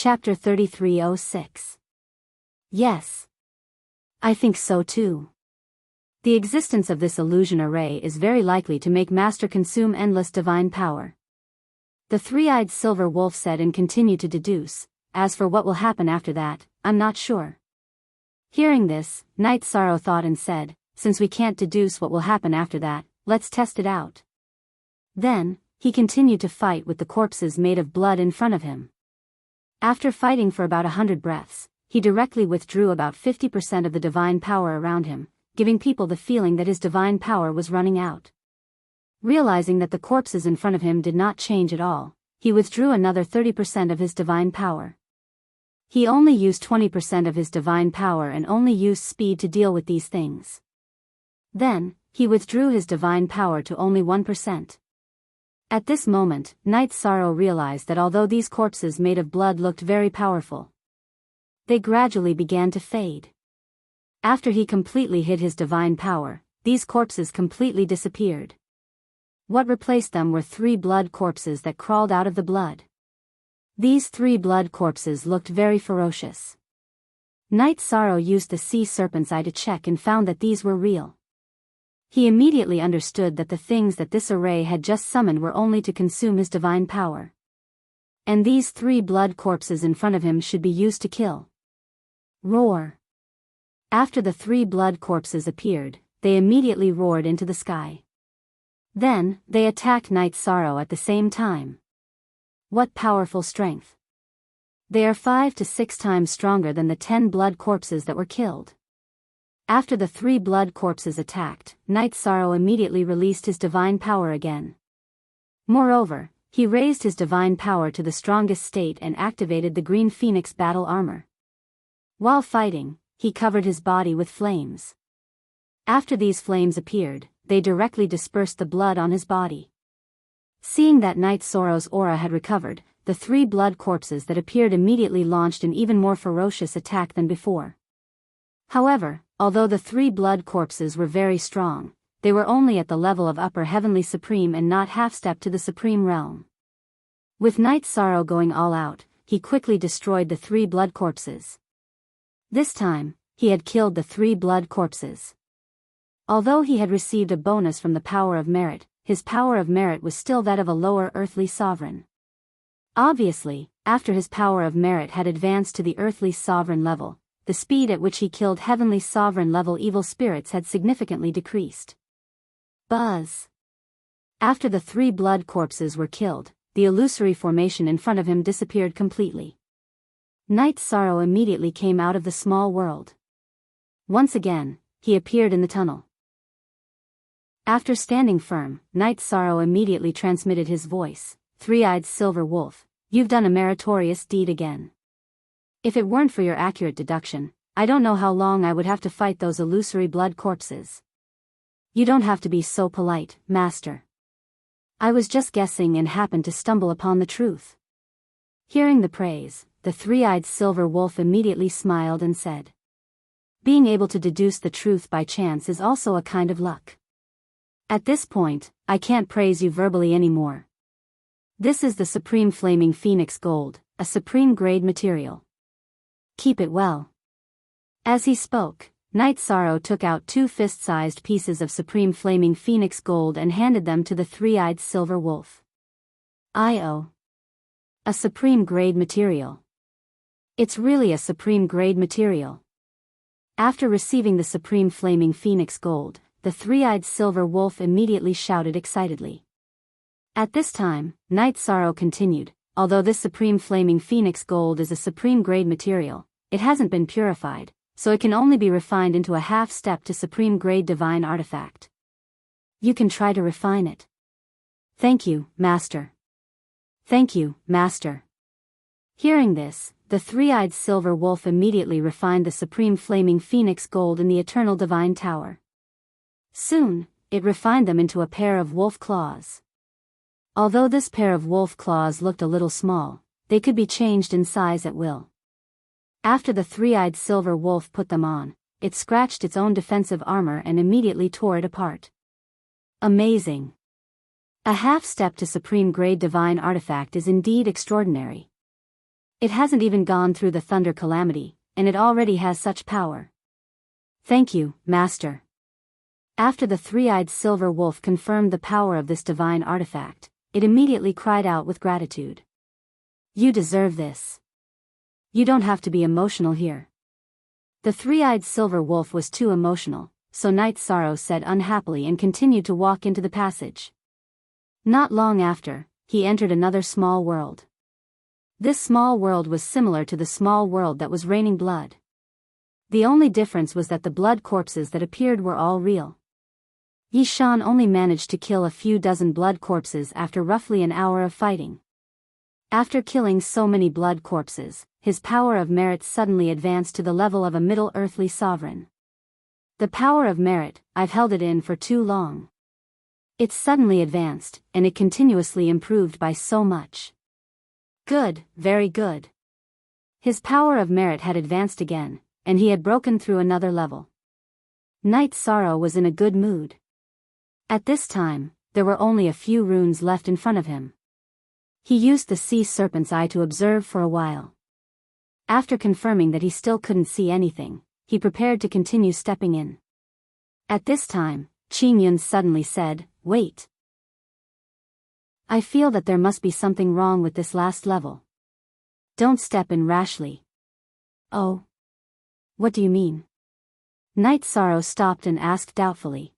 Chapter 3306. Yes. I think so too. The existence of this illusion array is very likely to make Master consume endless divine power. The three-eyed silver wolf said and continued to deduce. As for what will happen after that, I'm not sure. Hearing this, Night Sorrow thought and said, since we can't deduce what will happen after that, let's test it out. Then, he continued to fight with the corpses made of blood in front of him. After fighting for about 100 breaths, he directly withdrew about 50% of the divine power around him, giving people the feeling that his divine power was running out. Realizing that the corpses in front of him did not change at all, he withdrew another 30% of his divine power. He only used 20% of his divine power and only used speed to deal with these things. Then, he withdrew his divine power to only 1%. At this moment, Night Sorrow realized that although these corpses made of blood looked very powerful, they gradually began to fade. After he completely hid his divine power, these corpses completely disappeared. What replaced them were 3 blood corpses that crawled out of the blood. These 3 blood corpses looked very ferocious. Night Sorrow used the sea serpent's eye to check and found that these were real. He immediately understood that the things that this array had just summoned were only to consume his divine power. And these 3 blood corpses in front of him should be used to kill. Roar. After the 3 blood corpses appeared, they immediately roared into the sky. Then, they attacked Night Sorrow at the same time. What powerful strength! They are 5 to 6 times stronger than the 10 blood corpses that were killed. After the 3 blood corpses attacked, Night Sorrow immediately released his divine power again. Moreover, he raised his divine power to the strongest state and activated the Green Phoenix battle armor. While fighting, he covered his body with flames. After these flames appeared, they directly dispersed the blood on his body. Seeing that Night Sorrow's aura had recovered, the 3 blood corpses that appeared immediately launched an even more ferocious attack than before. However, although the 3 blood corpses were very strong, they were only at the level of Upper Heavenly Supreme and not half-step to the Supreme Realm. With Night Sorrow going all out, he quickly destroyed the 3 blood corpses. This time, he had killed the 3 blood corpses. Although he had received a bonus from the power of merit, his power of merit was still that of a lower earthly sovereign. Obviously, after his power of merit had advanced to the earthly sovereign level, the speed at which he killed heavenly sovereign level evil spirits had significantly decreased. Buzz. After the 3 blood corpses were killed, the illusory formation in front of him disappeared completely. Night Sorrow immediately came out of the small world. Once again, he appeared in the tunnel. After standing firm, Night Sorrow immediately transmitted his voice, "Three-eyed silver wolf, you've done a meritorious deed again. If it weren't for your accurate deduction, I don't know how long I would have to fight those illusory blood corpses. You don't have to be so polite, Master. I was just guessing and happened to stumble upon the truth." Hearing the praise, the three-eyed silver wolf immediately smiled and said, "Being able to deduce the truth by chance is also a kind of luck. At this point, I can't praise you verbally anymore. This is the Supreme Flaming Phoenix Gold, a supreme grade material. Keep it well." As he spoke, Night Sorrow took out 2 fist-sized pieces of Supreme Flaming Phoenix Gold and handed them to the three-eyed silver wolf. "I-oh. A supreme grade material. It's really a supreme grade material." After receiving the Supreme Flaming Phoenix Gold, the three-eyed silver wolf immediately shouted excitedly. At this time, Night Sorrow continued, "Although this Supreme Flaming Phoenix Gold is a supreme grade material, it hasn't been purified, so it can only be refined into a half-step to supreme grade divine artifact. You can try to refine it." "Thank you, Master." "Thank you, Master." Hearing this, the three-eyed silver wolf immediately refined the Supreme Flaming Phoenix Gold in the Eternal Divine Tower. Soon, it refined them into a pair of wolf claws. Although this pair of wolf claws looked a little small, they could be changed in size at will. After the three-eyed silver wolf put them on, it scratched its own defensive armor and immediately tore it apart. Amazing! A half-step to supreme grade divine artifact is indeed extraordinary. It hasn't even gone through the thunder calamity, and it already has such power. Thank you, Master. After the three-eyed silver wolf confirmed the power of this divine artifact, it immediately cried out with gratitude. You deserve this. You don't have to be emotional here. The three-eyed silver wolf was too emotional, so Night Sorrow said unhappily and continued to walk into the passage. Not long after, he entered another small world. This small world was similar to the small world that was raining blood. The only difference was that the blood corpses that appeared were all real. Yi Shan only managed to kill a few dozen blood corpses after roughly an hour of fighting. After killing so many blood corpses, his power of merit suddenly advanced to the level of a middle earthly sovereign. The power of merit, I've held it in for too long. It suddenly advanced, and it continuously improved by so much. Good, very good. His power of merit had advanced again, and he had broken through another level. Night Sorrow was in a good mood. At this time, there were only a few runes left in front of him. He used the sea serpent's eye to observe for a while. After confirming that he still couldn't see anything, he prepared to continue stepping in. At this time, Qing Yun suddenly said, "Wait. I feel that there must be something wrong with this last level. Don't step in rashly." "Oh? What do you mean?" Night Sorrow stopped and asked doubtfully.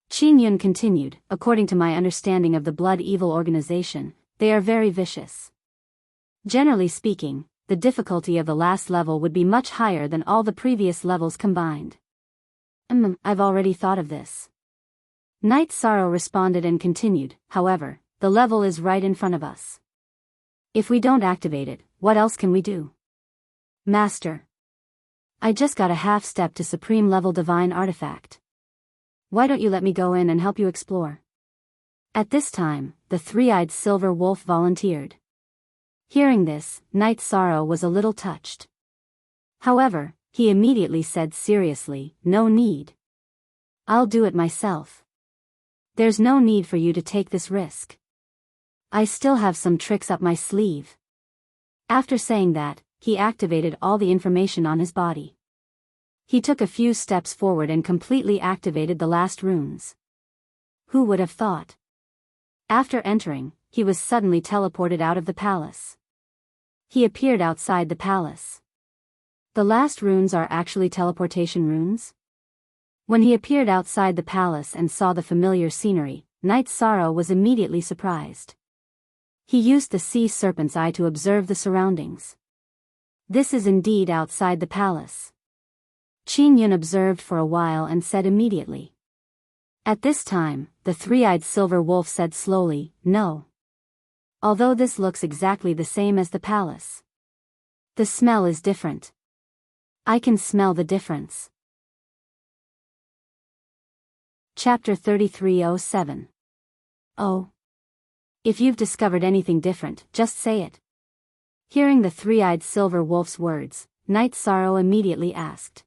Qing Yun continued, "According to my understanding of the Blood Evil organization, they are very vicious. Generally speaking, the difficulty of the last level would be much higher than all the previous levels combined." I've already thought of this." Night Sorrow responded and continued, "However, the level is right in front of us. If we don't activate it, what else can we do?" "Master, I just got a half-step to supreme level divine artifact. Why don't you let me go in and help you explore?" At this time, the three-eyed silver wolf volunteered. Hearing this, Night Sorrow was a little touched. However, he immediately said seriously, "No need. I'll do it myself. There's no need for you to take this risk. I still have some tricks up my sleeve." After saying that, he activated all the information on his body. He took a few steps forward and completely activated the last runes. Who would have thought? After entering, he was suddenly teleported out of the palace. He appeared outside the palace. The last runes are actually teleportation runes? When he appeared outside the palace and saw the familiar scenery, Night Sorrow was immediately surprised. He used the sea serpent's eye to observe the surroundings. This is indeed outside the palace. Qing Yun observed for a while and said immediately. At this time, the three-eyed silver wolf said slowly, "No. Although this looks exactly the same as the palace, the smell is different. I can smell the difference." Chapter 3307. Oh. If you've discovered anything different, just say it. Hearing the three-eyed silver wolf's words, Night Sorrow immediately asked.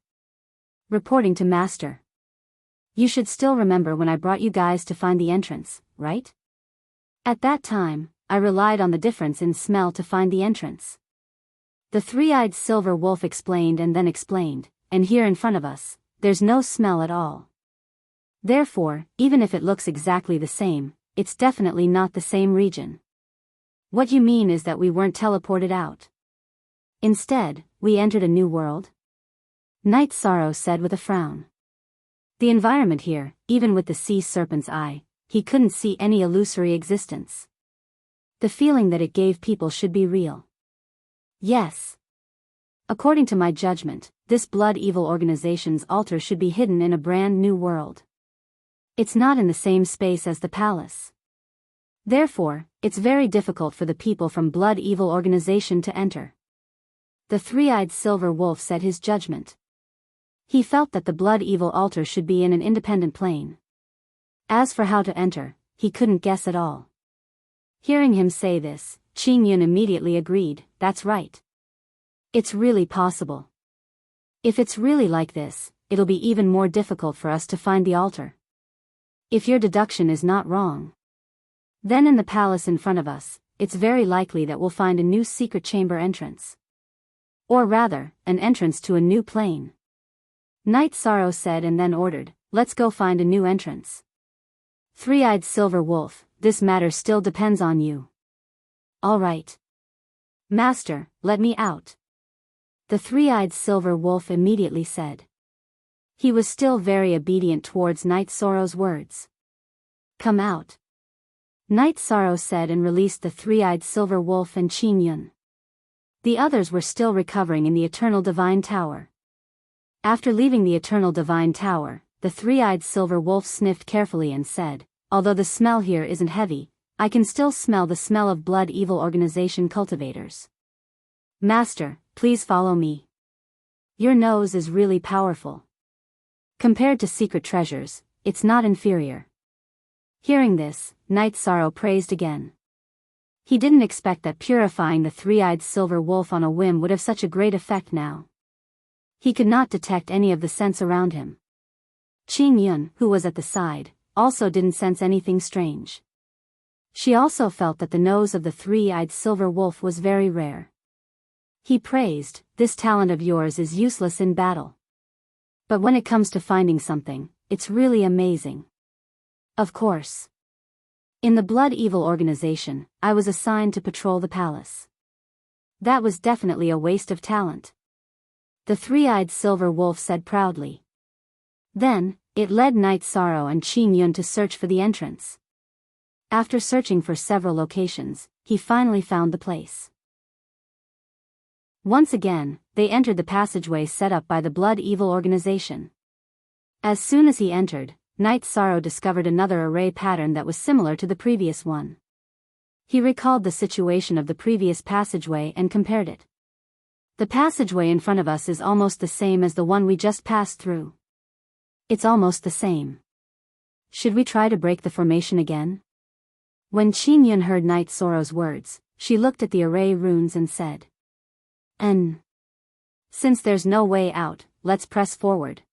Reporting to Master. You should still remember when I brought you guys to find the entrance, right? At that time, I relied on the difference in smell to find the entrance. The three-eyed silver wolf explained and then explained, and here in front of us, there's no smell at all. Therefore, even if it looks exactly the same, it's definitely not the same region. What you mean is that we weren't teleported out. Instead, we entered a new world? Night Sorrow said with a frown. The environment here, even with the sea serpent's eye, he couldn't see any illusory existence. The feeling that it gave people should be real. Yes. According to my judgment, this blood evil organization's altar should be hidden in a brand new world. It's not in the same space as the palace. Therefore, it's very difficult for the people from blood evil organization to enter. The three-eyed silver wolf said his judgment. He felt that the blood evil altar should be in an independent plane. As for how to enter, he couldn't guess at all. Hearing him say this, Qing Yun immediately agreed, that's right. It's really possible. If it's really like this, it'll be even more difficult for us to find the altar. If your deduction is not wrong, then in the palace in front of us, it's very likely that we'll find a new secret chamber entrance. Or rather, an entrance to a new plane. Night Sorrow said and then ordered, let's go find a new entrance. Three-eyed Silver Wolf, this matter still depends on you. All right. Master, let me out. The three-eyed Silver Wolf immediately said. He was still very obedient towards Night Sorrow's words. Come out. Night Sorrow said and released the three-eyed Silver Wolf and Qin Yun. The others were still recovering in the Eternal Divine Tower. After leaving the Eternal Divine Tower, the three-eyed Silver Wolf sniffed carefully and said, although the smell here isn't heavy, I can still smell the smell of Blood Evil Organization cultivators. Master, please follow me. Your nose is really powerful. Compared to secret treasures, it's not inferior. Hearing this, Night Sorrow praised again. He didn't expect that purifying the three-eyed Silver Wolf on a whim would have such a great effect now. He could not detect any of the scents around him. Qin Yun, who was at the side, also didn't sense anything strange. She also felt that the nose of the three-eyed Silver Wolf was very rare. He praised, this talent of yours is useless in battle. But when it comes to finding something, it's really amazing. Of course. In the Blood Evil Organization, I was assigned to patrol the palace. That was definitely a waste of talent. The three-eyed Silver Wolf said proudly. Then, it led Night Sorrow and Qin Yun to search for the entrance. After searching for several locations, he finally found the place. Once again, they entered the passageway set up by the Blood Evil Organization. As soon as he entered, Night Sorrow discovered another array pattern that was similar to the previous one. He recalled the situation of the previous passageway and compared it. The passageway in front of us is almost the same as the one we just passed through. It's almost the same. Should we try to break the formation again? When Qin Yun heard Night Sorrow's words, she looked at the array runes and said, Since there's no way out, let's press forward.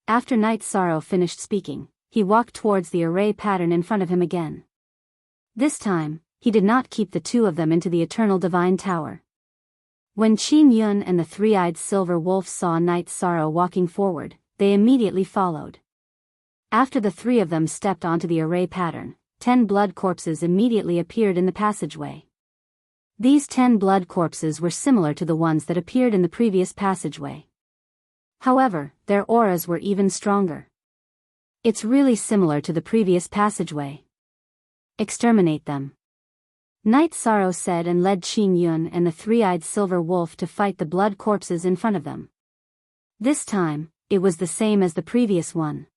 After Night Sorrow finished speaking, he walked towards the array pattern in front of him again. This time, he did not keep the two of them into the Eternal Divine Tower. When Qin Yun and the three-eyed Silver Wolf saw Night Sorrow walking forward, they immediately followed. After the three of them stepped onto the array pattern, 10 blood corpses immediately appeared in the passageway. These 10 blood corpses were similar to the ones that appeared in the previous passageway. However, their auras were even stronger. It's really similar to the previous passageway. Exterminate them. Night Sorrow said and led Qin Yun and the three-eyed Silver Wolf to fight the blood corpses in front of them. This time, it was the same as the previous one.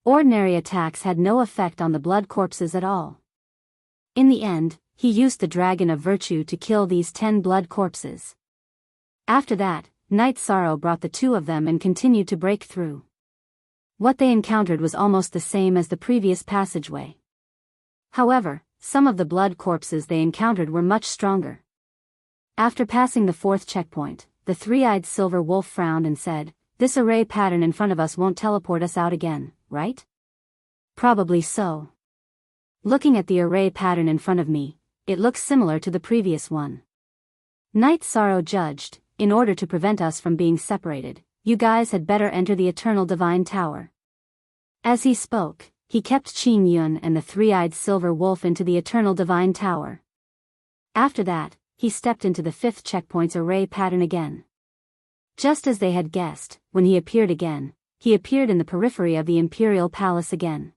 Ordinary attacks had no effect on the blood corpses at all. In the end, he used the Dragon of Virtue to kill these 10 blood corpses. After that, Night Sorrow brought the two of them and continued to break through. What they encountered was almost the same as the previous passageway. However, some of the blood corpses they encountered were much stronger. After passing the 4th checkpoint, the three-eyed Silver Wolf frowned and said, This array pattern in front of us won't teleport us out again, right? Probably so. Looking at the array pattern in front of me, it looks similar to the previous one. Night Sorrow judged, in order to prevent us from being separated, you guys had better enter the Eternal Divine Tower. As he spoke, he kept Qin Yun and the three-eyed Silver Wolf into the Eternal Divine Tower. After that, he stepped into the 5th checkpoint's array pattern again. Just as they had guessed, when he appeared again, he appeared in the periphery of the Imperial Palace again.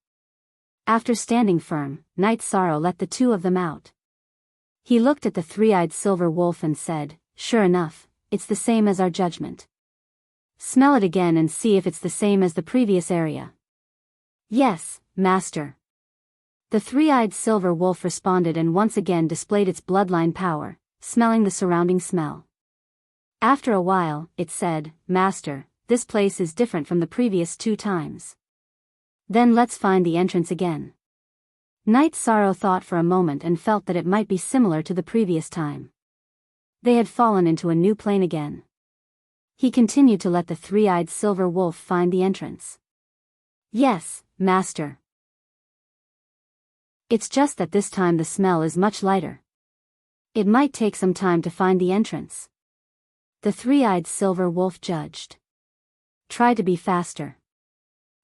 After standing firm, Night Sorrow let the two of them out. He looked at the three-eyed Silver Wolf and said, Sure enough, it's the same as our judgment. Smell it again and see if it's the same as the previous area. Yes, Master. The three-eyed Silver Wolf responded and once again displayed its bloodline power, smelling the surrounding smell. After a while, it said, Master, this place is different from the previous 2 times. Then let's find the entrance again. Night Sorrow thought for a moment and felt that it might be similar to the previous time. They had fallen into a new plane again. He continued to let the three-eyed Silver Wolf find the entrance. Yes, Master. It's just that this time the smell is much lighter. It might take some time to find the entrance. The three-eyed silver wolf judged. Try to be faster.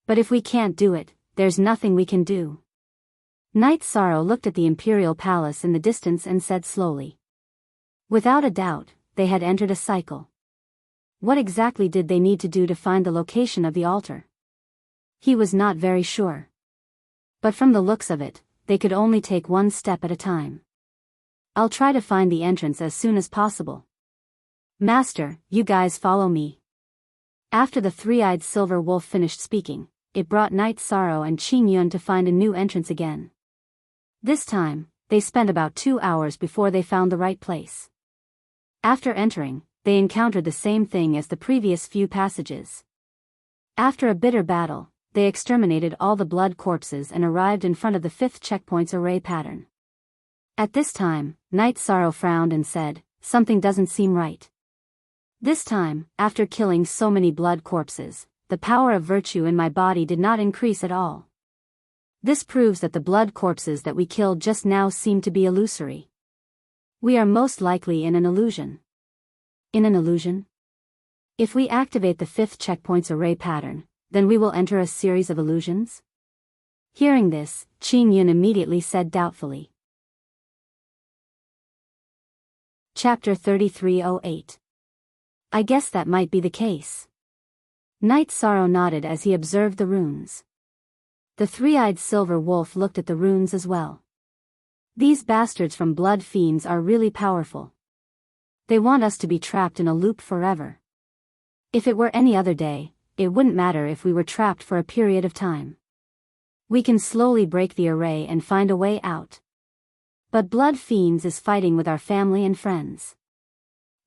But if we can't do it, there's nothing we can do. Night Sorrow looked at the imperial palace in the distance and said slowly. Without a doubt, they had entered a cycle. What exactly did they need to do to find the location of the altar? He was not very sure. But from the looks of it, they could only take one step at a time. I'll try to find the entrance as soon as possible. Master, you guys follow me. After the three-eyed silver wolf finished speaking, it brought Night Sorrow and Qing Yun to find a new entrance again. This time, they spent about 2 hours before they found the right place. After entering, they encountered the same thing as the previous few passages. After a bitter battle, they exterminated all the blood corpses and arrived in front of the 5th checkpoint's array pattern. At this time, Night Sorrow frowned and said, "Something doesn't seem right." This time, after killing so many blood corpses, the power of virtue in my body did not increase at all. This proves that the blood corpses that we killed just now seem to be illusory. We are most likely in an illusion. In an illusion? If we activate the 5th checkpoint's array pattern, then we will enter a series of illusions? Hearing this, Qing Yun immediately said doubtfully. Chapter 3308. I guess that might be the case. Night Sorrow nodded as he observed the runes. The three-eyed silver wolf looked at the runes as well. These bastards from Blood Fiends are really powerful. They want us to be trapped in a loop forever. If it were any other day, it wouldn't matter if we were trapped for a period of time. We can slowly break the array and find a way out. But Blood Fiends is fighting with our family and friends.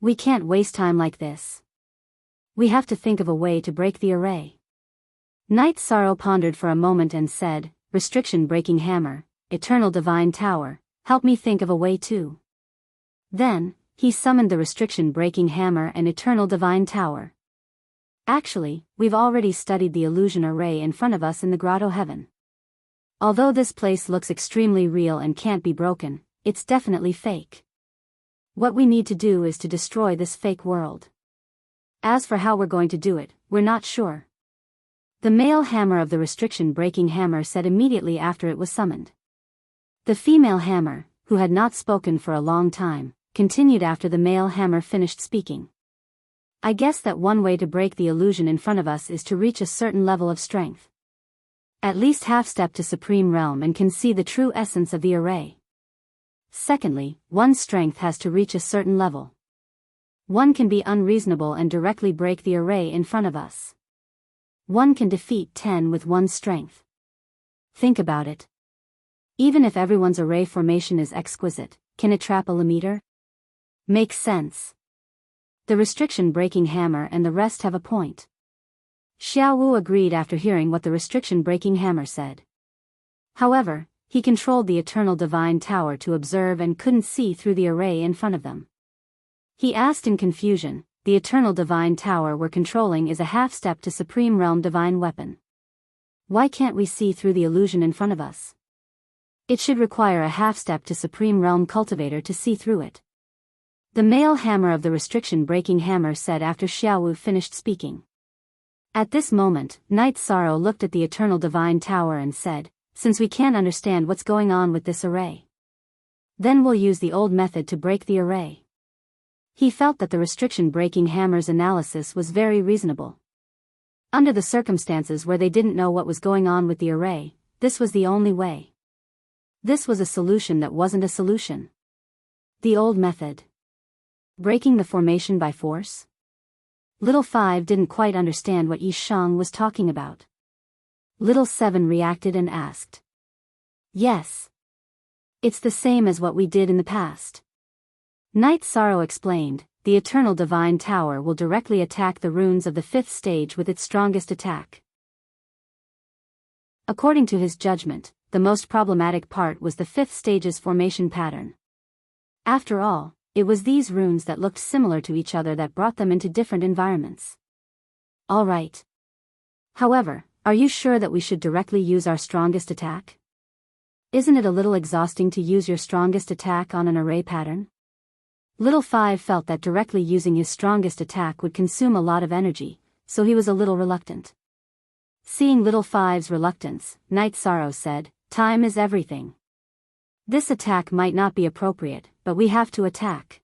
We can't waste time like this. We have to think of a way to break the array. Night Sorrow pondered for a moment and said, "Restriction breaking hammer, eternal divine tower, help me think of a way too." Then, he summoned the restriction breaking hammer and eternal divine tower. Actually, we've already studied the illusion array in front of us in the grotto heaven. Although this place looks extremely real and can't be broken, it's definitely fake. What we need to do is to destroy this fake world. As for how we're going to do it, we're not sure. The male hammer of the restriction breaking hammer said immediately after it was summoned. The female hammer, who had not spoken for a long time, continued after the male hammer finished speaking. I guess that one way to break the illusion in front of us is to reach a certain level of strength. At least half step to Supreme Realm and can see the true essence of the array. Secondly, one's strength has to reach a certain level. One can be unreasonable and directly break the array in front of us. One can defeat 10 with one's strength. Think about it. Even if everyone's array formation is exquisite, can it trap a limiter? Makes sense. The restriction breaking hammer and the rest have a point. Xiao Wu agreed after hearing what the restriction breaking hammer said. However, he controlled the eternal divine tower to observe and couldn't see through the array in front of them. He asked in confusion, the eternal divine tower we're controlling is a half step to Supreme Realm divine weapon. Why can't we see through the illusion in front of us? It should require a half step to Supreme Realm cultivator to see through it. The male hammer of the restriction breaking hammer said after Xiao Wu finished speaking. At this moment, Night Sorrow looked at the eternal divine tower and said, "Since we can't understand what's going on with this array, then we'll use the old method to break the array." He felt that the restriction breaking hammer's analysis was very reasonable. Under the circumstances where they didn't know what was going on with the array, this was the only way. This was a solution that wasn't a solution. The old method. Breaking the formation by force? Little 5 didn't quite understand what Yi Shang was talking about. Little 7 reacted and asked. Yes. It's the same as what we did in the past. Night Sorrow explained, the eternal divine tower will directly attack the runes of the 5th stage with its strongest attack. According to his judgment, the most problematic part was the 5th stage's formation pattern. After all, it was these runes that looked similar to each other that brought them into different environments. All right. However, are you sure that we should directly use our strongest attack? Isn't it a little exhausting to use your strongest attack on an array pattern? Little Five felt that directly using his strongest attack would consume a lot of energy, so he was a little reluctant. Seeing Little Five's reluctance, Night Sorrow said, "Time is everything. This attack might not be appropriate, but we have to attack.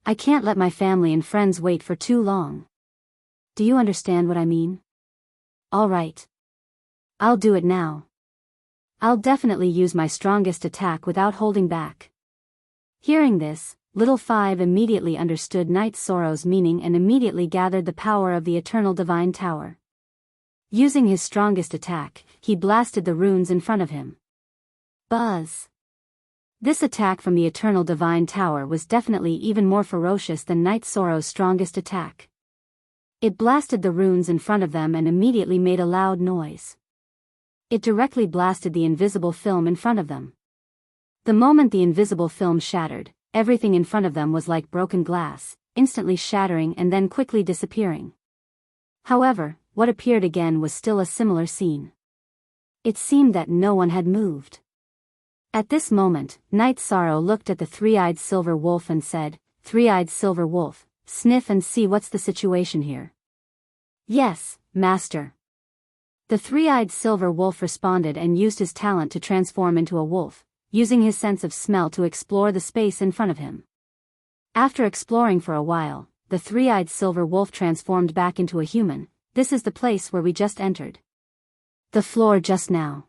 I can't let my family and friends wait for too long. Do you understand what I mean? All right. I'll do it now. I'll definitely use my strongest attack without holding back." Hearing this, Little Five immediately understood Night Sorrow's meaning and immediately gathered the power of the Eternal Divine Tower. Using his strongest attack, he blasted the runes in front of him. Buzz! This attack from the Eternal Divine Tower was definitely even more ferocious than Night Sorrow's strongest attack. It blasted the runes in front of them and immediately made a loud noise. It directly blasted the invisible film in front of them. The moment the invisible film shattered, everything in front of them was like broken glass, instantly shattering and then quickly disappearing. However, what appeared again was still a similar scene. It seemed that no one had moved. At this moment, Night Sorrow looked at the three-eyed silver wolf and said, "Three-eyed silver wolf, sniff and see what's the situation here." "Yes, master." The three-eyed silver wolf responded and used his talent to transform into a wolf, using his sense of smell to explore the space in front of him. After exploring for a while, the three-eyed silver wolf transformed back into a human. "This is the place where we just entered. The floor just now.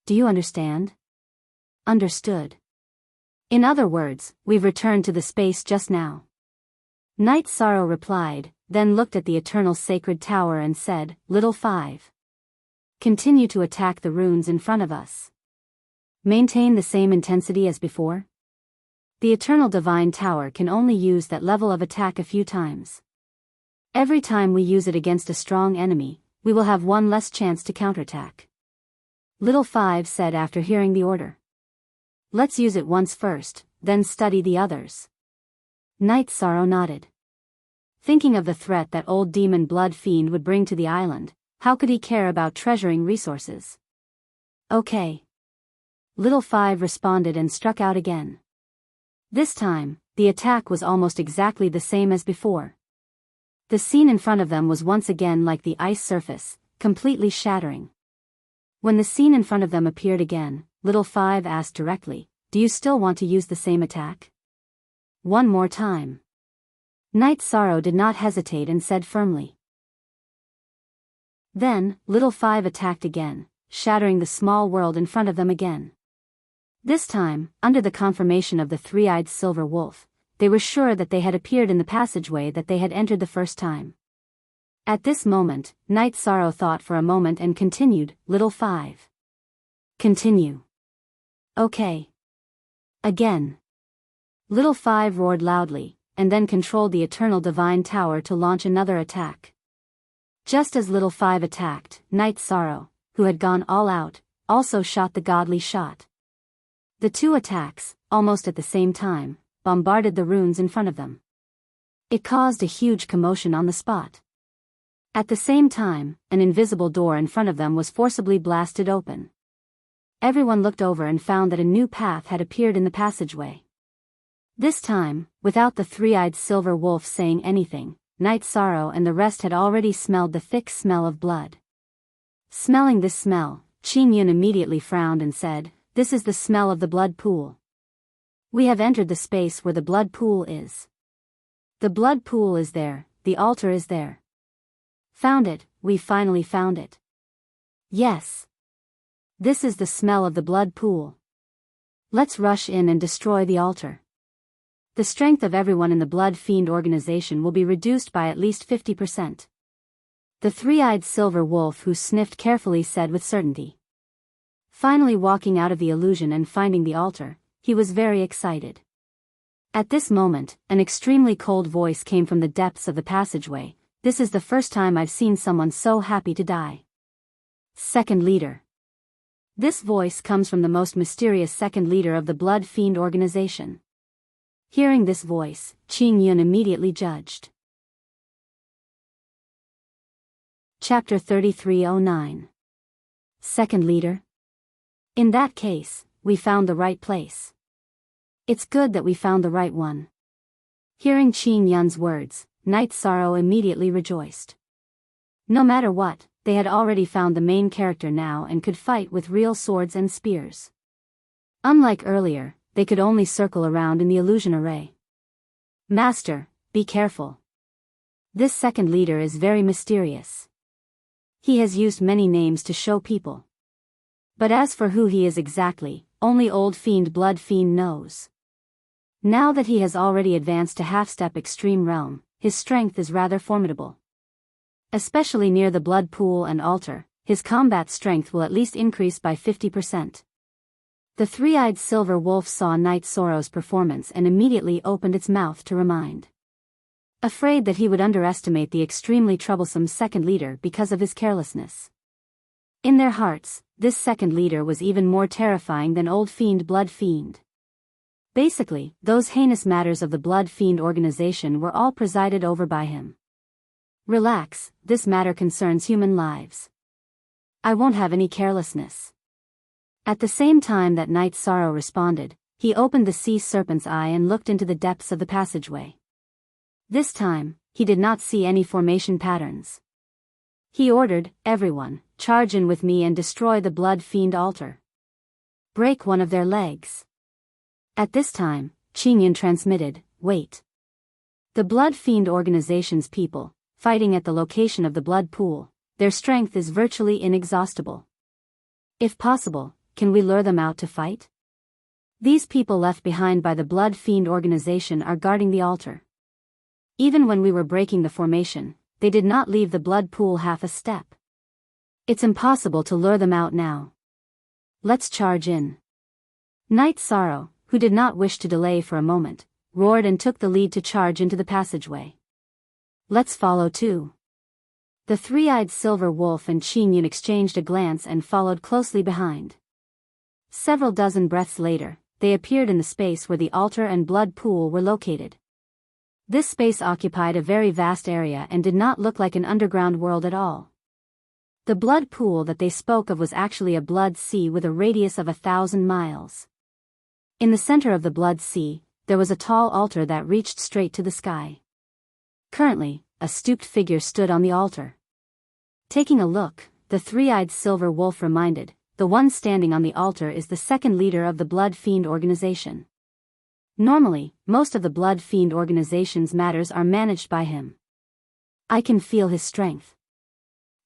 Do you understand?" "Understood. In other words, we've returned to the space just now." Night Sorrow replied, then looked at the Eternal Sacred Tower and said, "Little Five. Continue to attack the runes in front of us. Maintain the same intensity as before. The Eternal Divine Tower can only use that level of attack a few times. Every time we use it against a strong enemy, we will have one less chance to counterattack." Little Five said after hearing the order. "Let's use it once first, then study the others." Night Sorrow nodded. Thinking of the threat that old demon Blood Fiend would bring to the island, how could he care about treasuring resources? "Okay." Little Five responded and struck out again. This time, the attack was almost exactly the same as before. The scene in front of them was once again like the ice surface, completely shattering. When the scene in front of them appeared again, Little Five asked directly, "Do you still want to use the same attack?" "One more time." Night Sorrow did not hesitate and said firmly. Then, Little Five attacked again, shattering the small world in front of them again. This time, under the confirmation of the three-eyed silver wolf, they were sure that they had appeared in the passageway that they had entered the first time. At this moment, Night Sorrow thought for a moment and continued, "Little Five. Continue." "Okay." Again. Little Five roared loudly, and then controlled the Eternal Divine Tower to launch another attack. Just as Little Five attacked, Night Sorrow, who had gone all out, also shot the godly shot. The two attacks, almost at the same time, bombarded the runes in front of them. It caused a huge commotion on the spot. At the same time, an invisible door in front of them was forcibly blasted open. Everyone looked over and found that a new path had appeared in the passageway. This time, without the three-eyed silver wolf saying anything, Night Sorrow and the rest had already smelled the thick smell of blood. Smelling this smell, Qing Yun immediately frowned and said, "This is the smell of the blood pool. We have entered the space where the blood pool is. The blood pool is there, the altar is there. Found it, we finally found it. Yes. This is the smell of the blood pool. Let's rush in and destroy the altar. The strength of everyone in the Blood Fiend organization will be reduced by at least 50%. The three-eyed silver wolf who sniffed carefully said with certainty. Finally walking out of the illusion and finding the altar, he was very excited. At this moment, an extremely cold voice came from the depths of the passageway. "This is the first time I've seen someone so happy to die." Second leader. This voice comes from the most mysterious second leader of the Blood Fiend organization. Hearing this voice, Qing Yun immediately judged. Chapter 3309. Second leader? In that case, we found the right place. It's good that we found the right one. Hearing Qin Yun's words, Night Sorrow immediately rejoiced. No matter what, they had already found the main character now and could fight with real swords and spears. Unlike earlier, they could only circle around in the illusion array. Master, be careful. This second leader is very mysterious. He has used many names to show people. But as for who he is exactly, only Old Fiend Blood Fiend knows. Now that he has already advanced to half-step extreme realm, his strength is rather formidable. Especially near the blood pool and altar, his combat strength will at least increase by 50%. The three-eyed silver wolf saw Night Sorrow's performance and immediately opened its mouth to remind. Afraid that he would underestimate the extremely troublesome second leader because of his carelessness. In their hearts, this second leader was even more terrifying than Old Fiend Blood Fiend. Basically, those heinous matters of the Blood Fiend organization were all presided over by him. Relax, this matter concerns human lives. I won't have any carelessness. At the same time that Night Sorrow responded, he opened the sea serpent's eye and looked into the depths of the passageway. This time, he did not see any formation patterns. He ordered, everyone, charge in with me and destroy the Blood Fiend altar. Break one of their legs. At this time, Qingyun transmitted, wait. The Blood Fiend organization's people, fighting at the location of the blood pool, their strength is virtually inexhaustible. If possible, can we lure them out to fight? These people left behind by the Blood Fiend organization are guarding the altar. Even when we were breaking the formation, they did not leave the blood pool half a step. It's impossible to lure them out now. Let's charge in. Night Sorrow, who did not wish to delay for a moment, roared and took the lead to charge into the passageway. Let's follow too. The three-eyed silver wolf and Qingyun exchanged a glance and followed closely behind. Several dozen breaths later, they appeared in the space where the altar and blood pool were located. This space occupied a very vast area and did not look like an underground world at all. The blood pool that they spoke of was actually a blood sea with a radius of 1,000 miles. In the center of the blood sea, there was a tall altar that reached straight to the sky. Currently, a stooped figure stood on the altar. Taking a look, the three-eyed silver wolf reminded, the one standing on the altar is the second leader of the Blood Fiend organization. Normally, most of the Blood Fiend organization's matters are managed by him. I can feel his strength.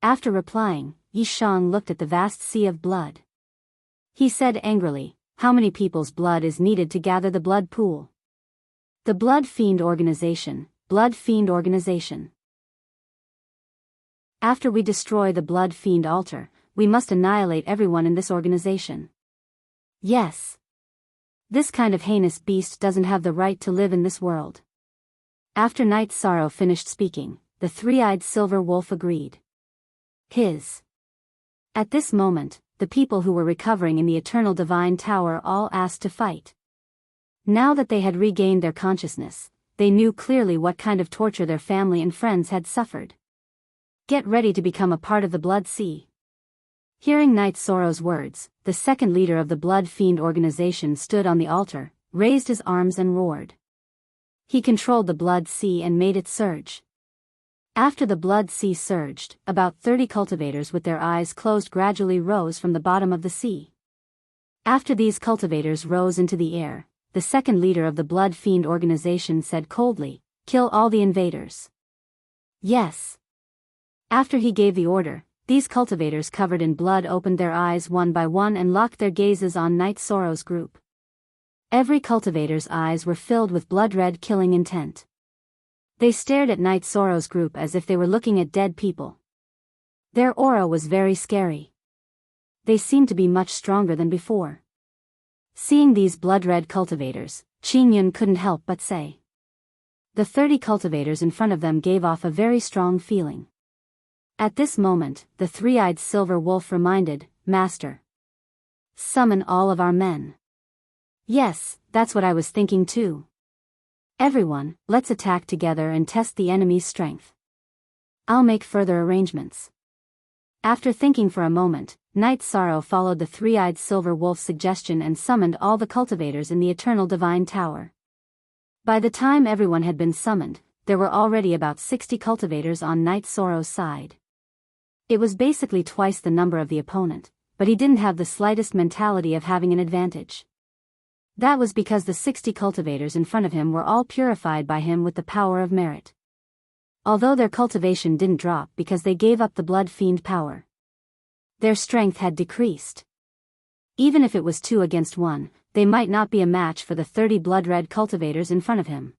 After replying, Yi Shang looked at the vast sea of blood. He said angrily, how many people's blood is needed to gather the blood pool? The Blood Fiend organization, Blood Fiend organization. After we destroy the Blood Fiend altar, we must annihilate everyone in this organization. Yes. This kind of heinous beast doesn't have the right to live in this world. After Night Sorrow finished speaking, the three-eyed silver wolf agreed. At this moment, the people who were recovering in the Eternal Divine Tower all asked to fight. Now that they had regained their consciousness, they knew clearly what kind of torture their family and friends had suffered. Get ready to become a part of the Blood Sea. Hearing Night Sorrow's words, the second leader of the Blood Fiend organization stood on the altar, raised his arms and roared. He controlled the Blood Sea and made it surge. After the Blood Sea surged, about 30 cultivators with their eyes closed gradually rose from the bottom of the sea. After these cultivators rose into the air, the second leader of the Blood Fiend organization said coldly, kill all the invaders. Yes. After he gave the order, these cultivators covered in blood opened their eyes one by one and locked their gazes on Night Sorrow's group. Every cultivator's eyes were filled with blood-red killing intent. They stared at Night Sorrow's group as if they were looking at dead people. Their aura was very scary. They seemed to be much stronger than before. Seeing these blood-red cultivators, Qingyun couldn't help but say. The 30 cultivators in front of them gave off a very strong feeling. At this moment, the three-eyed silver wolf reminded, Master. Summon all of our men. Yes, that's what I was thinking too. Everyone, let's attack together and test the enemy's strength. I'll make further arrangements. After thinking for a moment, Night Sorrow followed the three-eyed silver wolf's suggestion and summoned all the cultivators in the Eternal Divine Tower. By the time everyone had been summoned, there were already about 60 cultivators on Night Sorrow's side. It was basically twice the number of the opponent, but he didn't have the slightest mentality of having an advantage. That was because the 60 cultivators in front of him were all purified by him with the power of merit. Although their cultivation didn't drop because they gave up the blood fiend power, their strength had decreased. Even if it was 2 against 1, they might not be a match for the 30 blood-red cultivators in front of him.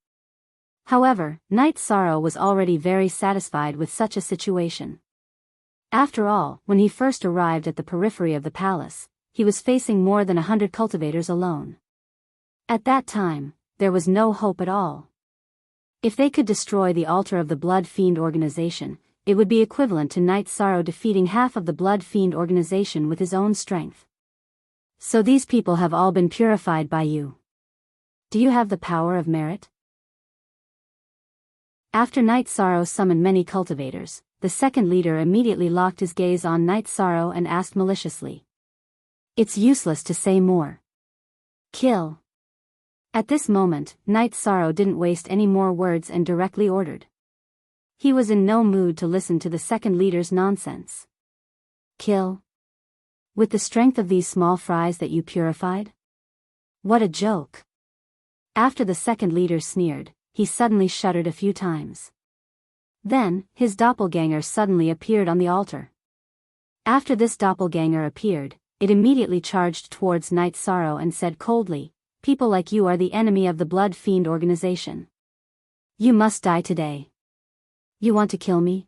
However, Night Sorrow was already very satisfied with such a situation. After all, when he first arrived at the periphery of the palace, he was facing more than 100 cultivators alone. At that time, there was no hope at all. If they could destroy the altar of the Blood Fiend organization, it would be equivalent to Night Sorrow defeating half of the Blood Fiend organization with his own strength. So these people have all been purified by you. Do you have the power of merit? After Night Sorrow summoned many cultivators, the second leader immediately locked his gaze on Night Sorrow and asked maliciously. It's useless to say more. Kill. At this moment, Night Sorrow didn't waste any more words and directly ordered. He was in no mood to listen to the second leader's nonsense. Kill? With the strength of these small fries that you purified? What a joke. After the second leader sneered, he suddenly shuddered a few times. Then, his doppelganger suddenly appeared on the altar. After this doppelganger appeared, it immediately charged towards Night Sorrow and said coldly, people like you are the enemy of the Blood Fiend organization. You must die today. You want to kill me?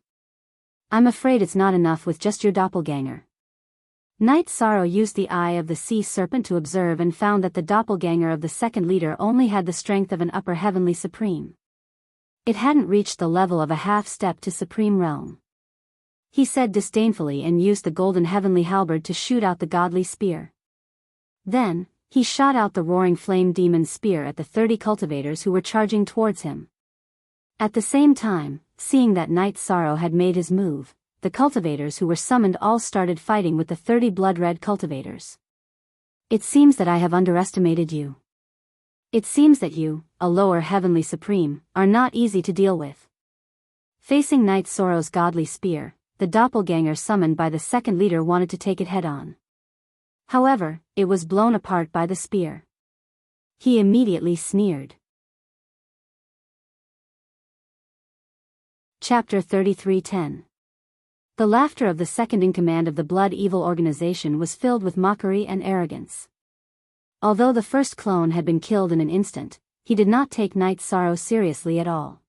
I'm afraid it's not enough with just your doppelganger. Night Sorrow used the eye of the sea serpent to observe and found that the doppelganger of the second leader only had the strength of an upper heavenly supreme. It hadn't reached the level of a half-step to supreme realm. He said disdainfully and used the golden heavenly halberd to shoot out the godly spear. Then, he shot out the roaring flame demon spear at the 30 cultivators who were charging towards him. At the same time, seeing that Night Sorrow had made his move, the cultivators who were summoned all started fighting with the 30 blood-red cultivators. It seems that I have underestimated you. It seems that you, a lower heavenly supreme, are not easy to deal with. Facing Night Sorrow's godly spear, the doppelganger summoned by the second leader wanted to take it head-on. However, it was blown apart by the spear. He immediately sneered. Chapter 33:10. The laughter of the second-in-command of the Blood Evil organization was filled with mockery and arrogance. Although the first clone had been killed in an instant, he did not take Night Sorrow seriously at all.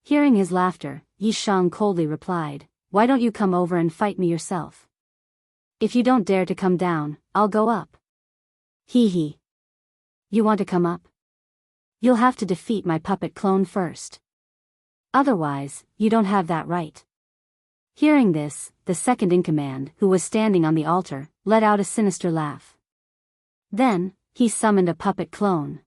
Hearing his laughter, Yi Shang coldly replied, "Why don't you come over and fight me yourself? If you don't dare to come down, I'll go up." Hee hee. You want to come up? You'll have to defeat my puppet clone first. Otherwise, you don't have that right. Hearing this, the second-in-command, who was standing on the altar, let out a sinister laugh. Then, he summoned a puppet clone.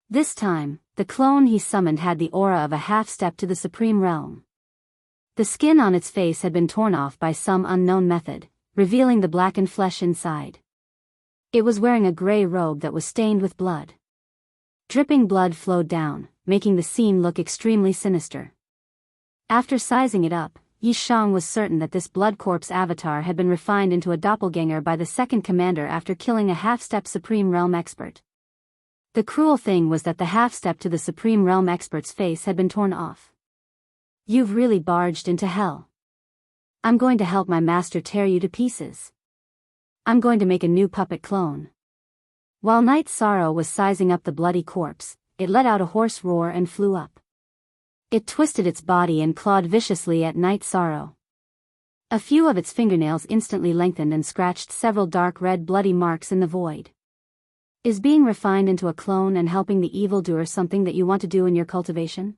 This time, the clone he summoned had the aura of a half-step to the supreme realm. The skin on its face had been torn off by some unknown method, revealing the blackened flesh inside. It was wearing a gray robe that was stained with blood. Dripping blood flowed down, making the scene look extremely sinister. After sizing it up, Yi Shang was certain that this blood corpse avatar had been refined into a doppelganger by the second commander after killing a half-step Supreme Realm expert. The cruel thing was that the half-step to the Supreme Realm expert's face had been torn off. You've really barged into hell. I'm going to help my master tear you to pieces. I'm going to make a new puppet clone. While Night Sorrow was sizing up the bloody corpse, it let out a hoarse roar and flew up. It twisted its body and clawed viciously at Night Sorrow. A few of its fingernails instantly lengthened and scratched several dark red bloody marks in the void. Is being refined into a clone and helping the evildoer something that you want to do in your cultivation?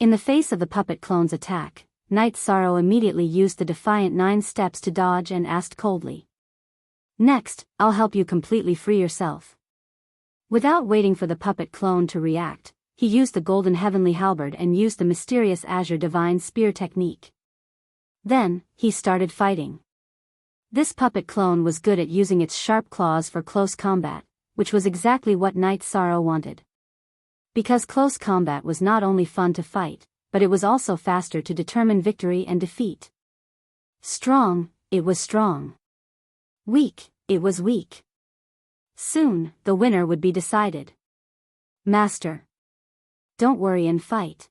In the face of the puppet clone's attack, Night Sorrow immediately used the defiant 9 steps to dodge and asked coldly. Next, I'll help you completely free yourself. Without waiting for the puppet clone to react, he used the golden heavenly halberd and used the mysterious azure divine spear technique. Then, he started fighting. This puppet clone was good at using its sharp claws for close combat, which was exactly what Night Sorrow wanted. Because close combat was not only fun to fight, but it was also faster to determine victory and defeat. Strong, it was strong. Weak, it was weak. Soon, the winner would be decided. Master. Don't worry and fight.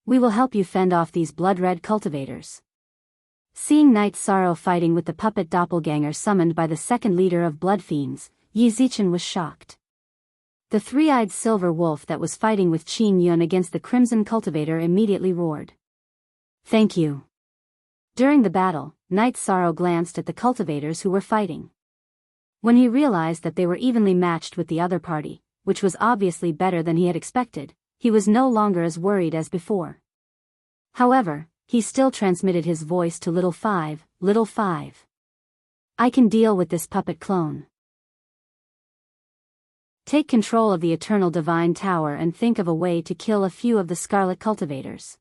We will help you fend off these blood-red cultivators. Seeing Night Sorrow fighting with the puppet doppelganger summoned by the second leader of Blood Fiends, Yi Zichen was shocked. The three-eyed silver wolf that was fighting with Qin Yun against the crimson cultivator immediately roared. Thank you. During the battle, Night Sorrow glanced at the cultivators who were fighting. When he realized that they were evenly matched with the other party, which was obviously better than he had expected, he was no longer as worried as before. However, he still transmitted his voice to Little Five. Little Five. I can deal with this puppet clone. Take control of the Eternal Divine Tower and think of a way to kill a few of the Scarlet Cultivators.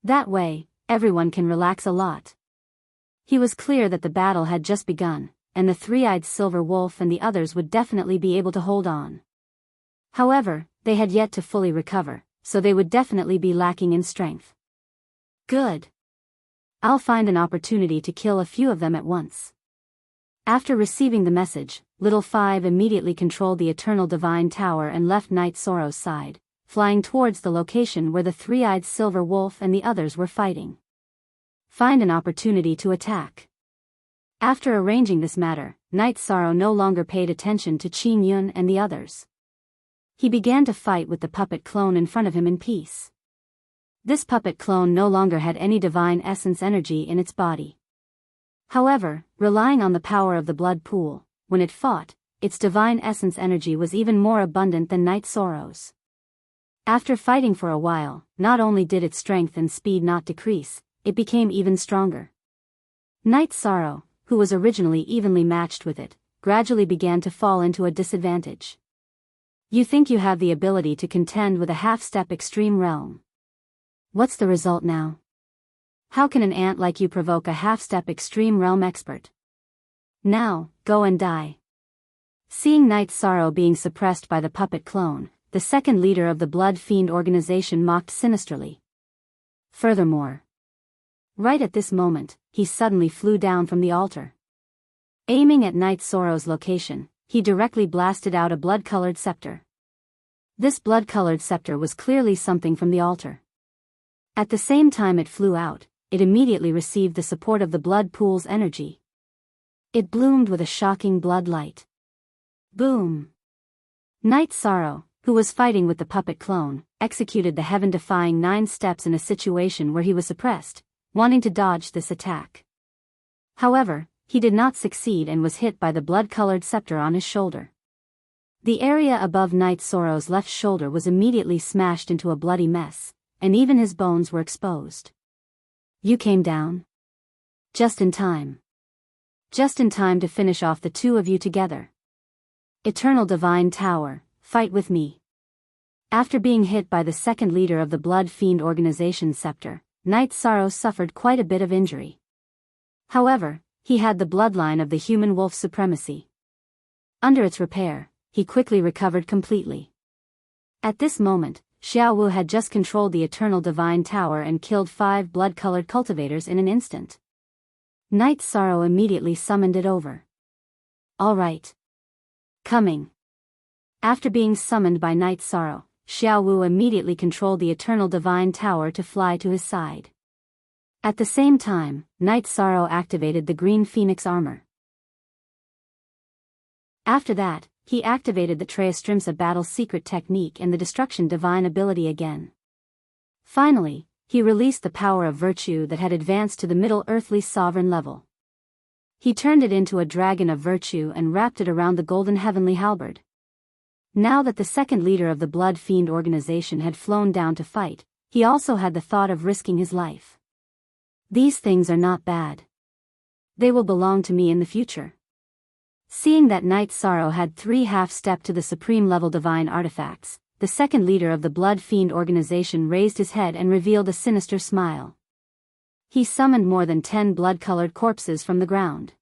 That way, everyone can relax a lot. He was clear that the battle had just begun, and the three-eyed silver wolf and the others would definitely be able to hold on. However, they had yet to fully recover, so they would definitely be lacking in strength. Good. I'll find an opportunity to kill a few of them at once. After receiving the message, Little Five immediately controlled the Eternal Divine Tower and left Night Sorrow's side, flying towards the location where the three-eyed silver wolf and the others were fighting. Find an opportunity to attack. After arranging this matter, Night Sorrow no longer paid attention to Qin Yun and the others. He began to fight with the puppet clone in front of him in peace. This puppet clone no longer had any divine essence energy in its body. However, relying on the power of the blood pool, when it fought, its divine essence energy was even more abundant than Night Sorrow's. After fighting for a while, not only did its strength and speed not decrease, it became even stronger. Night Sorrow, who was originally evenly matched with it, gradually began to fall into a disadvantage. You think you have the ability to contend with a half-step extreme realm. What's the result now? How can an ant like you provoke a half-step extreme realm expert? Now, go and die. Seeing Night Sorrow being suppressed by the puppet clone, the second leader of the Blood Fiend organization mocked sinisterly. Furthermore, right at this moment, he suddenly flew down from the altar. Aiming at Night Sorrow's location, he directly blasted out a blood-colored scepter. This blood-colored scepter was clearly something from the altar. At the same time it flew out, it immediately received the support of the blood pool's energy. It bloomed with a shocking blood light. Boom! Night Sorrow, who was fighting with the puppet clone, executed the heaven-defying 9 steps in a situation where he was suppressed, wanting to dodge this attack. However, he did not succeed and was hit by the blood-colored scepter on his shoulder. The area above Night Sorrow's left shoulder was immediately smashed into a bloody mess, and even his bones were exposed. You came down? Just in time. Just in time to finish off the two of you together. Eternal Divine Tower, fight with me. After being hit by the second leader of the Blood Fiend organization's scepter, Night Sorrow suffered quite a bit of injury. However, he had the bloodline of the human wolf supremacy. Under its repair, he quickly recovered completely. At this moment, Xiao Wu had just controlled the Eternal Divine Tower and killed 5 blood-colored cultivators in an instant. Night Sorrow immediately summoned it over. All right. Coming. After being summoned by Night Sorrow, Xiao Wu immediately controlled the Eternal Divine Tower to fly to his side. At the same time, Night Sorrow activated the Green Phoenix armor. After that, he activated the Treastrimsa battle secret technique and the Destruction Divine ability again. Finally, he released the power of virtue that had advanced to the Middle Earthly Sovereign level. He turned it into a dragon of virtue and wrapped it around the golden heavenly halberd. Now that the second leader of the Blood Fiend organization had flown down to fight, he also had the thought of risking his life. These things are not bad. They will belong to me in the future. Seeing that Night Sorrow had 3 half-step to the supreme level divine artifacts, the second leader of the Blood Fiend organization raised his head and revealed a sinister smile. He summoned more than 10 blood-colored corpses from the ground.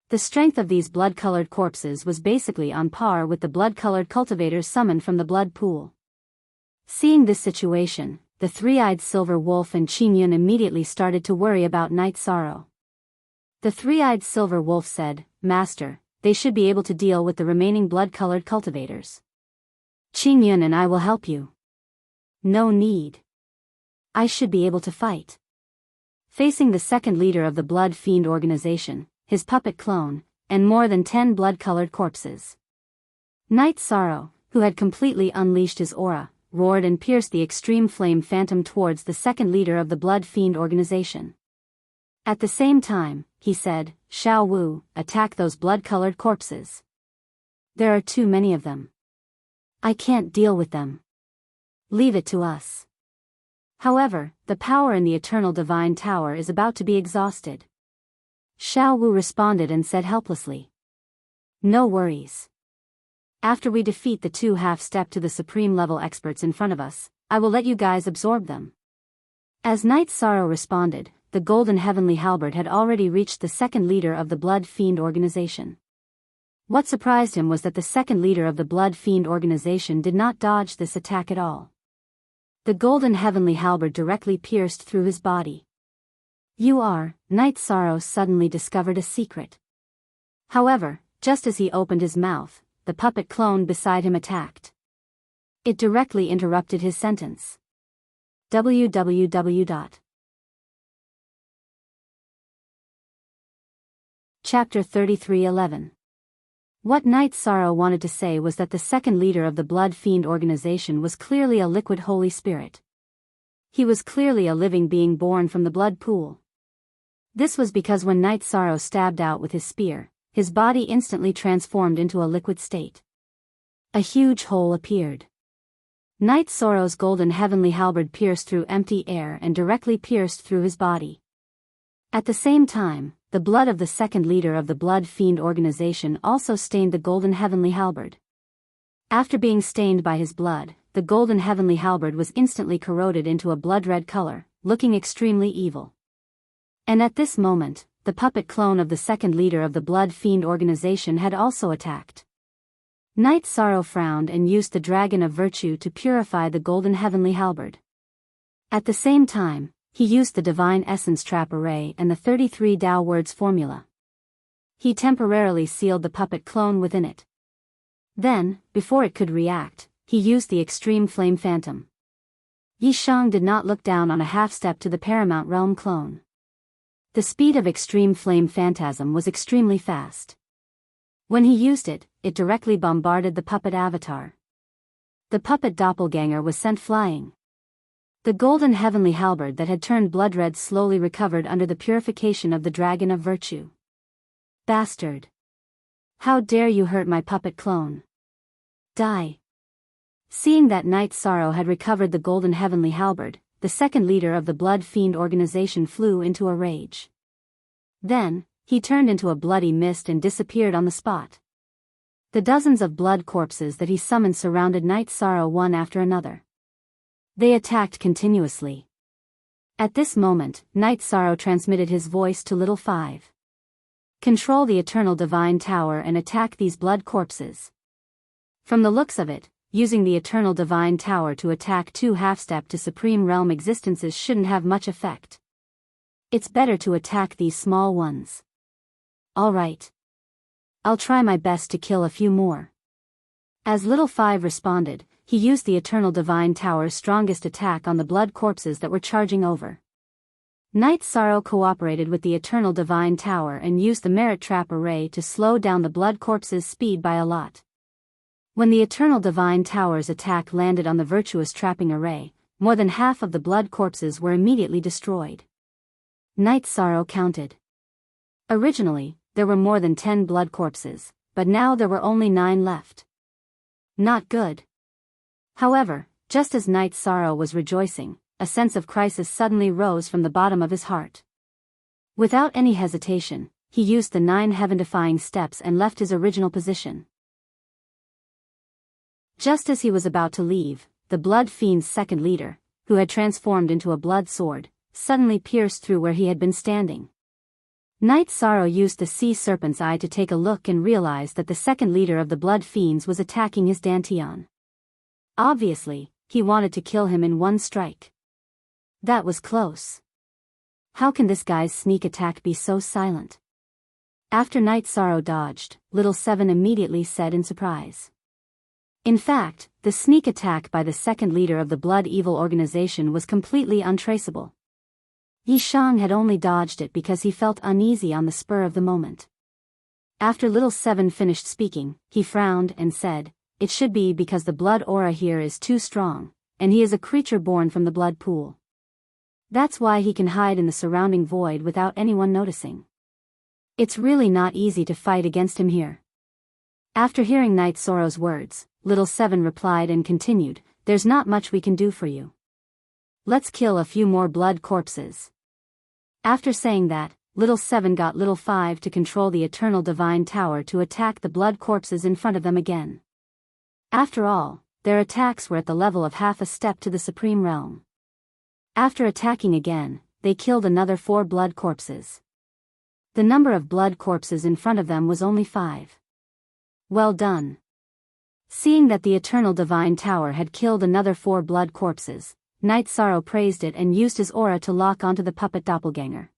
The strength of these blood-colored corpses was basically on par with the blood-colored cultivators summoned from the blood pool. Seeing this situation, the three-eyed silver wolf and Qingyun immediately started to worry about Night Sorrow. The three-eyed silver wolf said, "Master, they should be able to deal with the remaining blood-colored cultivators. Qingyun and I will help you." "No need. I should be able to fight." Facing the second leader of the Blood Fiend organization, his puppet clone, and more than 10 blood-colored corpses, Night Sorrow, who had completely unleashed his aura, roared and pierced the extreme flame phantom towards the second leader of the Blood Fiend organization. At the same time, he said, "Xiao Wu, attack those blood-colored corpses. There are too many of them. I can't deal with them. Leave it to us." However, the power in the Eternal Divine Tower is about to be exhausted. Xiao Wu responded and said helplessly, "No worries. After we defeat the two half-step to the supreme level experts in front of us, I will let you guys absorb them." As Night Sorrow responded, the Golden Heavenly Halberd had already reached the second leader of the Blood Fiend organization. What surprised him was that the second leader of the Blood Fiend organization did not dodge this attack at all. The Golden Heavenly Halberd directly pierced through his body. Night Sorrow suddenly discovered a secret. However, just as he opened his mouth, the puppet clone beside him attacked. It directly interrupted his sentence. www. Chapter 33:11. What Night Sorrow wanted to say was that the second leader of the Blood Fiend organization was clearly a liquid Holy Spirit. He was clearly a living being born from the blood pool. This was because when Night Sorrow stabbed out with his spear, his body instantly transformed into a liquid state. A huge hole appeared. Night Sorrow's Golden Heavenly Halberd pierced through empty air and directly pierced through his body. At the same time, the blood of the second leader of the Blood Fiend organization also stained the Golden Heavenly Halberd. After being stained by his blood, the Golden Heavenly Halberd was instantly corroded into a blood-red color, looking extremely evil. And at this moment, the puppet clone of the second leader of the Blood Fiend organization had also attacked. Night Sorrow frowned and used the Dragon of Virtue to purify the Golden Heavenly Halberd. At the same time, he used the Divine Essence Trap Array and the 33 Tao Words formula. He temporarily sealed the puppet clone within it. Then, before it could react, he used the Extreme Flame Phantom. Yi Shang did not look down on a half-step to the Paramount Realm clone. The speed of Extreme Flame Phantasm was extremely fast. When he used it, it directly bombarded the puppet avatar. The puppet doppelganger was sent flying. The Golden Heavenly Halberd that had turned blood-red slowly recovered under the purification of the Dragon of Virtue. "Bastard! How dare you hurt my puppet clone? Die!" Seeing that Night Sorrow had recovered the Golden Heavenly Halberd, the second leader of the Blood Fiend organization flew into a rage. Then, he turned into a bloody mist and disappeared on the spot. The dozens of blood corpses that he summoned surrounded Night Sorrow one after another. They attacked continuously. At this moment, Night Sorrow transmitted his voice to Little Five. "Control the Eternal Divine Tower and attack these blood corpses." From the looks of it, using the Eternal Divine Tower to attack two half-step to Supreme Realm existences shouldn't have much effect. It's better to attack these small ones. "All right. I'll try my best to kill a few more." As Little Five responded, he used the Eternal Divine Tower's strongest attack on the blood corpses that were charging over. Night Sorrow cooperated with the Eternal Divine Tower and used the Merit Trap Array to slow down the blood corpses' speed by a lot. When the Eternal Divine Tower's attack landed on the Virtuous Trapping Array, more than half of the blood corpses were immediately destroyed. Night Sorrow counted. Originally, there were more than 10 blood corpses, but now there were only 9 left. Not good. However, just as Night Sorrow was rejoicing, a sense of crisis suddenly rose from the bottom of his heart. Without any hesitation, he used the 9 heaven-defying steps and left his original position. Just as he was about to leave, the Blood Fiend's second leader, who had transformed into a blood sword, suddenly pierced through where he had been standing. Night Sorrow used the Sea Serpent's Eye to take a look and realized that the second leader of the Blood Fiends was attacking his Dantian. Obviously, he wanted to kill him in one strike. That was close. How can this guy's sneak attack be so silent? After Night Sorrow dodged, Little Seven immediately said in surprise. In fact, the sneak attack by the second leader of the Blood Evil organization was completely untraceable. Yi Shang had only dodged it because he felt uneasy on the spur of the moment. After Little Seven finished speaking, he frowned and said, "It should be because the blood aura here is too strong, and he is a creature born from the blood pool. That's why he can hide in the surrounding void without anyone noticing. It's really not easy to fight against him here." After hearing Night Sorrow's words, Little Seven replied and continued, "There's not much we can do for you. Let's kill a few more blood corpses." After saying that, Little Seven got Little Five to control the Eternal Divine Tower to attack the blood corpses in front of them again. After all, their attacks were at the level of half a step to the Supreme Realm. After attacking again, they killed another 4 blood corpses. The number of blood corpses in front of them was only 5. Well done. Seeing that the Eternal Divine Tower had killed another 4 blood corpses, Night Sorrow praised it and used his aura to lock onto the puppet doppelganger.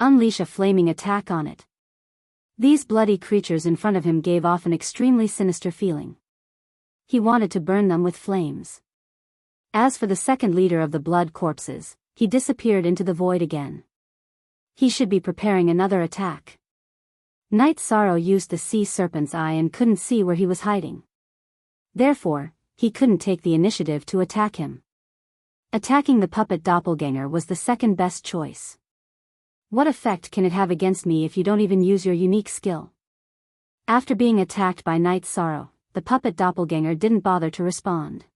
Unleash a flaming attack on it. These bloody creatures in front of him gave off an extremely sinister feeling. He wanted to burn them with flames. As for the second leader of the blood corpses, he disappeared into the void again. He should be preparing another attack. Night Sorrow used the sea serpent's eye and couldn't see where he was hiding. Therefore, he couldn't take the initiative to attack him. Attacking the puppet doppelganger was the second best choice. What effect can it have against me if you don't even use your unique skill? After being attacked by Night Sorrow, the puppet doppelganger didn't bother to respond.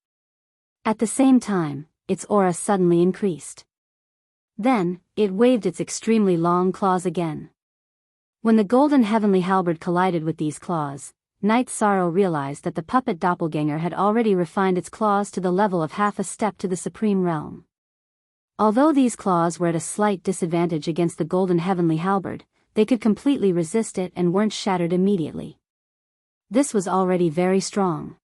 At the same time, its aura suddenly increased. Then, it waved its extremely long claws again. When the golden heavenly halberd collided with these claws, Night Sorrow realized that the puppet doppelganger had already refined its claws to the level of half a step to the Supreme Realm. Although these claws were at a slight disadvantage against the golden heavenly halberd, they could completely resist it and weren't shattered immediately. This was already very strong.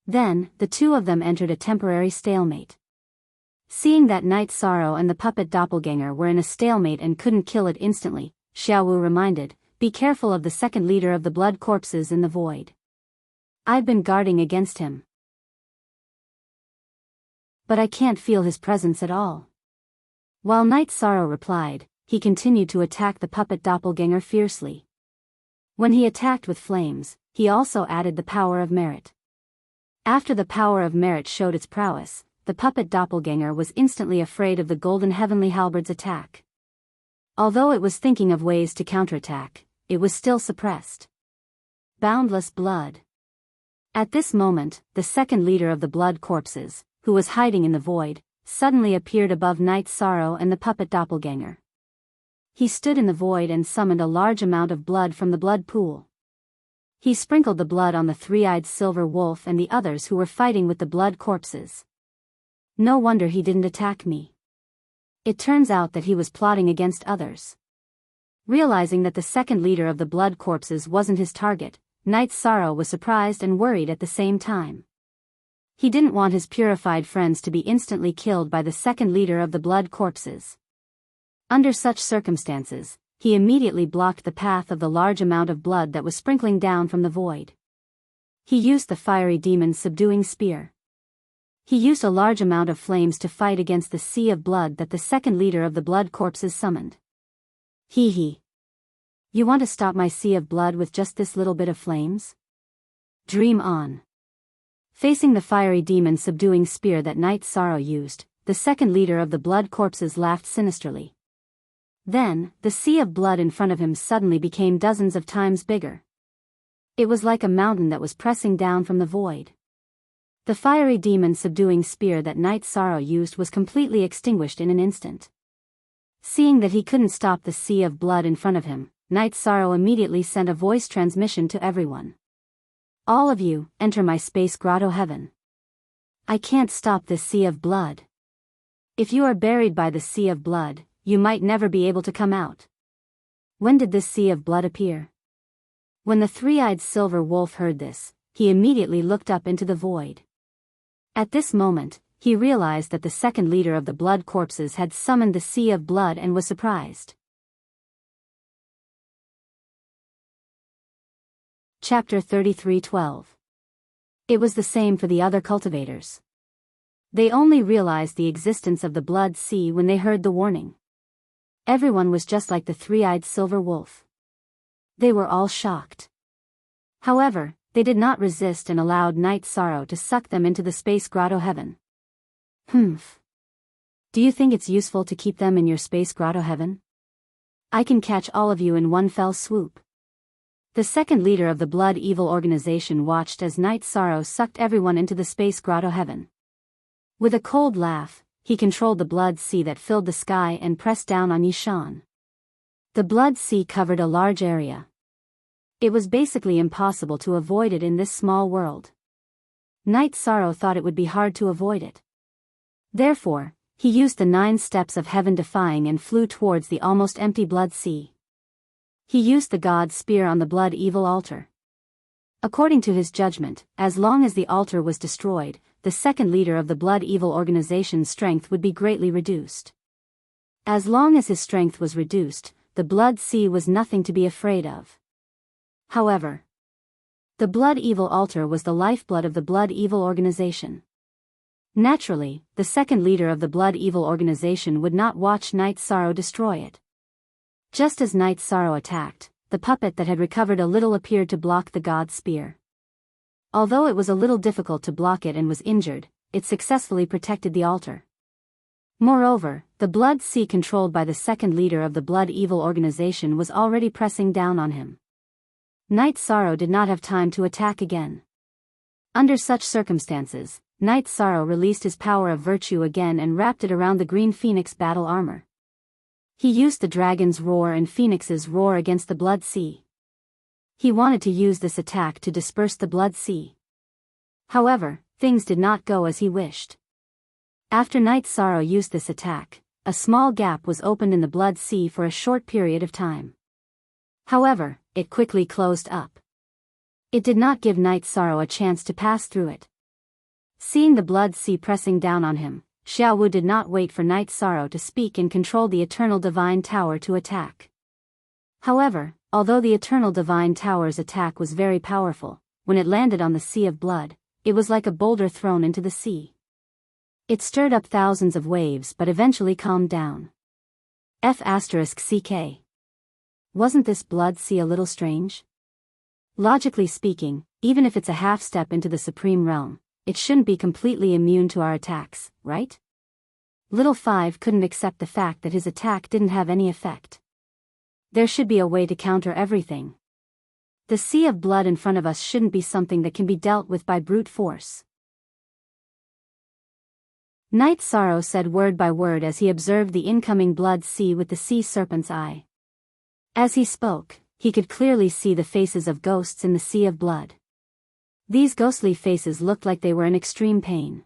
Then, the two of them entered a temporary stalemate. Seeing that Night Sorrow and the puppet doppelganger were in a stalemate and couldn't kill it instantly, Xiaowu reminded, "Be careful of the second leader of the blood corpses in the void. I've been guarding against him. But I can't feel his presence at all." While Night Sorrow replied, he continued to attack the puppet doppelganger fiercely. When he attacked with flames, he also added the power of merit. After the power of merit showed its prowess, the puppet doppelganger was instantly afraid of the golden heavenly halberd's attack. Although it was thinking of ways to counterattack, it was still suppressed. Boundless blood. At this moment, the second leader of the blood corpses, who was hiding in the void, suddenly appeared above Night Sorrow and the puppet doppelganger. He stood in the void and summoned a large amount of blood from the blood pool. He sprinkled the blood on the three-eyed silver wolf and the others who were fighting with the blood corpses. No wonder he didn't attack me. It turns out that he was plotting against others. Realizing that the second leader of the blood corpses wasn't his target, Night Sorrow was surprised and worried at the same time. He didn't want his purified friends to be instantly killed by the second leader of the blood corpses. Under such circumstances, he immediately blocked the path of the large amount of blood that was sprinkling down from the void. He used the fiery demon's subduing spear. He used a large amount of flames to fight against the sea of blood that the second leader of the blood corpses summoned. Hee hee. You want to stop my sea of blood with just this little bit of flames? Dream on. Facing the fiery demon's subduing spear that Night Sorrow used, the second leader of the blood corpses laughed sinisterly. Then, the sea of blood in front of him suddenly became dozens of times bigger. It was like a mountain that was pressing down from the void. The fiery demon subduing spear that Night Sorrow used was completely extinguished in an instant. Seeing that he couldn't stop the sea of blood in front of him, Night Sorrow immediately sent a voice transmission to everyone. All of you, enter my space grotto heaven. I can't stop this sea of blood. If you are buried by the sea of blood, you might never be able to come out. When did this sea of blood appear? When the three-eyed silver wolf heard this, he immediately looked up into the void. At this moment, he realized that the second leader of the blood corpses had summoned the sea of blood and was surprised. Chapter 33:12. It was the same for the other cultivators. They only realized the existence of the blood sea when they heard the warning. Everyone was just like the three-eyed silver wolf. They were all shocked. However, they did not resist and allowed night sorrow to suck them into the space grotto heaven. Humph. Do you think it's useful to keep them in your space grotto heaven? I can catch all of you in one fell swoop. The second leader of the blood evil organization watched as night sorrow sucked everyone into the space grotto heaven. With a cold laugh, he controlled the blood sea that filled the sky and pressed down on Yishan. The blood sea covered a large area. It was basically impossible to avoid it in this small world. Night sorrow thought it would be hard to avoid it. Therefore, he used the 9 steps of heaven defying and flew towards the almost empty blood sea. He used the god's spear on the blood evil altar. According to his judgment, as long as the altar was destroyed, the second leader of the blood evil organization's strength would be greatly reduced. As long as his strength was reduced, the blood sea was nothing to be afraid of. However, the blood evil altar was the lifeblood of the blood evil organization. Naturally, the second leader of the blood evil organization would not watch Night Sorrow destroy it. Just as Night Sorrow attacked, the puppet that had recovered a little appeared to block the god's spear. Although it was a little difficult to block it and was injured, it successfully protected the altar. Moreover, the blood sea controlled by the second leader of the blood evil organization was already pressing down on him. Night Sorrow did not have time to attack again. Under such circumstances, Night Sorrow released his power of virtue again and wrapped it around the green phoenix battle armor. He used the dragon's roar and phoenix's roar against the blood sea. He wanted to use this attack to disperse the blood sea. However, things did not go as he wished. After Night Sorrow used this attack, a small gap was opened in the blood sea for a short period of time. However, it quickly closed up. It did not give Night Sorrow a chance to pass through it. Seeing the blood sea pressing down on him, Xiaowu did not wait for Night Sorrow to speak and controlled the Eternal Divine Tower to attack. However, although the Eternal Divine Tower's attack was very powerful, when it landed on the Sea of Blood, it was like a boulder thrown into the sea. It stirred up thousands of waves but eventually calmed down. F***CK. Wasn't this blood sea a little strange? Logically speaking, even if it's a half step into the Supreme Realm, it shouldn't be completely immune to our attacks, right? Little Five couldn't accept the fact that his attack didn't have any effect. There should be a way to counter everything. The sea of blood in front of us shouldn't be something that can be dealt with by brute force. Night Sorrow said word by word as he observed the incoming blood sea with the sea serpent's eye. As he spoke, he could clearly see the faces of ghosts in the sea of blood. These ghostly faces looked like they were in extreme pain.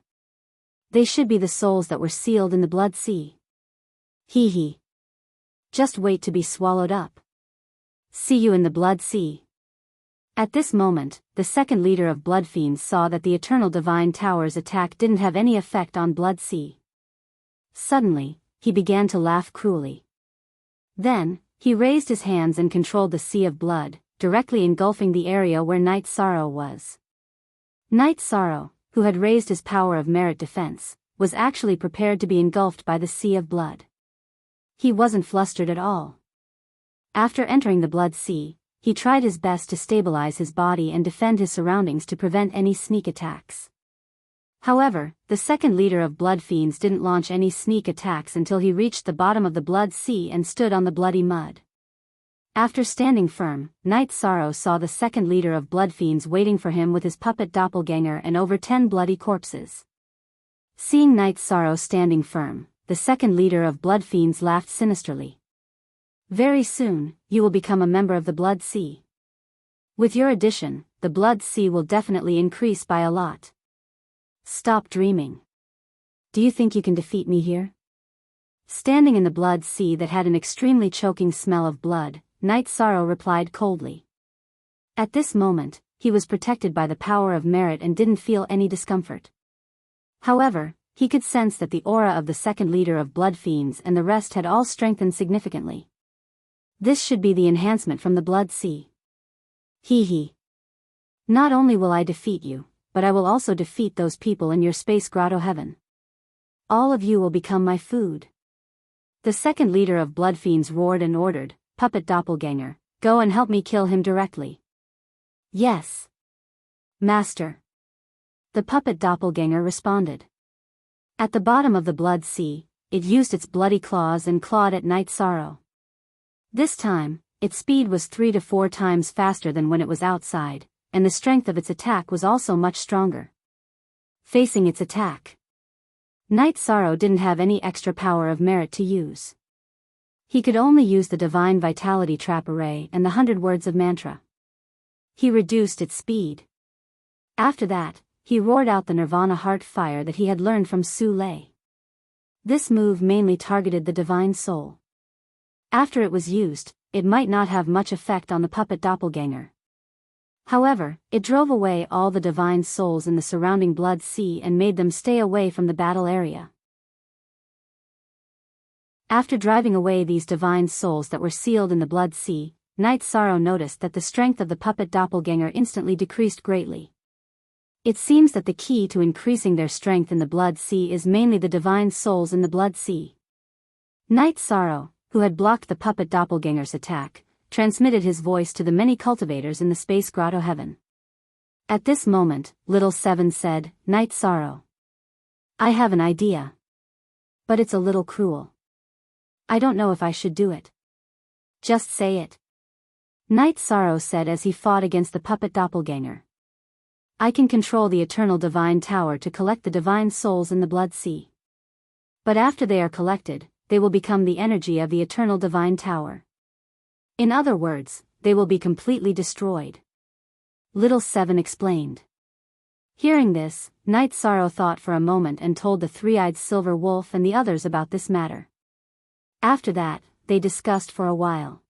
They should be the souls that were sealed in the blood sea. Hee hee. Just wait to be swallowed up. See you in the blood sea. At this moment, the second leader of Blood Fiends saw that the Eternal Divine Tower's attack didn't have any effect on Blood Sea. Suddenly, he began to laugh cruelly. Then, he raised his hands and controlled the Sea of Blood, directly engulfing the area where Night Sorrow was. Night Sorrow, who had raised his power of merit defense, was actually prepared to be engulfed by the Sea of Blood. He wasn't flustered at all. After entering the Blood Sea, he tried his best to stabilize his body and defend his surroundings to prevent any sneak attacks. However, the second leader of Blood Fiends didn't launch any sneak attacks until he reached the bottom of the Blood Sea and stood on the bloody mud. After standing firm, Night Sorrow saw the second leader of Blood Fiends waiting for him with his puppet doppelganger and over 10 bloody corpses. Seeing Night Sorrow standing firm, the second leader of Blood Fiends laughed sinisterly. Very soon, you will become a member of the Blood Sea. With your addition, the Blood Sea will definitely increase by a lot. Stop dreaming. Do you think you can defeat me here? Standing in the Blood Sea that had an extremely choking smell of blood, Night Sorrow replied coldly. At this moment, he was protected by the power of merit and didn't feel any discomfort. However, he could sense that the aura of the second leader of blood fiends and the rest had all strengthened significantly. This should be the enhancement from the blood sea. Hee hee. Not only will I defeat you, but I will also defeat those people in your space grotto heaven. All of you will become my food. The second leader of blood fiends roared and ordered, Puppet Doppelganger, go and help me kill him directly. Yes, Master. The puppet doppelganger responded. At the bottom of the blood sea, it used its bloody claws and clawed at Night Sorrow. This time, its speed was 3 to 4 times faster than when it was outside, and the strength of its attack was also much stronger. Facing its attack, Night Sorrow didn't have any extra power of merit to use. He could only use the Divine Vitality Trap Array and the 100 Words of Mantra. He reduced its speed. After that, he roared out the Nirvana Heart Fire that he had learned from Su Lei. This move mainly targeted the Divine Soul. After it was used, it might not have much effect on the puppet doppelganger. However, it drove away all the Divine Souls in the surrounding blood sea and made them stay away from the battle area. After driving away these Divine Souls that were sealed in the blood sea, Night Sorrow noticed that the strength of the puppet doppelganger instantly decreased greatly. It seems that the key to increasing their strength in the blood sea is mainly the Divine Souls in the blood sea. Night Sorrow, who had blocked the puppet doppelganger's attack, transmitted his voice to the many cultivators in the space grotto heaven. At this moment, Little Seven said, Night Sorrow, I have an idea. But it's a little cruel. I don't know if I should do it. Just say it. Night Sorrow said as he fought against the puppet doppelganger. I can control the Eternal Divine Tower to collect the Divine Souls in the blood sea. But after they are collected, they will become the energy of the Eternal Divine Tower. In other words, they will be completely destroyed. Little Seven explained. Hearing this, Night Sorrow thought for a moment and told the three-eyed silver wolf and the others about this matter. After that, they discussed for a while.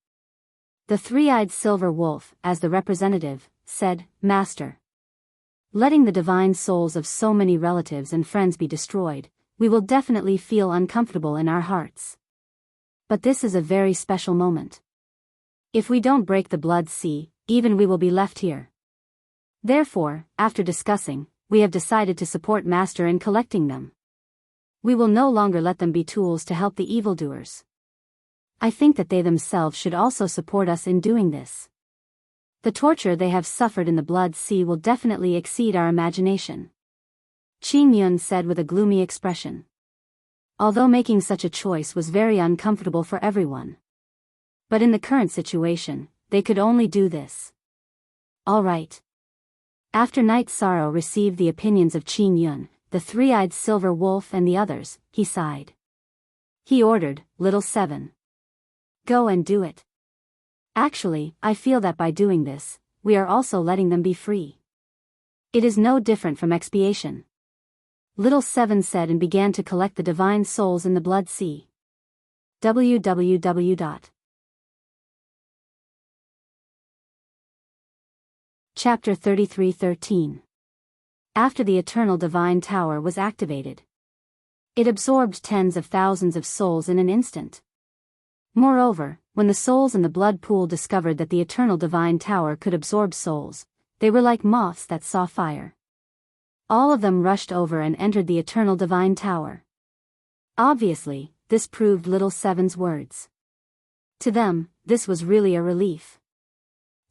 The three-eyed silver wolf, as the representative, said, Master, letting the divine souls of so many relatives and friends be destroyed, we will definitely feel uncomfortable in our hearts. But this is a very special moment. If we don't break the blood sea, even we will be left here. Therefore, after discussing, we have decided to support Master in collecting them. We will no longer let them be tools to help the evildoers. I think that they themselves should also support us in doing this. The torture they have suffered in the blood sea will definitely exceed our imagination. Qing Yun said with a gloomy expression. Although making such a choice was very uncomfortable for everyone. But in the current situation, they could only do this. All right. After Night Sorrow received the opinions of Qing Yun, the three-eyed silver wolf and the others, he sighed. He ordered, Little Seven, go and do it. Actually, I feel that by doing this, we are also letting them be free. It is no different from expiation. Little Seven said and began to collect the divine souls in the blood sea. www. Chapter 33:13. After the Eternal Divine Tower was activated, it absorbed tens of thousands of souls in an instant. Moreover, when the souls in the blood pool discovered that the Eternal Divine Tower could absorb souls, they were like moths that saw fire. All of them rushed over and entered the Eternal Divine Tower. Obviously, this proved Little Seven's words. To them, this was really a relief.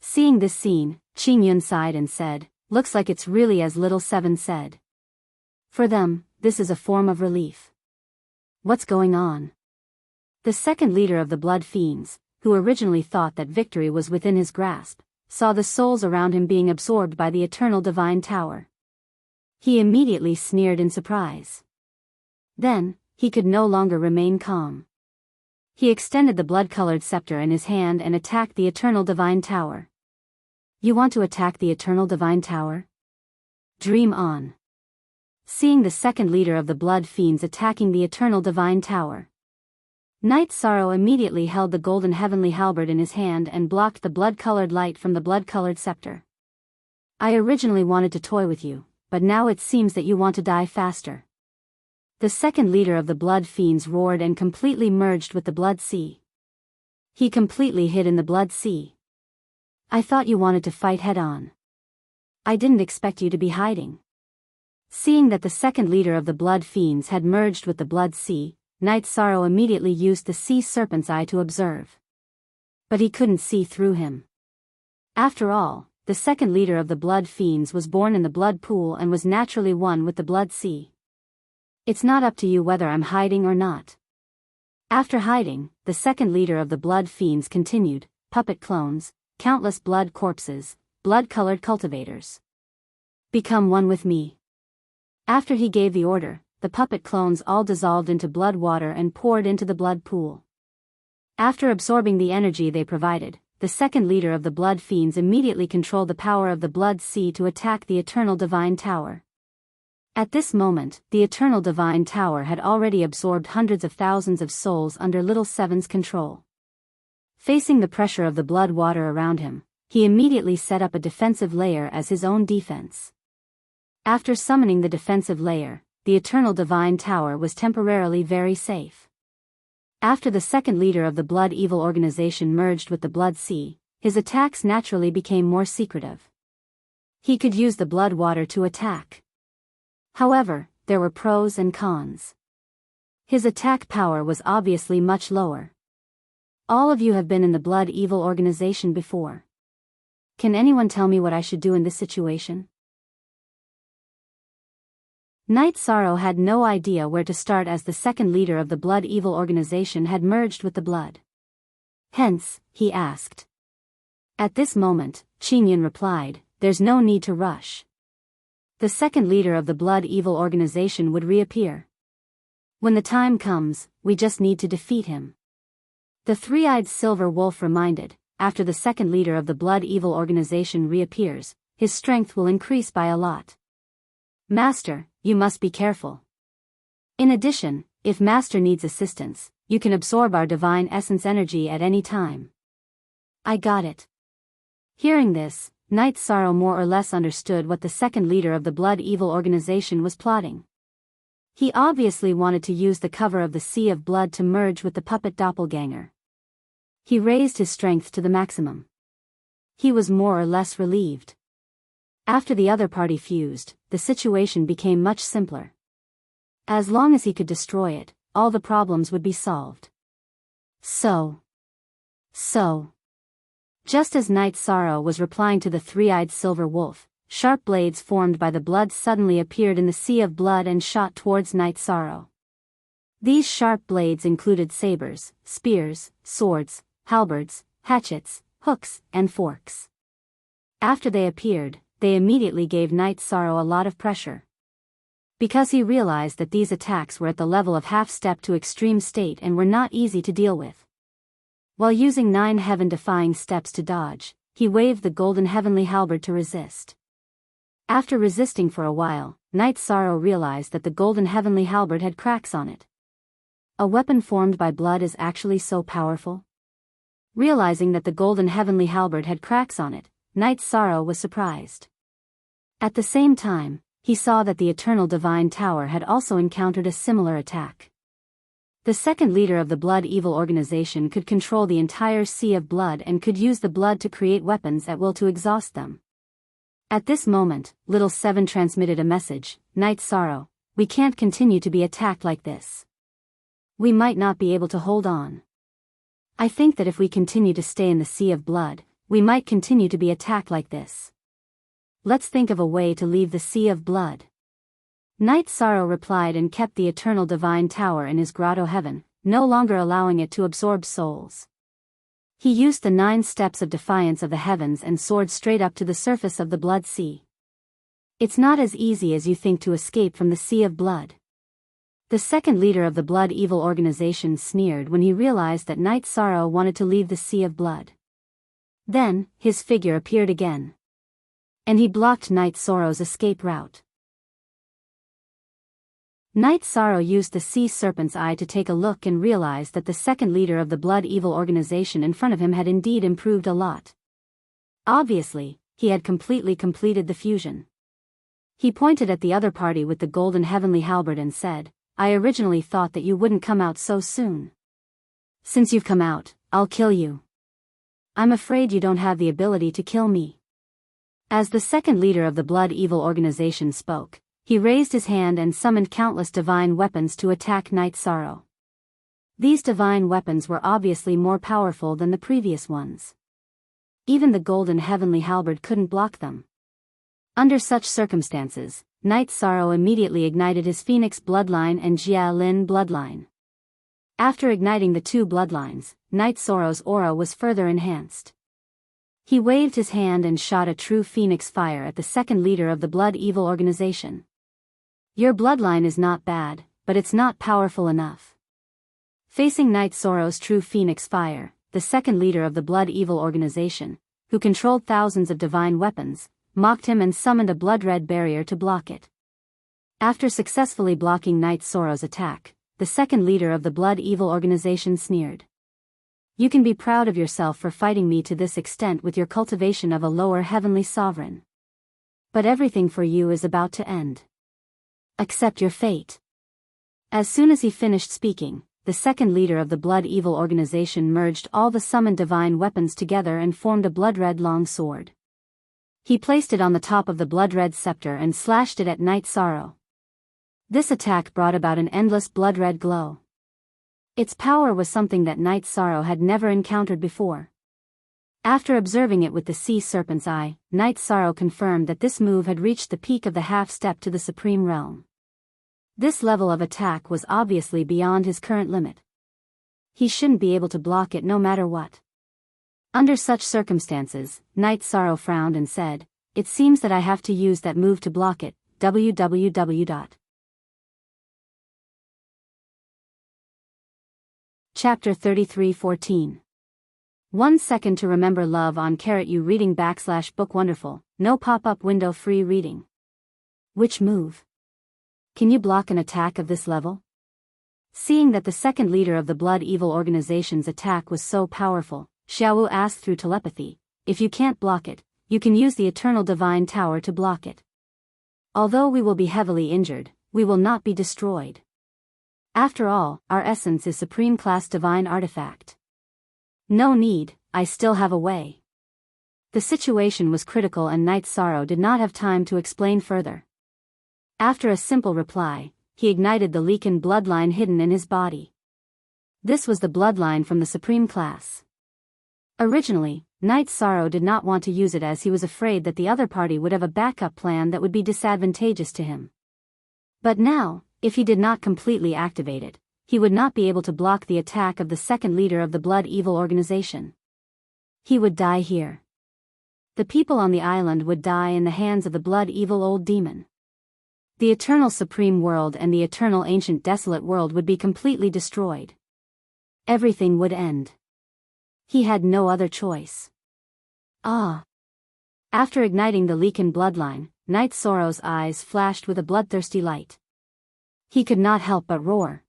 Seeing this scene, Qing Yun sighed and said, looks like it's really as Little Seven said. For them, this is a form of relief. What's going on? The second leader of the blood fiends, who originally thought that victory was within his grasp, saw the souls around him being absorbed by the Eternal Divine Tower. He immediately sneered in surprise. Then, he could no longer remain calm. He extended the blood-colored scepter in his hand and attacked the Eternal Divine Tower. You want to attack the Eternal Divine Tower? Dream on. Seeing the second leader of the blood fiends attacking the Eternal Divine Tower, Night Sorrow immediately held the golden heavenly halberd in his hand and blocked the blood-colored light from the blood-colored scepter. I originally wanted to toy with you, but now it seems that you want to die faster. The second leader of the blood fiends roared and completely merged with the blood sea. He completely hid in the blood sea. I thought you wanted to fight head-on. I didn't expect you to be hiding. Seeing that the second leader of the blood fiends had merged with the blood sea, Night Sorrow immediately used the sea serpent's eye to observe. But he couldn't see through him. After all, the second leader of the blood fiends was born in the blood pool and was naturally one with the blood sea. It's not up to you whether I'm hiding or not. After hiding, the second leader of the blood fiends continued, puppet clones, countless blood corpses, blood-colored cultivators. Become one with me. After he gave the order, the puppet clones all dissolved into blood water and poured into the blood pool. After absorbing the energy they provided, the second leader of the blood fiends immediately controlled the power of the blood sea to attack the Eternal Divine Tower. At this moment, the Eternal Divine Tower had already absorbed hundreds of thousands of souls under Little Seven's control. Facing the pressure of the blood water around him, he immediately set up a defensive layer as his own defense. After summoning the defensive layer, the Eternal Divine Tower was temporarily very safe. After the second leader of the Blood Evil organization merged with the Blood Sea, his attacks naturally became more secretive. He could use the blood water to attack. However, there were pros and cons. His attack power was obviously much lower. All of you have been in the Blood Evil organization before. Can anyone tell me what I should do in this situation? Night Sorrow had no idea where to start as the second leader of the Blood Evil organization had merged with the blood. Hence, he asked. At this moment, Qingyan replied, "There's no need to rush. The second leader of the Blood Evil organization would reappear. When the time comes, we just need to defeat him." The three-eyed silver wolf reminded, after the second leader of the Blood Evil organization reappears, his strength will increase by a lot. Master, you must be careful. In addition, if Master needs assistance, you can absorb our divine essence energy at any time. I got it. Hearing this, Night Sorrow more or less understood what the second leader of the Blood Evil organization was plotting. He obviously wanted to use the cover of the Sea of Blood to merge with the puppet doppelganger. He raised his strength to the maximum. He was more or less relieved. After the other party fused, the situation became much simpler. As long as he could destroy it, all the problems would be solved. So. Just as Night Sorrow was replying to the three-eyed silver wolf, sharp blades formed by the blood suddenly appeared in the Sea of Blood and shot towards Night Sorrow. These sharp blades included sabers, spears, swords, halberds, hatchets, hooks, and forks. After they appeared, they immediately gave Night Sorrow a lot of pressure. Because he realized that these attacks were at the level of half-step to extreme state and were not easy to deal with. While using 9 heaven-defying steps to dodge, he waved the golden heavenly halberd to resist. After resisting for a while, Night Sorrow realized that the golden heavenly halberd had cracks on it. A weapon formed by blood is actually so powerful? Realizing that the golden heavenly halberd had cracks on it, Night Sorrow was surprised. At the same time, he saw that the Eternal Divine Tower had also encountered a similar attack. The second leader of the Blood Evil organization could control the entire Sea of Blood and could use the blood to create weapons at will to exhaust them. At this moment, Little Seven transmitted a message, "Night Sorrow, we can't continue to be attacked like this. We might not be able to hold on. I think that if we continue to stay in the Sea of Blood, we might continue to be attacked like this. Let's think of a way to leave the Sea of Blood." Night Sorrow replied and kept the Eternal Divine Tower in his grotto heaven, no longer allowing it to absorb souls. He used the 9 steps of defiance of the heavens and soared straight up to the surface of the Blood Sea. It's not as easy as you think to escape from the Sea of Blood. The second leader of the Blood Evil organization sneered when he realized that Night Sorrow wanted to leave the Sea of Blood. Then, his figure appeared again. And he blocked Night Sorrow's escape route. Night Sorrow used the Sea Serpent's eye to take a look and realized that the second leader of the Blood Evil organization in front of him had indeed improved a lot. Obviously, he had completely completed the fusion. He pointed at the other party with the golden heavenly halberd and said, I originally thought that you wouldn't come out so soon. Since you've come out, I'll kill you. I'm afraid you don't have the ability to kill me." As the second leader of the Blood Evil organization spoke, he raised his hand and summoned countless divine weapons to attack Night Sorrow. These divine weapons were obviously more powerful than the previous ones. Even the golden heavenly halberd couldn't block them. Under such circumstances, Night Sorrow immediately ignited his Phoenix bloodline and Jia Lin bloodline. After igniting the two bloodlines, Night Sorrow's aura was further enhanced. He waved his hand and shot a true Phoenix fire at the second leader of the Blood Evil organization. "Your bloodline is not bad, but it's not powerful enough." Facing Night Sorrow's true Phoenix fire, the second leader of the Blood Evil organization, who controlled thousands of divine weapons, mocked him and summoned a blood-red barrier to block it. After successfully blocking Night Sorrow's attack, the second leader of the Blood Evil organization sneered. "You can be proud of yourself for fighting me to this extent with your cultivation of a lower heavenly sovereign. But everything for you is about to end. Accept your fate." As soon as he finished speaking, the second leader of the Blood Evil organization merged all the summoned divine weapons together and formed a blood-red long sword. He placed it on the top of the blood-red scepter and slashed it at Night Sorrow. This attack brought about an endless blood-red glow. Its power was something that Night Sorrow had never encountered before. After observing it with the sea serpent's eye, Night Sorrow confirmed that this move had reached the peak of the half-step to the supreme realm. This level of attack was obviously beyond his current limit. He shouldn't be able to block it no matter what. Under such circumstances, Night Sorrow frowned and said, "It seems that I have to use that move to block it." Chapter 33:14. 1 second to remember love on you reading /book wonderful, no pop-up window free reading. Which move? Can you block an attack of this level? Seeing that the second leader of the Blood Evil organization's attack was so powerful, Xiaowu asked through telepathy, "If you can't block it, you can use the Eternal Divine Tower to block it. Although we will be heavily injured, we will not be destroyed. After all, our essence is Supreme Class Divine Artifact." "No need, I still have a way." The situation was critical and Night Sorrow did not have time to explain further. After a simple reply, he ignited the Leakin bloodline hidden in his body. This was the bloodline from the Supreme Class. Originally, Night Sorrow did not want to use it as he was afraid that the other party would have a backup plan that would be disadvantageous to him. But now, if he did not completely activate it, he would not be able to block the attack of the second leader of the Blood Evil organization. He would die here. The people on the island would die in the hands of the Blood Evil old demon. The eternal supreme world and the eternal ancient desolate world would be completely destroyed. Everything would end. He had no other choice. Ah! After igniting the Leakin bloodline, Night Sorrow's eyes flashed with a bloodthirsty light. He could not help but roar.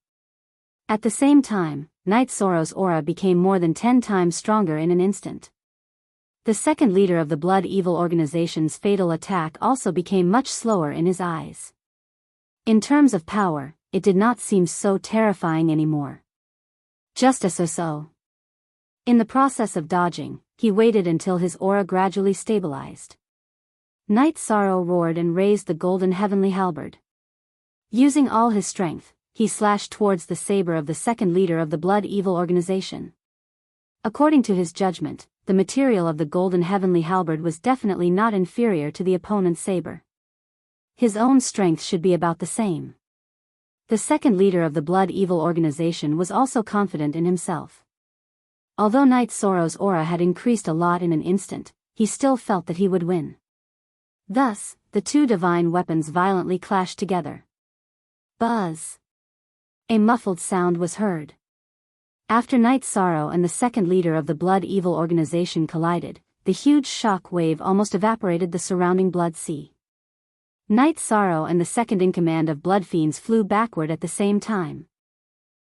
At the same time, Night Sorrow's aura became more than 10 times stronger in an instant. The second leader of the Blood Evil organization's fatal attack also became much slower in his eyes. In terms of power, it did not seem so terrifying anymore. Just a so-so. In the process of dodging, he waited until his aura gradually stabilized. Night Sorrow roared and raised the golden heavenly halberd. Using all his strength, he slashed towards the saber of the second leader of the Blood Evil organization. According to his judgment, the material of the golden heavenly halberd was definitely not inferior to the opponent's saber. His own strength should be about the same. The second leader of the Blood Evil organization was also confident in himself. Although Night Sorrow's aura had increased a lot in an instant, he still felt that he would win. Thus, the two divine weapons violently clashed together. Buzz! A muffled sound was heard. After Night Sorrow and the second leader of the Blood Evil organization collided, the huge shock wave almost evaporated the surrounding blood sea. Night Sorrow and the second in command of Blood Fiends flew backward at the same time.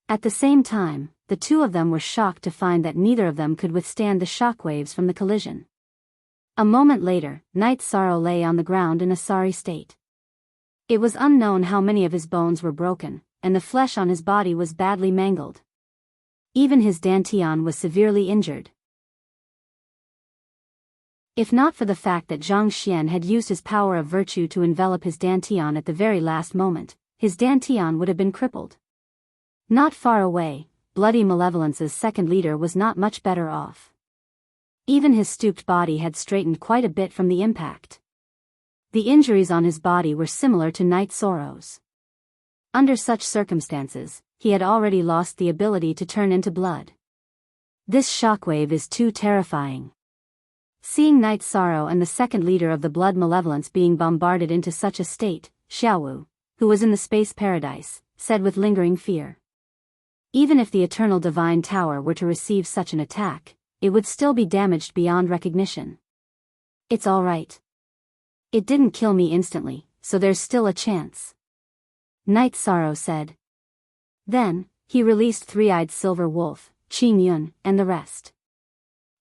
At the same time, the two of them were shocked to find that neither of them could withstand the shock waves from the collision. A moment later, Night Sorrow lay on the ground in a sorry state. It was unknown how many of his bones were broken, and the flesh on his body was badly mangled. Even his dantian was severely injured. If not for the fact that Zhang Xian had used his power of virtue to envelop his dantian at the very last moment, his dantian would have been crippled. Not far away, Bloody Malevolence's second leader was not much better off. Even his stooped body had straightened quite a bit from the impact. The injuries on his body were similar to Night Sorrow's. Under such circumstances, he had already lost the ability to turn into blood. This shockwave is too terrifying. Seeing Night Sorrow and the second leader of the Blood Malevolence being bombarded into such a state, Xiaowu, who was in the space paradise, said with lingering fear. Even if the Eternal Divine Tower were to receive such an attack, it would still be damaged beyond recognition. It's all right. It didn't kill me instantly, so there's still a chance. Night Sorrow said. Then, he released Three-Eyed Silver Wolf, Qing Yun, and the rest.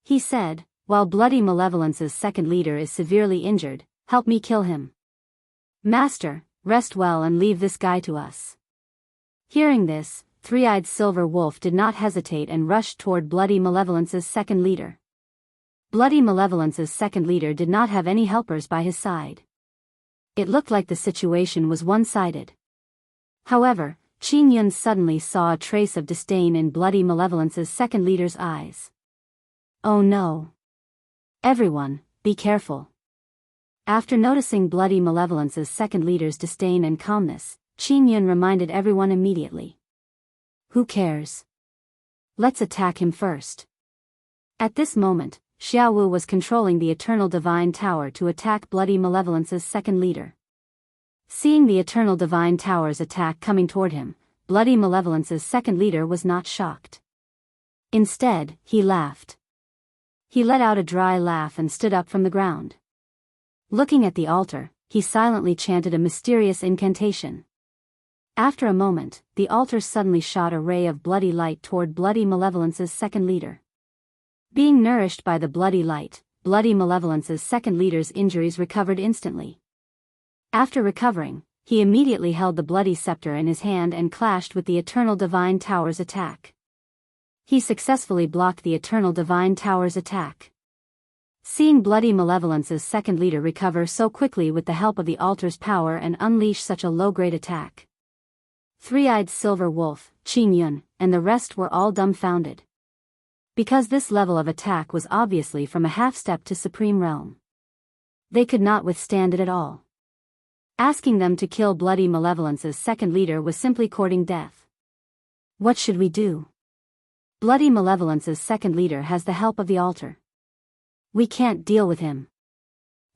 He said, while Bloody Malevolence's second leader is severely injured, help me kill him. Master, rest well and leave this guy to us. Hearing this, Three-Eyed Silver Wolf did not hesitate and rushed toward Bloody Malevolence's second leader. Bloody Malevolence's second leader did not have any helpers by his side. It looked like the situation was one-sided. However, Qing Yun suddenly saw a trace of disdain in Bloody Malevolence's second leader's eyes. Oh no. Everyone, be careful. After noticing Bloody Malevolence's second leader's disdain and calmness, Qing Yun reminded everyone immediately. Who cares? Let's attack him first. At this moment, Xiaowu was controlling the Eternal Divine Tower to attack Bloody Malevolence's second leader. Seeing the Eternal Divine Tower's attack coming toward him, Bloody Malevolence's second leader was not shocked. Instead, he laughed. He let out a dry laugh and stood up from the ground. Looking at the altar, he silently chanted a mysterious incantation. After a moment, the altar suddenly shot a ray of bloody light toward Bloody Malevolence's second leader. Being nourished by the bloody light, Bloody Malevolence's second leader's injuries recovered instantly. After recovering, he immediately held the bloody scepter in his hand and clashed with the Eternal Divine Tower's attack. He successfully blocked the Eternal Divine Tower's attack. Seeing Bloody Malevolence's second leader recover so quickly with the help of the altar's power and unleash such a low-grade attack, Three-Eyed Silver Wolf, Qing Yun, and the rest were all dumbfounded. Because this level of attack was obviously from a half-step to Supreme Realm. They could not withstand it at all. Asking them to kill Bloody Malevolence's second leader was simply courting death. What should we do? Bloody Malevolence's second leader has the help of the altar. We can't deal with him.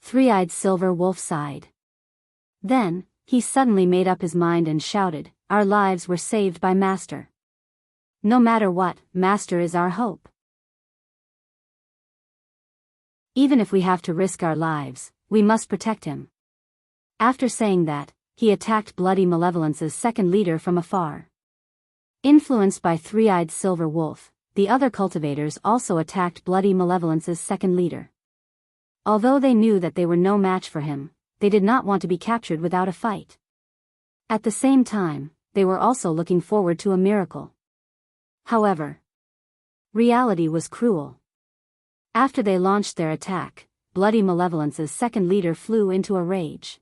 Three-Eyed Silver Wolf sighed. Then, he suddenly made up his mind and shouted, Our lives were saved by Master. No matter what, Master is our hope. Even if we have to risk our lives, we must protect him. After saying that, he attacked Bloody Malevolence's second leader from afar. Influenced by Three-Eyed Silver Wolf, the other cultivators also attacked Bloody Malevolence's second leader. Although they knew that they were no match for him, they did not want to be captured without a fight. At the same time, they were also looking forward to a miracle. However, reality was cruel. After they launched their attack, Bloody Malevolence's second leader flew into a rage.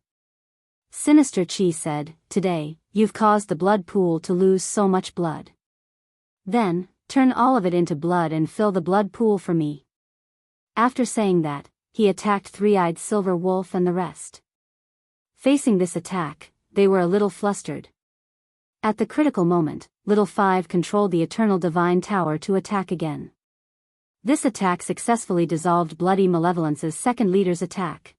Sinister Qi said, Today, you've caused the blood pool to lose so much blood. Then, turn all of it into blood and fill the blood pool for me. After saying that, he attacked Three-Eyed Silver Wolf and the rest. Facing this attack, they were a little flustered. At the critical moment, Little Five controlled the Eternal Divine Tower to attack again. This attack successfully dissolved Bloody Malevolence's second leader's attack.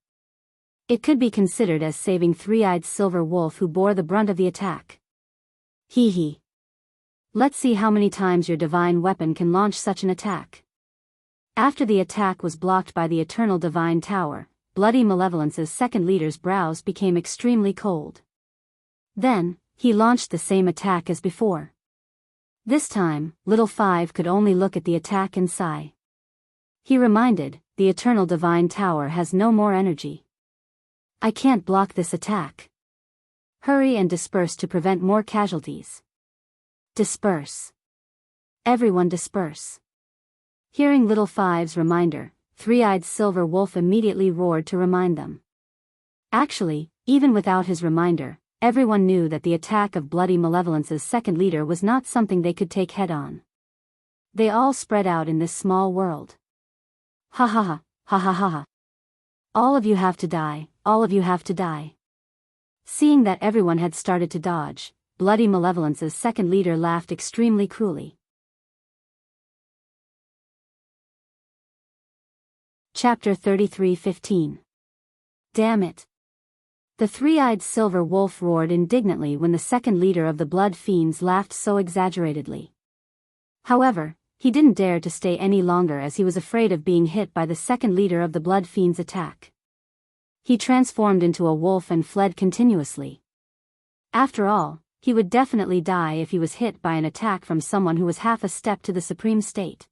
It could be considered as saving Three-Eyed Silver Wolf, who bore the brunt of the attack. Hee hee. Let's see how many times your divine weapon can launch such an attack. After the attack was blocked by the Eternal Divine Tower, Bloody Malevolence's second leader's brows became extremely cold. Then, he launched the same attack as before. This time, Little Five could only look at the attack and sigh. He reminded, the Eternal Divine Tower has no more energy. I can't block this attack. Hurry and disperse to prevent more casualties. Disperse. Everyone disperse. Hearing Little Five's reminder, Three-Eyed Silver Wolf immediately roared to remind them. Actually, even without his reminder, everyone knew that the attack of Bloody Malevolence's second leader was not something they could take head-on. They all spread out in this small world. Ha ha ha, ha ha ha ha. All of you have to die, all of you have to die. Seeing that everyone had started to dodge, Bloody Malevolence's second leader laughed extremely cruelly. Chapter 33:15. Damn it. The three-eyed silver wolf roared indignantly when the second leader of the blood fiends laughed so exaggeratedly. However, he didn't dare to stay any longer as he was afraid of being hit by the second leader of the blood fiends' attack. He transformed into a wolf and fled continuously. After all, he would definitely die if he was hit by an attack from someone who was half a step to the supreme state.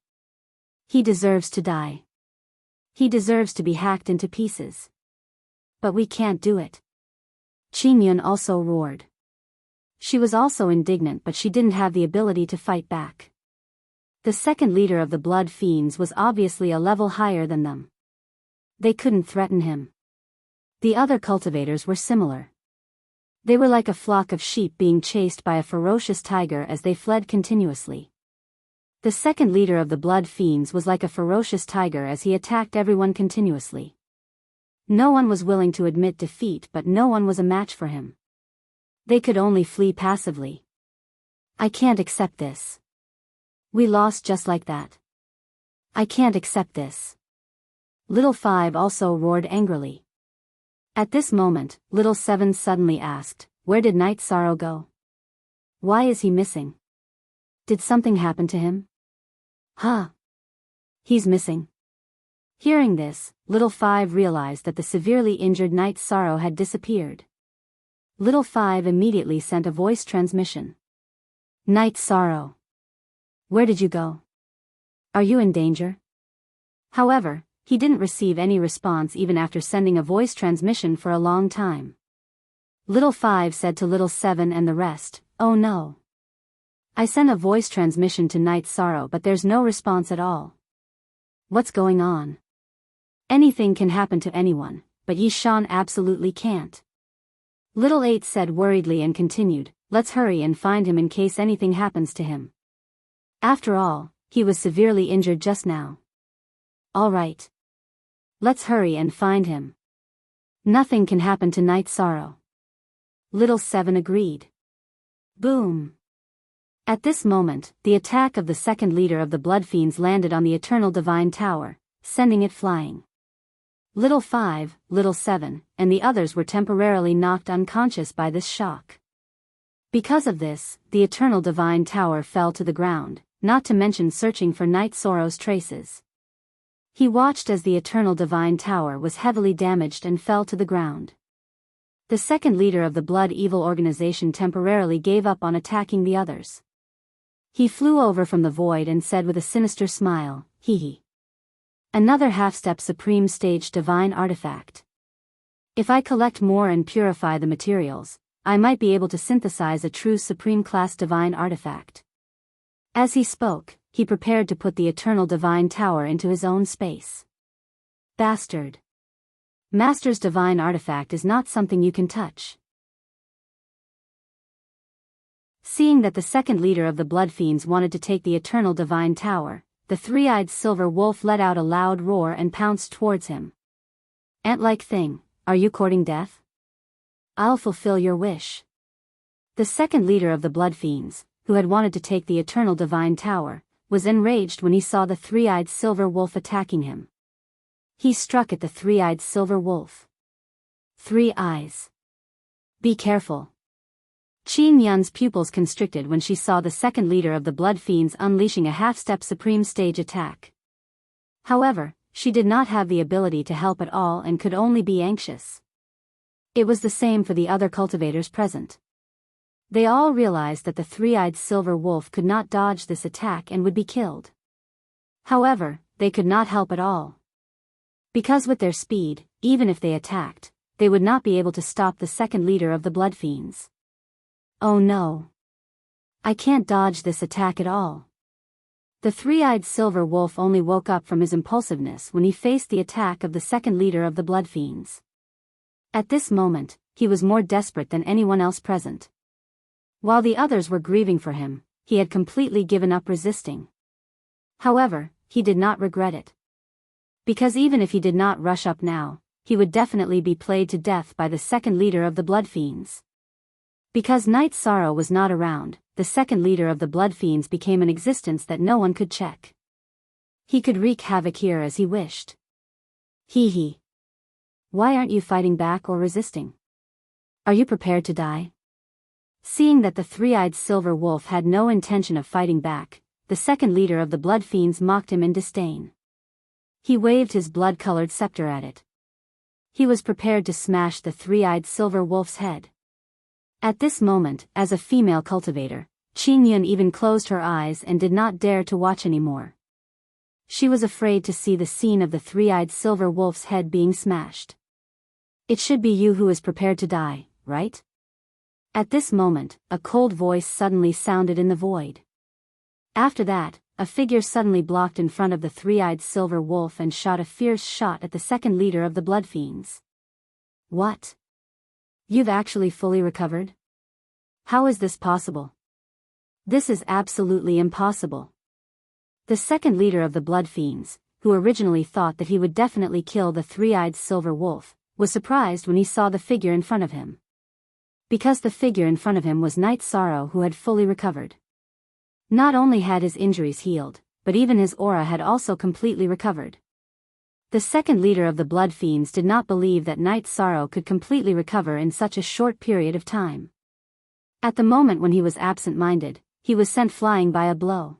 He deserves to die. He deserves to be hacked into pieces. But we can't do it. Qingyun also roared. She was also indignant, but she didn't have the ability to fight back. The second leader of the blood fiends was obviously a level higher than them. They couldn't threaten him. The other cultivators were similar. They were like a flock of sheep being chased by a ferocious tiger as they fled continuously. The second leader of the blood fiends was like a ferocious tiger as he attacked everyone continuously. No one was willing to admit defeat, but no one was a match for him. They could only flee passively. I can't accept this. We lost just like that. I can't accept this. Little Five also roared angrily. At this moment, Little Seven suddenly asked, "Where did Night Sorrow go? Why is he missing? Did something happen to him?" Huh. He's missing. Hearing this, Little Five realized that the severely injured Night Sorrow had disappeared. Little Five immediately sent a voice transmission. Night Sorrow. Where did you go? Are you in danger? However, he didn't receive any response even after sending a voice transmission for a long time. Little Five said to Little Seven and the rest, "Oh no. I sent a voice transmission to Night Sorrow but there's no response at all. What's going on? Anything can happen to anyone, but Yi Shan absolutely can't." Little Eight said worriedly and continued, "Let's hurry and find him in case anything happens to him. After all, he was severely injured just now." "All right. Let's hurry and find him. Nothing can happen to Night Sorrow." Little Seven agreed. Boom. At this moment, the attack of the second leader of the blood fiends landed on the Eternal Divine Tower, sending it flying. Little Five, Little Seven, and the others were temporarily knocked unconscious by this shock. Because of this, the Eternal Divine Tower fell to the ground, not to mention searching for Night Sorrow's traces. He watched as the Eternal Divine Tower was heavily damaged and fell to the ground. The second leader of the Blood Evil organization temporarily gave up on attacking the others. He flew over from the void and said with a sinister smile, "Hee hee. Another half-step supreme stage divine artifact. If I collect more and purify the materials, I might be able to synthesize a true supreme class divine artifact." As he spoke, he prepared to put the Eternal Divine Tower into his own space. Bastard. Master's divine artifact is not something you can touch. Seeing that the second leader of the blood fiends wanted to take the Eternal Divine Tower, the three-eyed silver wolf let out a loud roar and pounced towards him. "Ant-like thing, are you courting death? I'll fulfill your wish." The second leader of the blood fiends, who had wanted to take the Eternal Divine Tower, was enraged when he saw the three-eyed silver wolf attacking him. He struck at the three-eyed silver wolf. "Three eyes. Be careful." Qin Yun's pupils constricted when she saw the second leader of the blood fiends unleashing a half-step supreme stage attack. However, she did not have the ability to help at all and could only be anxious. It was the same for the other cultivators present. They all realized that the three-eyed silver wolf could not dodge this attack and would be killed. However, they could not help at all. Because with their speed, even if they attacked, they would not be able to stop the second leader of the Blood Fiends. Oh no. I can't dodge this attack at all. The three-eyed silver wolf only woke up from his impulsiveness when he faced the attack of the second leader of the Blood Fiends. At this moment, he was more desperate than anyone else present. While the others were grieving for him, he had completely given up resisting. However, he did not regret it. Because even if he did not rush up now, he would definitely be played to death by the second leader of the Blood Fiends. Because Night Sorrow was not around, the second leader of the Blood Fiends became an existence that no one could check. He could wreak havoc here as he wished. Hee hee. Why aren't you fighting back or resisting? Are you prepared to die? Seeing that the three-eyed silver wolf had no intention of fighting back, the second leader of the Blood Fiends mocked him in disdain. He waved his blood-colored scepter at it. He was prepared to smash the three-eyed silver wolf's head. At this moment, as a female cultivator, Qin Yun even closed her eyes and did not dare to watch anymore. She was afraid to see the scene of the three-eyed silver wolf's head being smashed. It should be you who is prepared to die, right? At this moment, a cold voice suddenly sounded in the void. After that, a figure suddenly blocked in front of the three-eyed silver wolf and shot a fierce shot at the second leader of the Blood Fiends. What? You've actually fully recovered? How is this possible? This is absolutely impossible. The second leader of the Blood Fiends, who originally thought that he would definitely kill the three-eyed silver wolf, was surprised when he saw the figure in front of him. Because the figure in front of him was Night Sorrow, who had fully recovered. Not only had his injuries healed, but even his aura had also completely recovered. The second leader of the Blood Fiends did not believe that Night Sorrow could completely recover in such a short period of time. At the moment when he was absent-minded, he was sent flying by a blow.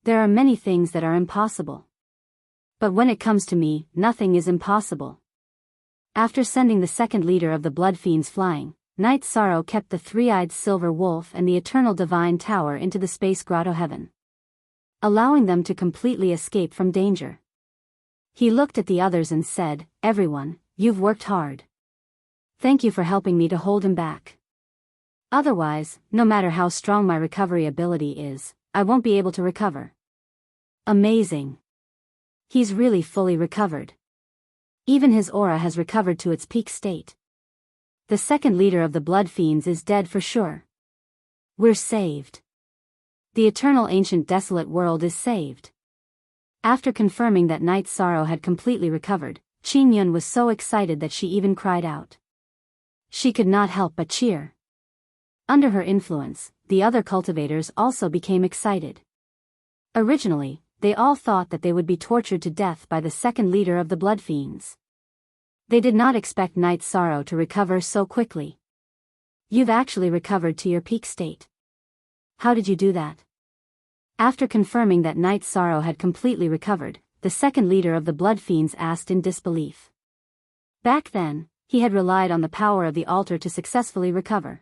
There are many things that are impossible. But when it comes to me, nothing is impossible. After sending the second leader of the Blood Fiends flying, Night Sorrow kept the three-eyed silver wolf and the eternal divine tower into the space grotto heaven, allowing them to completely escape from danger. He looked at the others and said, "Everyone, you've worked hard. Thank you for helping me to hold him back. Otherwise, no matter how strong my recovery ability is, I won't be able to recover." Amazing. He's really fully recovered. Even his aura has recovered to its peak state. The second leader of the Blood Fiends is dead for sure. We're saved. The eternal ancient desolate world is saved. After confirming that Night Sorrow had completely recovered, Qin Yun was so excited that she even cried out. She could not help but cheer. Under her influence, the other cultivators also became excited. Originally, they all thought that they would be tortured to death by the second leader of the Blood Fiends. They did not expect Night Sorrow to recover so quickly. You've actually recovered to your peak state. How did you do that? After confirming that Night Sorrow had completely recovered, the second leader of the Blood Fiends asked in disbelief. Back then, he had relied on the power of the altar to successfully recover.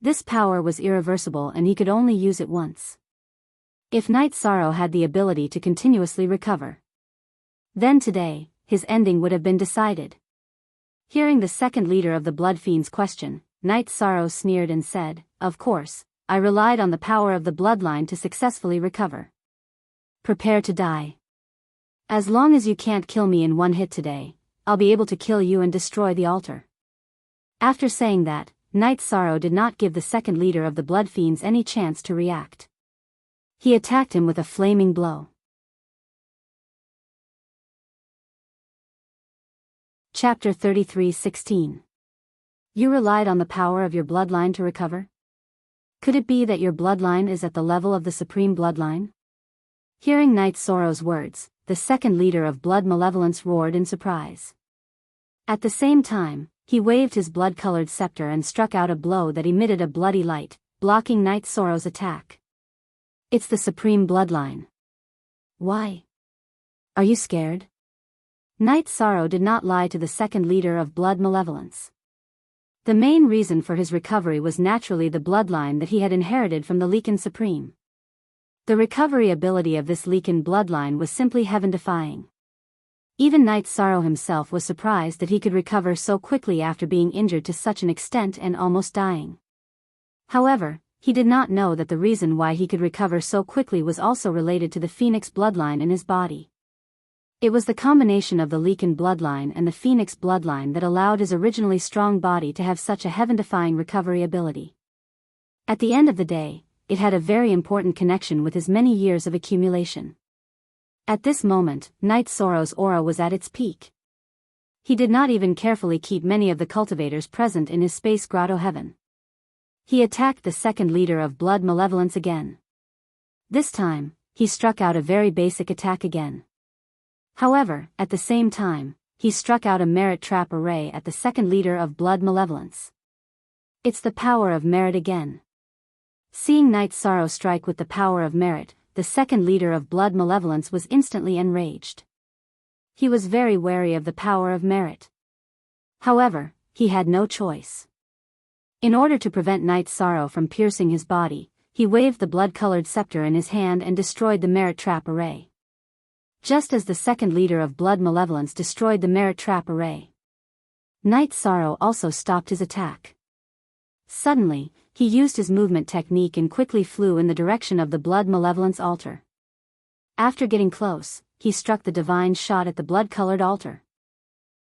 This power was irreversible and he could only use it once. If Night Sorrow had the ability to continuously recover, then today, his ending would have been decided. Hearing the second leader of the Blood Fiends question, Night Sorrow sneered and said, "Of course, I relied on the power of the bloodline to successfully recover. Prepare to die. As long as you can't kill me in one hit today, I'll be able to kill you and destroy the altar." After saying that, Night Sorrow did not give the second leader of the Blood Fiends any chance to react. He attacked him with a flaming blow. Chapter 33:16. You relied on the power of your bloodline to recover? Could it be that your bloodline is at the level of the supreme bloodline? Hearing Night Sorrow's words, the second leader of Blood Malevolence roared in surprise. At the same time, he waved his blood-colored scepter and struck out a blow that emitted a bloody light, blocking Night Sorrow's attack. It's the supreme bloodline. Why? Are you scared? Night Sorrow did not lie to the second leader of Blood Malevolence. The main reason for his recovery was naturally the bloodline that he had inherited from the Leakin Supreme. The recovery ability of this Leakin bloodline was simply heaven-defying. Even Knight Sorrow himself was surprised that he could recover so quickly after being injured to such an extent and almost dying. However, he did not know that the reason why he could recover so quickly was also related to the Phoenix bloodline in his body. It was the combination of the Lycan bloodline and the Phoenix bloodline that allowed his originally strong body to have such a heaven-defying recovery ability. At the end of the day, it had a very important connection with his many years of accumulation. At this moment, Knight Sorrow's aura was at its peak. He did not even carefully keep many of the cultivators present in his space grotto heaven. He attacked the second leader of blood malevolence again. This time, he struck out a very basic attack again. However, at the same time, he struck out a merit trap array at the second leader of blood malevolence. It's the power of merit again. Seeing Knight Sorrow strike with the power of merit, the second leader of blood malevolence was instantly enraged. He was very wary of the power of merit. However, he had no choice. In order to prevent Knight Sorrow from piercing his body, he waved the blood-colored scepter in his hand and destroyed the merit trap array. Just as the second leader of blood malevolence destroyed the merit trap array, Knight Sorrow also stopped his attack. Suddenly, he used his movement technique and quickly flew in the direction of the blood malevolence altar. After getting close, he struck the divine shot at the blood-colored altar.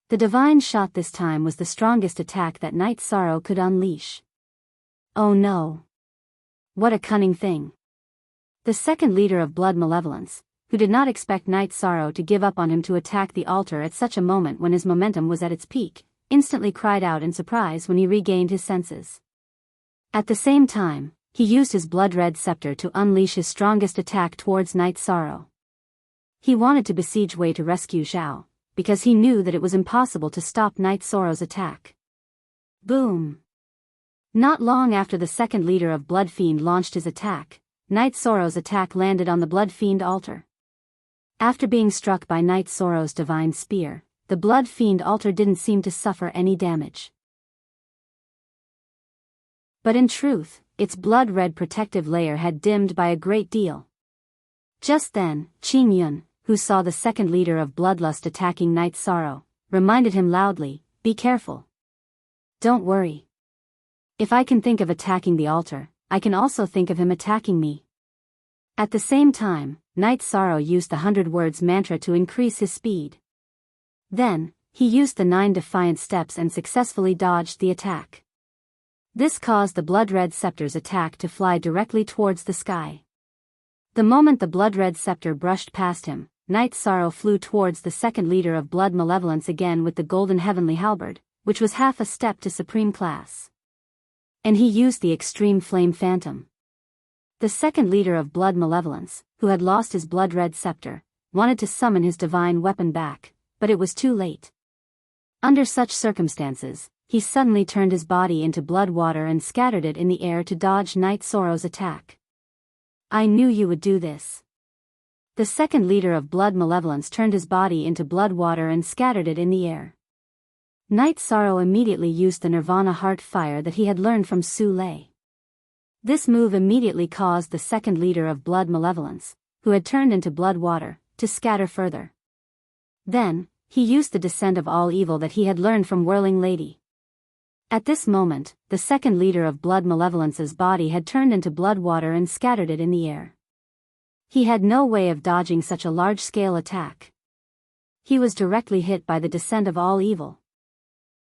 The divine shot this time was the strongest attack that Knight Sorrow could unleash. Oh no! What a cunning thing! The second leader of blood malevolence, who did not expect Knight Sorrow to give up on him to attack the altar at such a moment when his momentum was at its peak, instantly cried out in surprise when he regained his senses. At the same time, he used his blood-red scepter to unleash his strongest attack towards Knight Sorrow. He wanted to besiege Wei to rescue Zhao, because he knew that it was impossible to stop Knight Sorrow's attack. Boom! Not long after the second leader of Blood Fiend launched his attack, Knight Sorrow's attack landed on the Blood Fiend altar. After being struck by Knight Sorrow's divine spear, the Blood Fiend altar didn't seem to suffer any damage. But in truth, its blood-red protective layer had dimmed by a great deal. Just then, Qing Yun, who saw the second leader of Bloodlust attacking Knight Sorrow, reminded him loudly, "Be careful. Don't worry. If I can think of attacking the altar, I can also think of him attacking me." At the same time, Knight Sorrow used the 100 words mantra to increase his speed. Then, he used the 9 defiant steps and successfully dodged the attack. This caused the blood-red scepter's attack to fly directly towards the sky. The moment the blood-red scepter brushed past him, Knight Sorrow flew towards the second leader of blood malevolence again with the golden heavenly halberd, which was half a step to supreme class. And he used the extreme flame phantom. The second leader of blood malevolence, who had lost his blood-red scepter, wanted to summon his divine weapon back, but it was too late. Under such circumstances, he suddenly turned his body into blood water and scattered it in the air to dodge Knight Sorrow's attack. "I knew you would do this." The second leader of blood malevolence turned his body into blood water and scattered it in the air. Knight Sorrow immediately used the Nirvana Heart Fire that he had learned from Su Lei. This move immediately caused the second leader of blood malevolence, who had turned into blood water, to scatter further. Then, he used the descent of all evil that he had learned from Whirling Lady. At this moment, the second leader of blood malevolence's body had turned into blood water and scattered it in the air. He had no way of dodging such a large-scale attack. He was directly hit by the descent of all evil.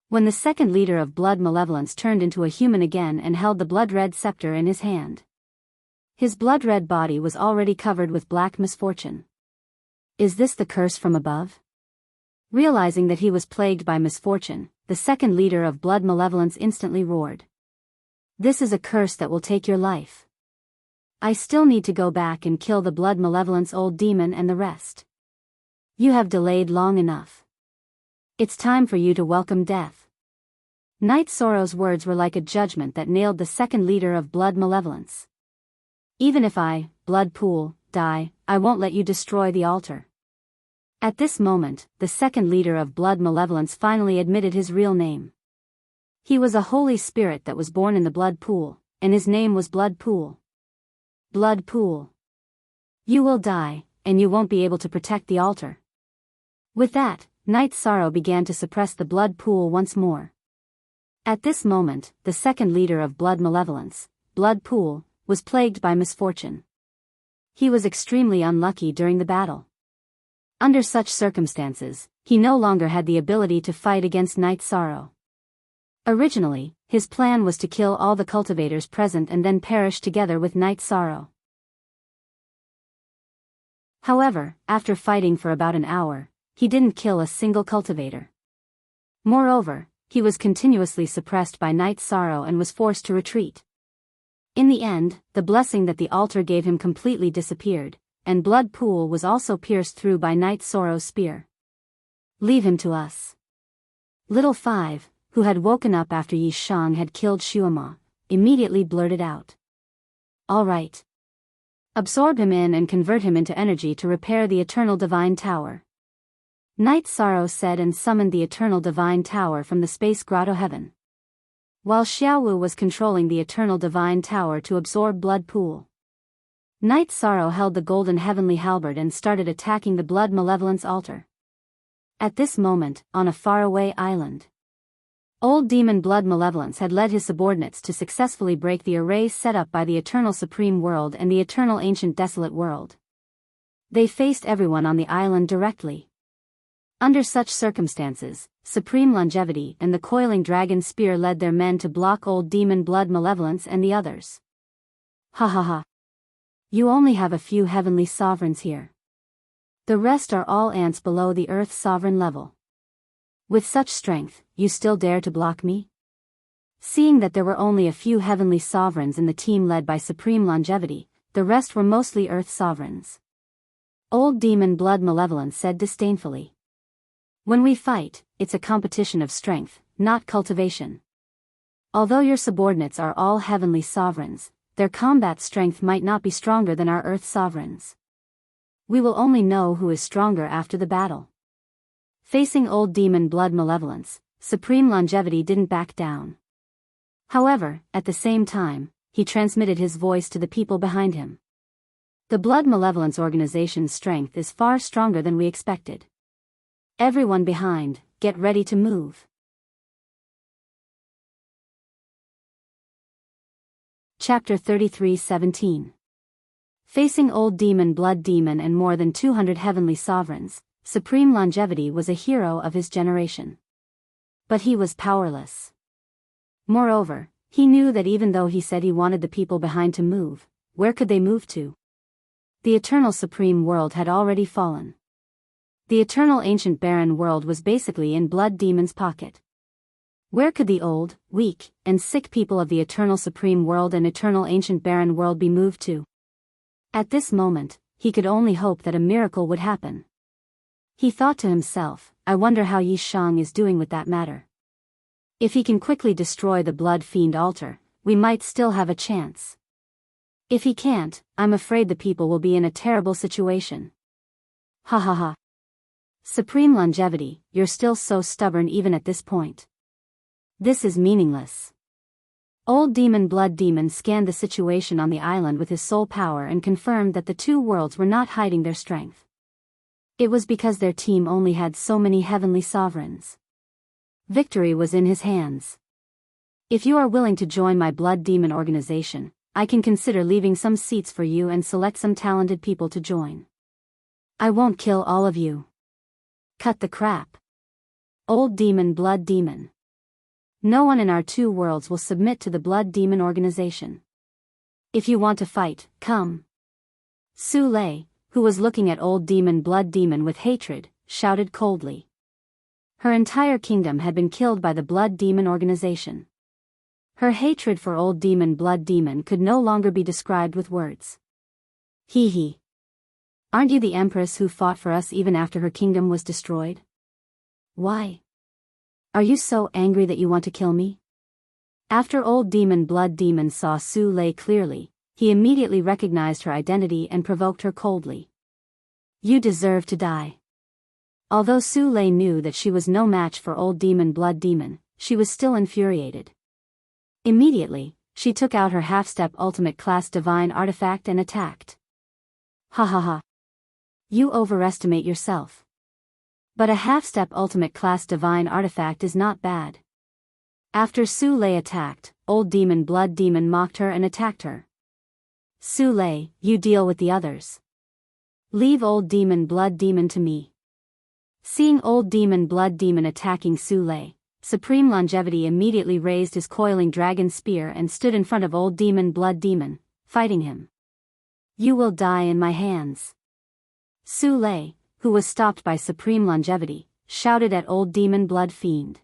When the second leader of blood malevolence turned into a human again and held the blood-red scepter in his hand, his blood-red body was already covered with black misfortune. Is this the curse from above? Realizing that he was plagued by misfortune, the second leader of blood malevolence instantly roared. "This is a curse that will take your life. I still need to go back and kill the blood malevolence old demon and the rest. You have delayed long enough. It's time for you to welcome death." Knight Sorrow's words were like a judgment that nailed the second leader of blood malevolence. "Even if I, Blood Pool, die, I won't let you destroy the altar." At this moment, the second leader of blood malevolence finally admitted his real name. He was a holy spirit that was born in the Blood Pool, and his name was Blood Pool. Blood Pool. You will die, and you won't be able to protect the altar. With that, Night Sorrow began to suppress the blood pool once more. At this moment, the second leader of blood malevolence, Blood Pool, was plagued by misfortune. He was extremely unlucky during the battle. Under such circumstances, he no longer had the ability to fight against Night Sorrow. Originally, his plan was to kill all the cultivators present and then perish together with Night Sorrow. However, after fighting for about an hour, he didn't kill a single cultivator. Moreover, he was continuously suppressed by Night Sorrow and was forced to retreat. In the end, the blessing that the altar gave him completely disappeared, and Blood Pool was also pierced through by Night Sorrow's spear. "Leave him to us." Little Five, who had woken up after Yi Shang had killed Shuama, immediately blurted out. "All right. Absorb him in and convert him into energy to repair the Eternal Divine Tower." Night Sorrow said and summoned the Eternal Divine Tower from the Space Grotto Heaven. While Xiaowu was controlling the Eternal Divine Tower to absorb Blood Pool, Night Sorrow held the golden heavenly halberd and started attacking the blood malevolence altar. At this moment, on a faraway island, Old Demon Blood Malevolence had led his subordinates to successfully break the arrays set up by the Eternal Supreme World and the Eternal Ancient Desolate World. They faced everyone on the island directly. Under such circumstances, Supreme Longevity and the Coiling Dragon Spear led their men to block Old Demon Blood Malevolence and the others. "Ha ha ha. You only have a few heavenly sovereigns here. The rest are all ants below the Earth's sovereign level. With such strength, you still dare to block me?" Seeing that there were only a few heavenly sovereigns in the team led by Supreme Longevity, the rest were mostly Earth sovereigns. Old Demon Blood Malevolence said disdainfully. "When we fight, it's a competition of strength, not cultivation. Although your subordinates are all heavenly sovereigns, their combat strength might not be stronger than our Earth sovereigns. We will only know who is stronger after the battle." Facing Old Demon Blood Malevolence, Supreme Longevity didn't back down. However, at the same time, he transmitted his voice to the people behind him. "The Blood Malevolence organization's strength is far stronger than we expected. Everyone behind, get ready to move." Chapter 33:17. Facing Old Demon Blood Demon and more than 200 heavenly sovereigns, Supreme Longevity was a hero of his generation. But he was powerless. Moreover, he knew that even though he said he wanted the people behind to move, where could they move to? The Eternal Supreme World had already fallen. The Eternal Ancient Barren World was basically in Blood Demon's pocket. Where could the old, weak, and sick people of the Eternal Supreme World and Eternal Ancient Barren World be moved to? At this moment, he could only hope that a miracle would happen. He thought to himself, "I wonder how Yi Shang is doing with that matter. If he can quickly destroy the Blood Fiend altar, we might still have a chance. If he can't, I'm afraid the people will be in a terrible situation." Ha ha ha. Supreme Longevity, you're still so stubborn even at this point. This is meaningless. Old Demon Blood Demon scanned the situation on the island with his soul power and confirmed that the two worlds were not hiding their strength. It was because their team only had so many heavenly sovereigns. Victory was in his hands. "If you are willing to join my Blood Demon organization, I can consider leaving some seats for you and select some talented people to join. I won't kill all of you." Cut the crap. Old Demon Blood Demon. No one in our two worlds will submit to the Blood Demon organization. If you want to fight, come. Su Lei, who was looking at Old Demon Blood Demon with hatred, shouted coldly. Her entire kingdom had been killed by the Blood Demon organization. Her hatred for Old Demon Blood Demon could no longer be described with words. Hee hee. Aren't you the Empress who fought for us even after her kingdom was destroyed? Why? Are you so angry that you want to kill me? After Old Demon Blood Demon saw Su Lei clearly, he immediately recognized her identity and provoked her coldly. You deserve to die. Although Su Lei knew that she was no match for Old Demon Blood Demon, she was still infuriated. Immediately, she took out her half-step ultimate class divine artifact and attacked. Ha ha ha. You overestimate yourself. But a half-step ultimate class divine artifact is not bad. After Su Lei attacked, Old Demon Blood Demon mocked her and attacked her. Su Lei, you deal with the others. Leave Old Demon Blood Demon to me. Seeing Old Demon Blood Demon attacking Su Lei, Supreme Longevity immediately raised his coiling dragon spear and stood in front of Old Demon Blood Demon, fighting him. You will die in my hands. Su Lei, who was stopped by Supreme Longevity, shouted at Old Demon Blood Fiend.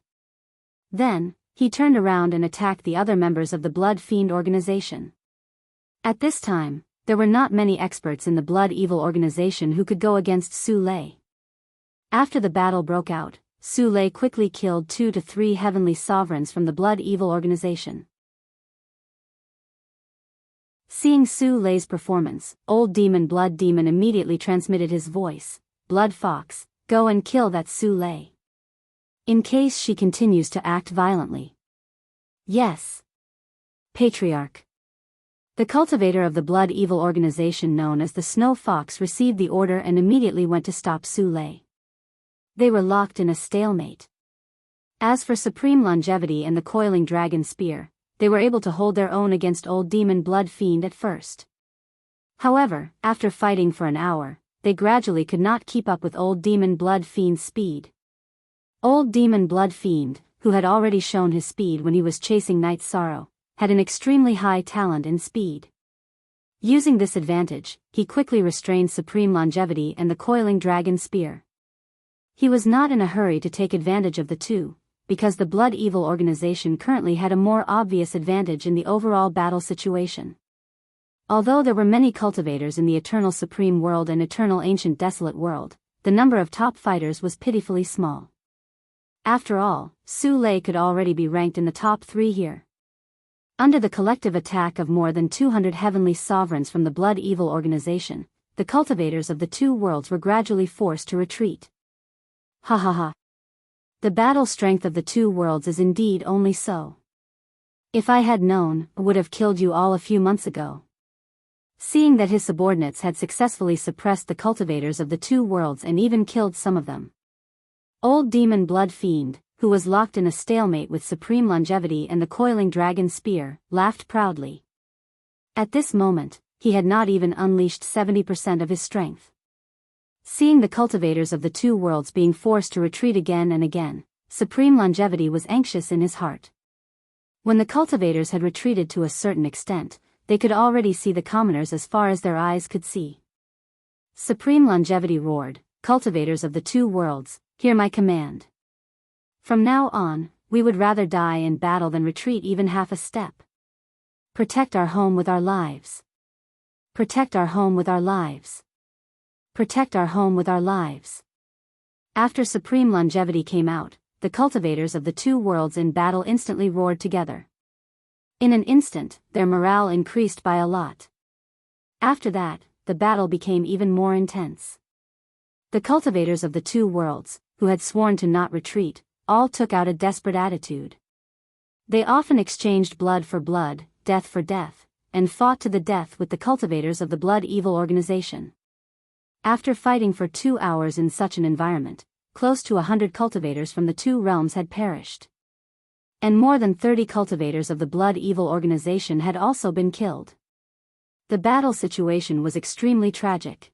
Then, he turned around and attacked the other members of the Blood Fiend organization. At this time, there were not many experts in the Blood Evil organization who could go against Su Lei. After the battle broke out, Su Lei quickly killed 2 to 3 heavenly sovereigns from the Blood Evil organization. Seeing Su Lei's performance, Old Demon Blood Demon immediately transmitted his voice, Blood Fox, go and kill that Su Lei. In case she continues to act violently. Yes. Patriarch. The cultivator of the Blood Evil organization known as the Snow Fox received the order and immediately went to stop Su Lei. They were locked in a stalemate. As for Supreme Longevity and the Coiling Dragon Spear, they were able to hold their own against Old Demon Blood Fiend at first. However, after fighting for an hour, they gradually could not keep up with Old Demon Blood Fiend's speed. Old Demon Blood Fiend, who had already shown his speed when he was chasing Night's Sorrow, had an extremely high talent in speed. Using this advantage, he quickly restrained Supreme Longevity and the Coiling Dragon Spear. He was not in a hurry to take advantage of the two, because the Blood Evil organization currently had a more obvious advantage in the overall battle situation. Although there were many cultivators in the Eternal Supreme World and Eternal Ancient Desolate World, the number of top fighters was pitifully small. After all, Su Lei could already be ranked in the top 3 here. Under the collective attack of more than 200 heavenly sovereigns from the Blood Evil organization, the cultivators of the two worlds were gradually forced to retreat. Ha ha ha. The battle strength of the two worlds is indeed only so. If I had known, I would have killed you all a few months ago. Seeing that his subordinates had successfully suppressed the cultivators of the two worlds and even killed some of them, Old Demon Blood Fiend, who was locked in a stalemate with Supreme Longevity and the Coiling Dragon Spear, laughed proudly. At this moment, he had not even unleashed 70% of his strength. Seeing the cultivators of the two worlds being forced to retreat again and again, Supreme Longevity was anxious in his heart. When the cultivators had retreated to a certain extent, they could already see the commoners as far as their eyes could see. Supreme Longevity roared, "Cultivators of the two worlds, hear my command. From now on, we would rather die in battle than retreat even half a step. Protect our home with our lives. Protect our home with our lives. Protect our home with our lives." After Supreme Longevity came out, the cultivators of the two worlds in battle instantly roared together. In an instant, their morale increased by a lot. After that, the battle became even more intense. The cultivators of the two worlds, who had sworn to not retreat, all took out a desperate attitude. They often exchanged blood for blood, death for death, and fought to the death with the cultivators of the Blood Evil organization. After fighting for 2 hours in such an environment, close to 100 cultivators from the two realms had perished. And more than 30 cultivators of the Blood Evil organization had also been killed. The battle situation was extremely tragic.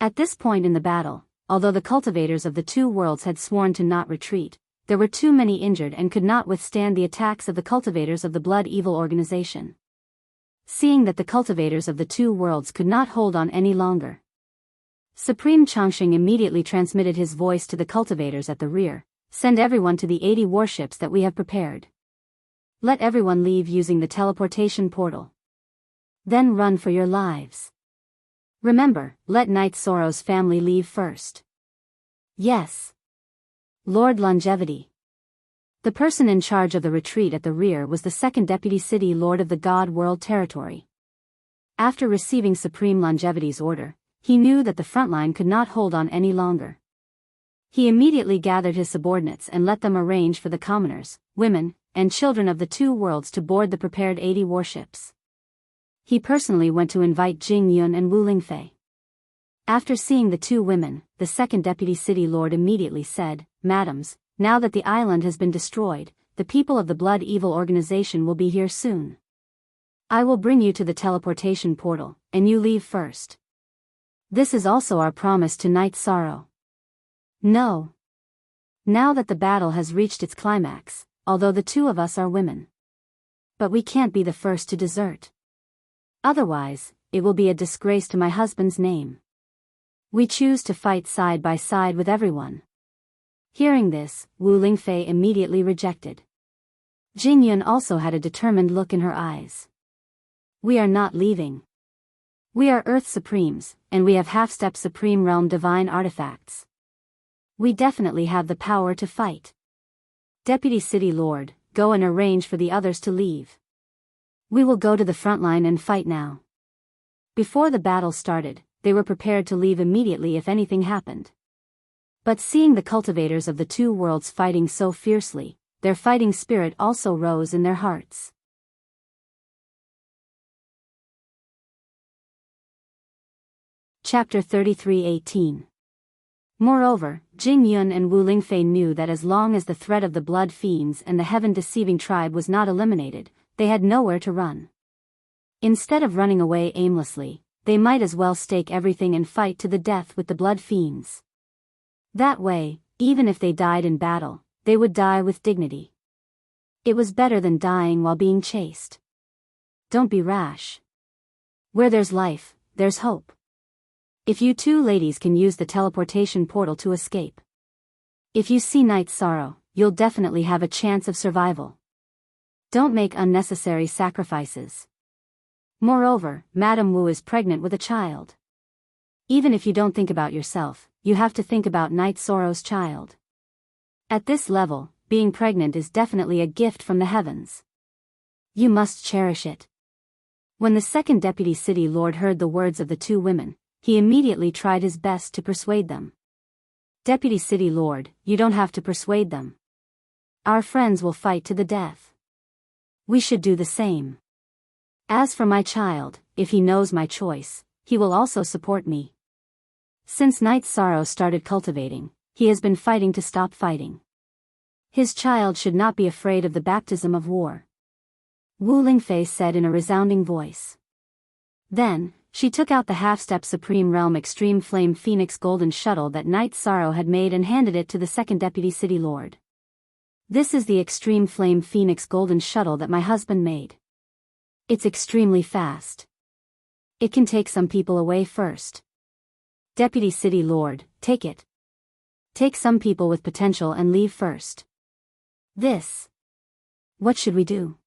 At this point in the battle, although the cultivators of the two worlds had sworn to not retreat, there were too many injured and could not withstand the attacks of the cultivators of the Blood Evil organization. Seeing that the cultivators of the two worlds could not hold on any longer, Supreme Changsheng immediately transmitted his voice to the cultivators at the rear, "Send everyone to the 80 warships that we have prepared. Let everyone leave using the teleportation portal. Then run for your lives. Remember, let Night Sorrow's family leave first." Yes. Lord Longevity. The person in charge of the retreat at the rear was the second deputy city lord of the God World territory. After receiving Supreme Longevity's order, he knew that the front line could not hold on any longer. He immediately gathered his subordinates and let them arrange for the commoners, women, and children of the two worlds to board the prepared 80 warships. He personally went to invite Jing Yun and Wu Lingfei. After seeing the two women, the second deputy city lord immediately said, "Madams, now that the island has been destroyed, the people of the Blood Evil organization will be here soon. I will bring you to the teleportation portal, and you leave first. This is also our promise to Night Sorrow." No. Now that the battle has reached its climax, although the two of us are women. But we can't be the first to desert. Otherwise, it will be a disgrace to my husband's name. We choose to fight side by side with everyone. Hearing this, Wu Lingfei immediately rejected. Jingyun also had a determined look in her eyes. We are not leaving. We are Earth Supremes, and we have half-step Supreme Realm divine artifacts. We definitely have the power to fight. Deputy City Lord, go and arrange for the others to leave. We will go to the front line and fight now. Before the battle started, they were prepared to leave immediately if anything happened. But seeing the cultivators of the two worlds fighting so fiercely, their fighting spirit also rose in their hearts. Chapter 33:18. Moreover, Jing Yun and Wu Lingfei knew that as long as the threat of the Blood Fiends and the Heaven-deceiving tribe was not eliminated, they had nowhere to run. Instead of running away aimlessly, they might as well stake everything and fight to the death with the Blood Fiends. That way, even if they died in battle, they would die with dignity. It was better than dying while being chased. Don't be rash. Where there's life, there's hope. If you two ladies can use the teleportation portal to escape. If you see Night Sorrow, you'll definitely have a chance of survival. Don't make unnecessary sacrifices. Moreover, Madame Wu is pregnant with a child. Even if you don't think about yourself, you have to think about Night Sorrow's child. At this level, being pregnant is definitely a gift from the heavens. You must cherish it. When the second deputy city lord heard the words of the two women, he immediately tried his best to persuade them. Deputy city lord, you don't have to persuade them. Our friends will fight to the death. We should do the same. As for my child, if he knows my choice, he will also support me. Since Night Sorrow started cultivating, he has been fighting to stop fighting. His child should not be afraid of the baptism of war. Wu Lingfei said in a resounding voice. Then, she took out the half-step Supreme Realm Extreme Flame Phoenix golden shuttle that Night Sorrow had made and handed it to the second deputy city lord. This is the Extreme Flame Phoenix golden shuttle that my husband made. It's extremely fast. It can take some people away first. Deputy City Lord, take it. Take some people with potential and leave first. This. What should we do?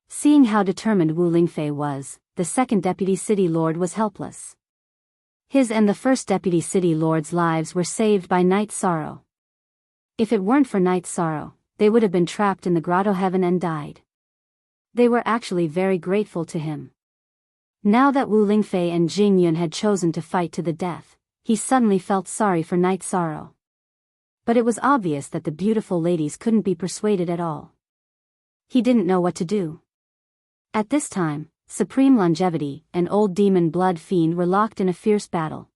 Seeing how determined Wu Lingfei was, the second deputy city lord was helpless. His and the first deputy city lord's lives were saved by Night Sorrow. If it weren't for Night Sorrow, they would have been trapped in the grotto heaven and died. They were actually very grateful to him. Now that Wu Lingfei and Jing Yun had chosen to fight to the death, he suddenly felt sorry for Night Sorrow. But it was obvious that the beautiful ladies couldn't be persuaded at all. He didn't know what to do. At this time, Supreme Longevity and Old Demon Blood Fiend were locked in a fierce battle.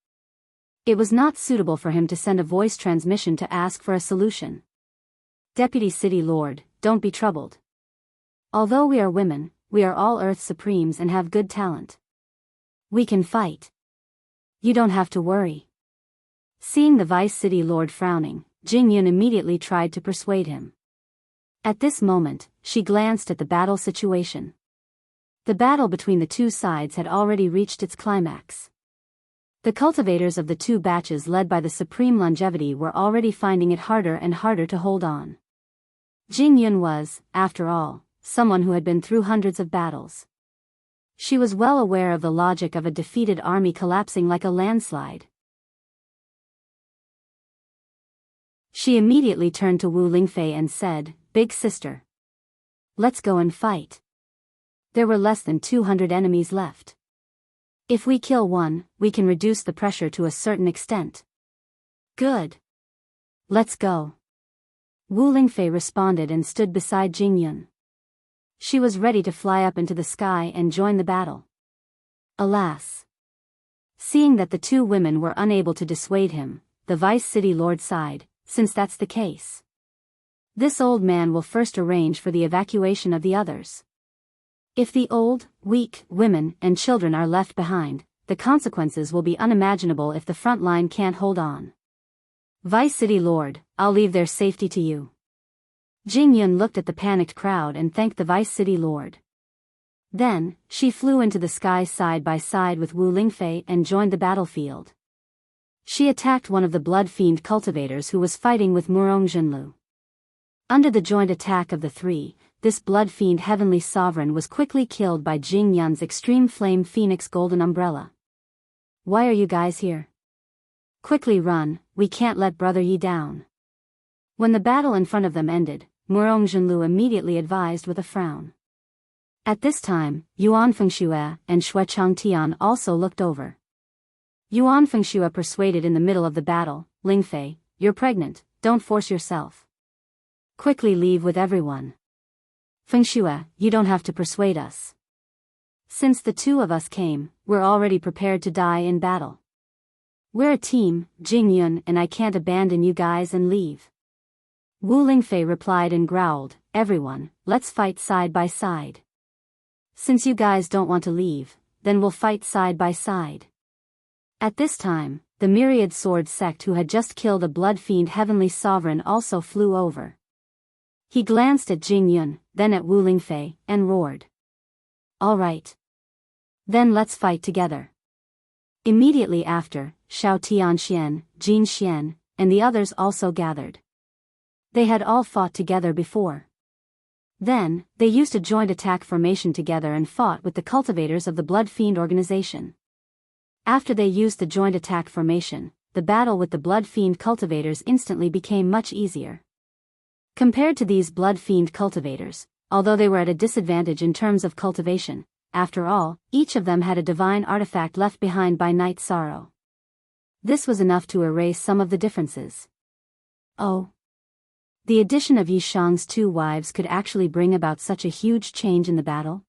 It was not suitable for him to send a voice transmission to ask for a solution. Deputy City Lord, don't be troubled. Although we are women, we are all Earth Supremes and have good talent. We can fight. You don't have to worry. Seeing the Vice City Lord frowning, Jing Yun immediately tried to persuade him. At this moment, she glanced at the battle situation. The battle between the two sides had already reached its climax. The cultivators of the two batches led by the Supreme Longevity were already finding it harder and harder to hold on. Jing Yun was, after all, someone who had been through hundreds of battles. She was well aware of the logic of a defeated army collapsing like a landslide. She immediately turned to Wu Lingfei and said, "Big sister. Let's go and fight." There were less than 200 enemies left. If we kill one, we can reduce the pressure to a certain extent. Good. Let's go. Wu Lingfei responded and stood beside Jing Yun. She was ready to fly up into the sky and join the battle. Alas! Seeing that the two women were unable to dissuade him, the vice city lord sighed, since that's the case, this old man will first arrange for the evacuation of the others. If the old, weak, women and children are left behind, the consequences will be unimaginable if the front line can't hold on. Vice City Lord, I'll leave their safety to you. Jing Yun looked at the panicked crowd and thanked the Vice City Lord. Then, she flew into the sky side by side with Wu Lingfei and joined the battlefield. She attacked one of the blood fiend cultivators who was fighting with Murong Junlu. Under the joint attack of the three, this blood fiend heavenly sovereign was quickly killed by Jing Yun's extreme flame phoenix golden umbrella. Why are you guys here? Quickly run, we can't let Brother Yi down. When the battle in front of them ended, Murong Junlu immediately advised with a frown. At this time, Yuan Fengxue and Xue Changtian also looked over. Yuan Fengxue persuaded in the middle of the battle, Lingfei, you're pregnant, don't force yourself. Quickly leave with everyone. Fengxue, you don't have to persuade us. Since the two of us came, we're already prepared to die in battle. We're a team, Jing Yun, and I can't abandon you guys and leave. Wu Lingfei replied and growled, everyone, let's fight side by side. Since you guys don't want to leave, then we'll fight side by side. At this time, the myriad sword sect who had just killed a blood fiend heavenly sovereign also flew over. He glanced at Jing Yun, then at Wu Lingfei, and roared. All right. Then let's fight together. Immediately after, Xiao Tianxian, Jin Xian, and the others also gathered. They had all fought together before. Then, they used a joint attack formation together and fought with the cultivators of the Blood Fiend organization. After they used the joint attack formation, the battle with the Blood Fiend cultivators instantly became much easier. Compared to these Blood Fiend cultivators, although they were at a disadvantage in terms of cultivation, after all, each of them had a divine artifact left behind by Night Sorrow. This was enough to erase some of the differences. Oh. The addition of Yi Shang's two wives could actually bring about such a huge change in the battle?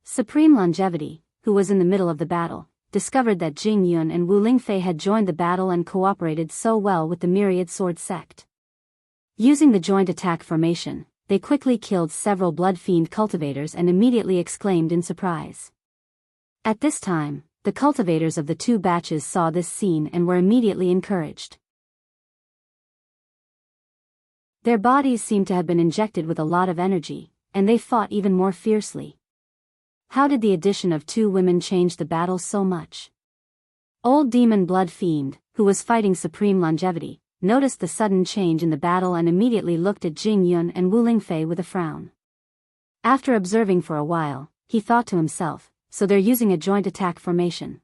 Supreme Longevity, who was in the middle of the battle, discovered that Jing Yun and Wu Lingfei had joined the battle and cooperated so well with the Myriad Sword sect. Using the joint attack formation, they quickly killed several blood fiend cultivators and immediately exclaimed in surprise. At this time, the cultivators of the two batches saw this scene and were immediately encouraged. Their bodies seemed to have been injected with a lot of energy, and they fought even more fiercely. How did the addition of two women change the battle so much? Old Demon Blood Fiend, who was fighting Supreme Longevity, noticed the sudden change in the battle and immediately looked at Jing Yun and Wu Lingfei with a frown. After observing for a while, he thought to himself, so they're using a joint attack formation.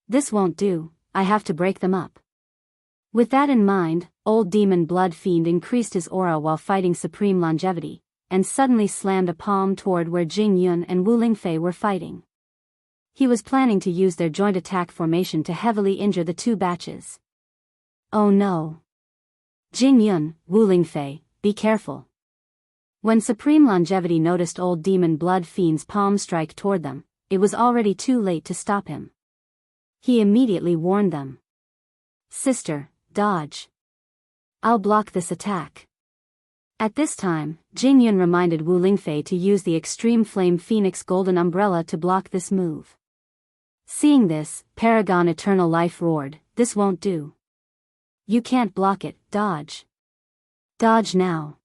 This won't do, I have to break them up. With that in mind, Old Demon Blood Fiend increased his aura while fighting Supreme Longevity, and suddenly slammed a palm toward where Jing Yun and Wu Lingfei were fighting. He was planning to use their joint attack formation to heavily injure the two batches. Oh no. Jing Yun, Wu Lingfei, be careful. When Supreme Longevity noticed Old Demon Blood Fiend's palm strike toward them, it was already too late to stop him. He immediately warned them. Sister, dodge. I'll block this attack. At this time, Jing Yun reminded Wu Lingfei to use the Extreme Flame Phoenix Golden Umbrella to block this move. Seeing this, Paragon Eternal Life roared, this won't do. You can't block it, dodge. Dodge now.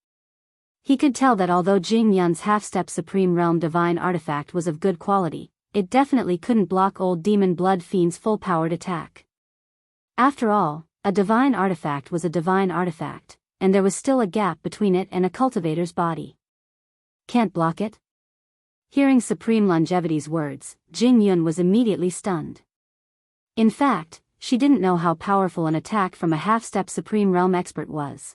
He could tell that although Jing Yun's half-step Supreme Realm Divine Artifact was of good quality, it definitely couldn't block Old Demon Blood Fiend's full-powered attack. After all, a divine artifact was a divine artifact, and there was still a gap between it and a cultivator's body. Can't block it? Hearing Supreme Longevity's words, Jing Yun was immediately stunned. In fact, she didn't know how powerful an attack from a half-step Supreme Realm expert was.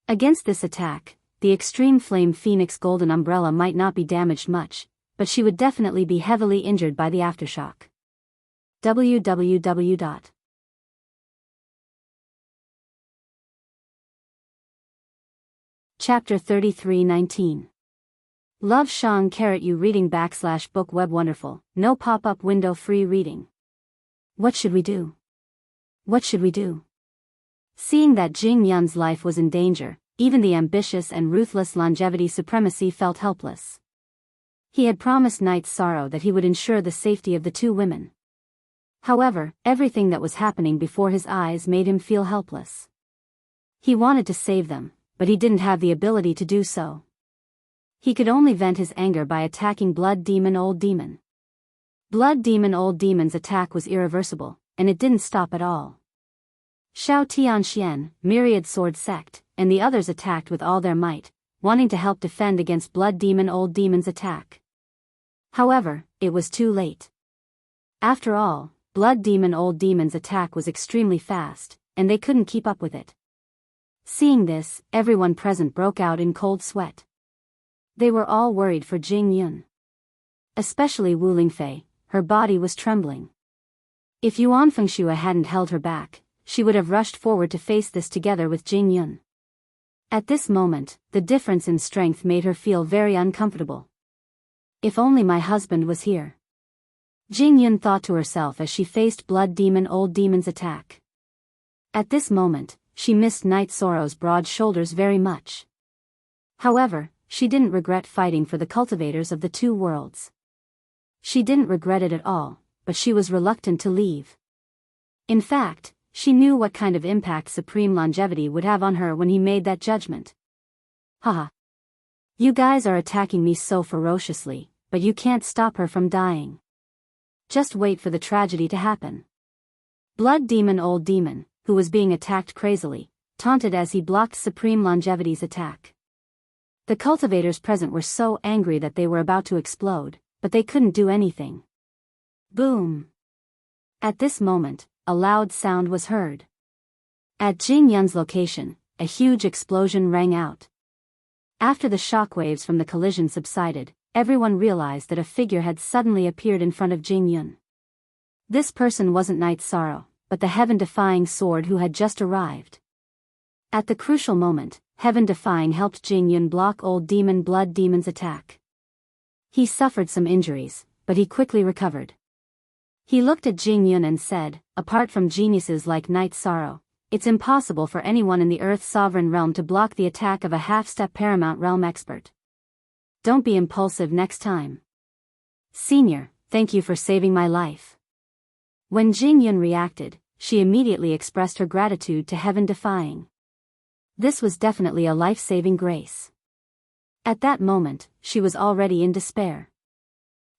Against this attack, the Extreme Flame Phoenix Golden Umbrella might not be damaged much, but she would definitely be heavily injured by the aftershock. www. Chapter 33:19. Love Shang / you reading /book web wonderful, no pop-up window free reading. What should we do? What should we do? Seeing that Jing Yun's life was in danger, even the ambitious and ruthless longevity supremacy felt helpless. He had promised Night Sorrow that he would ensure the safety of the two women. However, everything that was happening before his eyes made him feel helpless. He wanted to save them, but he didn't have the ability to do so. He could only vent his anger by attacking Blood Demon Old Demon. Blood Demon Old Demon's attack was irreversible, and it didn't stop at all. Shao Tianxian, Myriad Sword Sect, and the others attacked with all their might, wanting to help defend against Blood Demon Old Demon's attack. However, it was too late. After all, Blood Demon Old Demon's attack was extremely fast, and they couldn't keep up with it. Seeing this, everyone present broke out in cold sweat. They were all worried for Jing Yun. Especially Wu Lingfei, her body was trembling. If Yuan Fengxue hadn't held her back, she would have rushed forward to face this together with Jing Yun. At this moment, the difference in strength made her feel very uncomfortable. If only my husband was here. Jing Yun thought to herself as she faced Blood Demon Old Demon's attack. At this moment, she missed Night Sorrow's broad shoulders very much. However, she didn't regret fighting for the cultivators of the two worlds. She didn't regret it at all, but she was reluctant to leave. In fact, she knew what kind of impact Supreme Longevity would have on her when he made that judgment. Haha. You guys are attacking me so ferociously, but you can't stop her from dying. Just wait for the tragedy to happen. Blood Demon Old Demon, who was being attacked crazily, taunted as he blocked Supreme Longevity's attack. The cultivators present were so angry that they were about to explode, but they couldn't do anything. Boom! At this moment, a loud sound was heard. At Jing Yun's location, a huge explosion rang out. After the shockwaves from the collision subsided, everyone realized that a figure had suddenly appeared in front of Jing Yun. This person wasn't Night Sorrow, but the heaven-defying sword who had just arrived. At the crucial moment, Heaven-Defying helped Jing Yun block Old Demon Blood Demon's attack. He suffered some injuries, but he quickly recovered. He looked at Jing Yun and said, apart from geniuses like Night Sorrow, it's impossible for anyone in the Earth's sovereign realm to block the attack of a half-step paramount realm expert. Don't be impulsive next time. Senior, thank you for saving my life. When Jing Yun reacted, she immediately expressed her gratitude to Heaven-Defying. This was definitely a life-saving grace. At that moment, she was already in despair.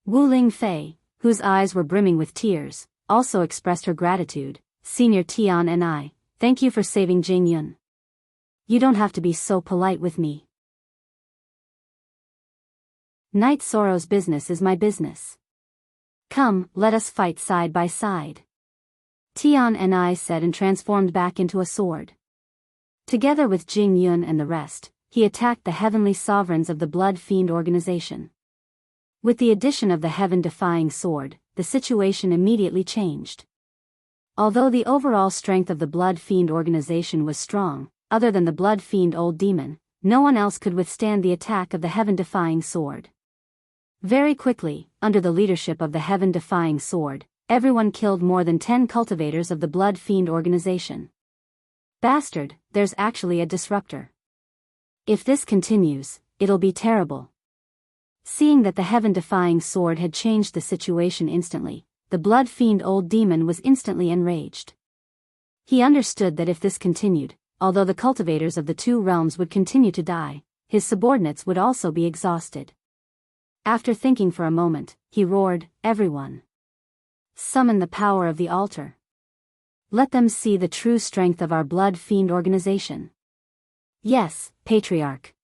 Wu Lingfei, whose eyes were brimming with tears, also expressed her gratitude. Senior Tian and I, thank you for saving Jing Yun. You don't have to be so polite with me. Night Sorrow's business is my business. Come, let us fight side by side. Tian and I said and transformed back into a sword. Together with Jing Yun and the rest, he attacked the heavenly sovereigns of the Blood Fiend organization. With the addition of the Heaven-Defying sword, the situation immediately changed. Although the overall strength of the Blood Fiend organization was strong, other than the Blood Fiend Old Demon, no one else could withstand the attack of the Heaven-Defying sword. Very quickly, under the leadership of the Heaven-Defying sword, everyone killed more than 10 cultivators of the Blood Fiend organization. Bastard, there's actually a disruptor. If this continues, it'll be terrible. Seeing that the Heaven-Defying sword had changed the situation instantly, the Blood Fiend Old Demon was instantly enraged. He understood that if this continued, although the cultivators of the two realms would continue to die, his subordinates would also be exhausted. After thinking for a moment, he roared, "Everyone! Summon the power of the altar. Let them see the true strength of our Blood Fiend organization." Yes, Patriarch.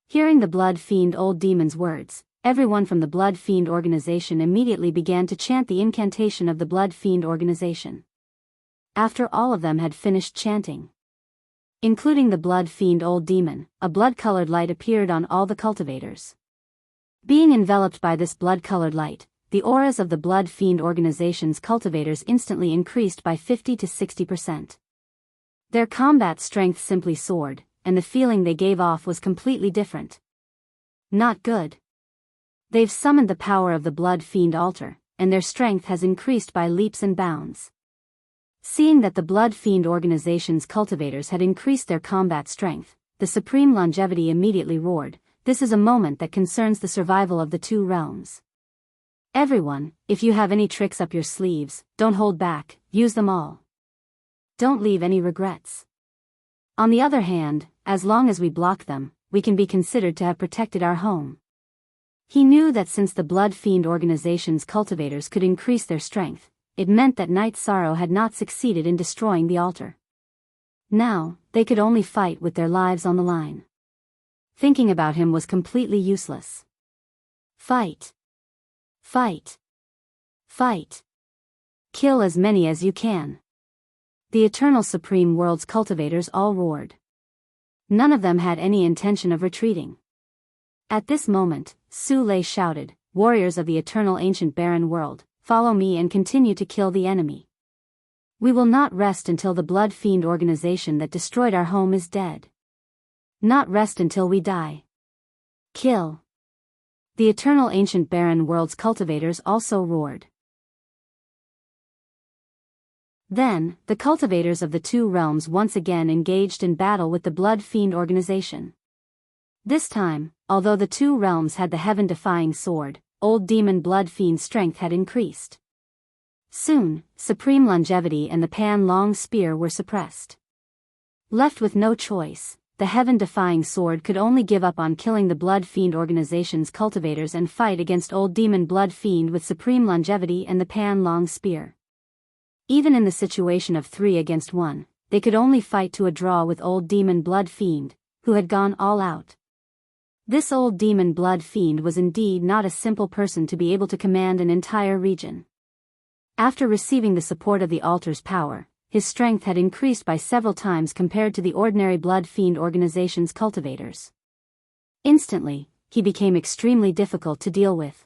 Hearing the Blood Fiend Old Demon's words, everyone from the Blood Fiend organization immediately began to chant the incantation of the Blood Fiend organization. After all of them had finished chanting, including the Blood Fiend Old Demon, a blood-colored light appeared on all the cultivators. Being enveloped by this blood-colored light, the auras of the Blood Fiend organization's cultivators instantly increased by 50 to 60%. Their combat strength simply soared, and the feeling they gave off was completely different. Not good. They've summoned the power of the Blood Fiend altar, and their strength has increased by leaps and bounds. Seeing that the Blood Fiend organization's cultivators had increased their combat strength, the Supreme Longevity immediately roared, "This is a moment that concerns the survival of the two realms. Everyone, if you have any tricks up your sleeves, don't hold back, use them all. Don't leave any regrets. On the other hand, as long as we block them, we can be considered to have protected our home." He knew that since the Blood Fiend organization's cultivators could increase their strength, it meant that Night Sorrow had not succeeded in destroying the altar. Now, they could only fight with their lives on the line. Thinking about him was completely useless. Fight. Fight. Fight. Kill as many as you can. The Eternal Supreme World's cultivators all roared. None of them had any intention of retreating. At this moment, Su Lei shouted, "Warriors of the Eternal Ancient Barren World, follow me and continue to kill the enemy. We will not rest until the Blood Fiend organization that destroyed our home is dead. Not rest until we die. Kill." The Eternal Ancient Barren World's cultivators also roared. Then, the cultivators of the two realms once again engaged in battle with the Blood Fiend organization. This time, although the two realms had the heaven-defying sword, Old Demon Blood Fiend's strength had increased. Soon, Supreme Longevity and the Pan-Long Spear were suppressed. Left with no choice, the heaven-defying sword could only give up on killing the Blood Fiend organization's cultivators and fight against Old Demon Blood Fiend with Supreme Longevity and the Pan-Long Spear. Even in the situation of 3 against 1, they could only fight to a draw with Old Demon Blood Fiend, who had gone all out. This Old Demon Blood Fiend was indeed not a simple person to be able to command an entire region. After receiving the support of the altar's power, his strength had increased by several times compared to the ordinary Blood Fiend organization's cultivators. Instantly, he became extremely difficult to deal with.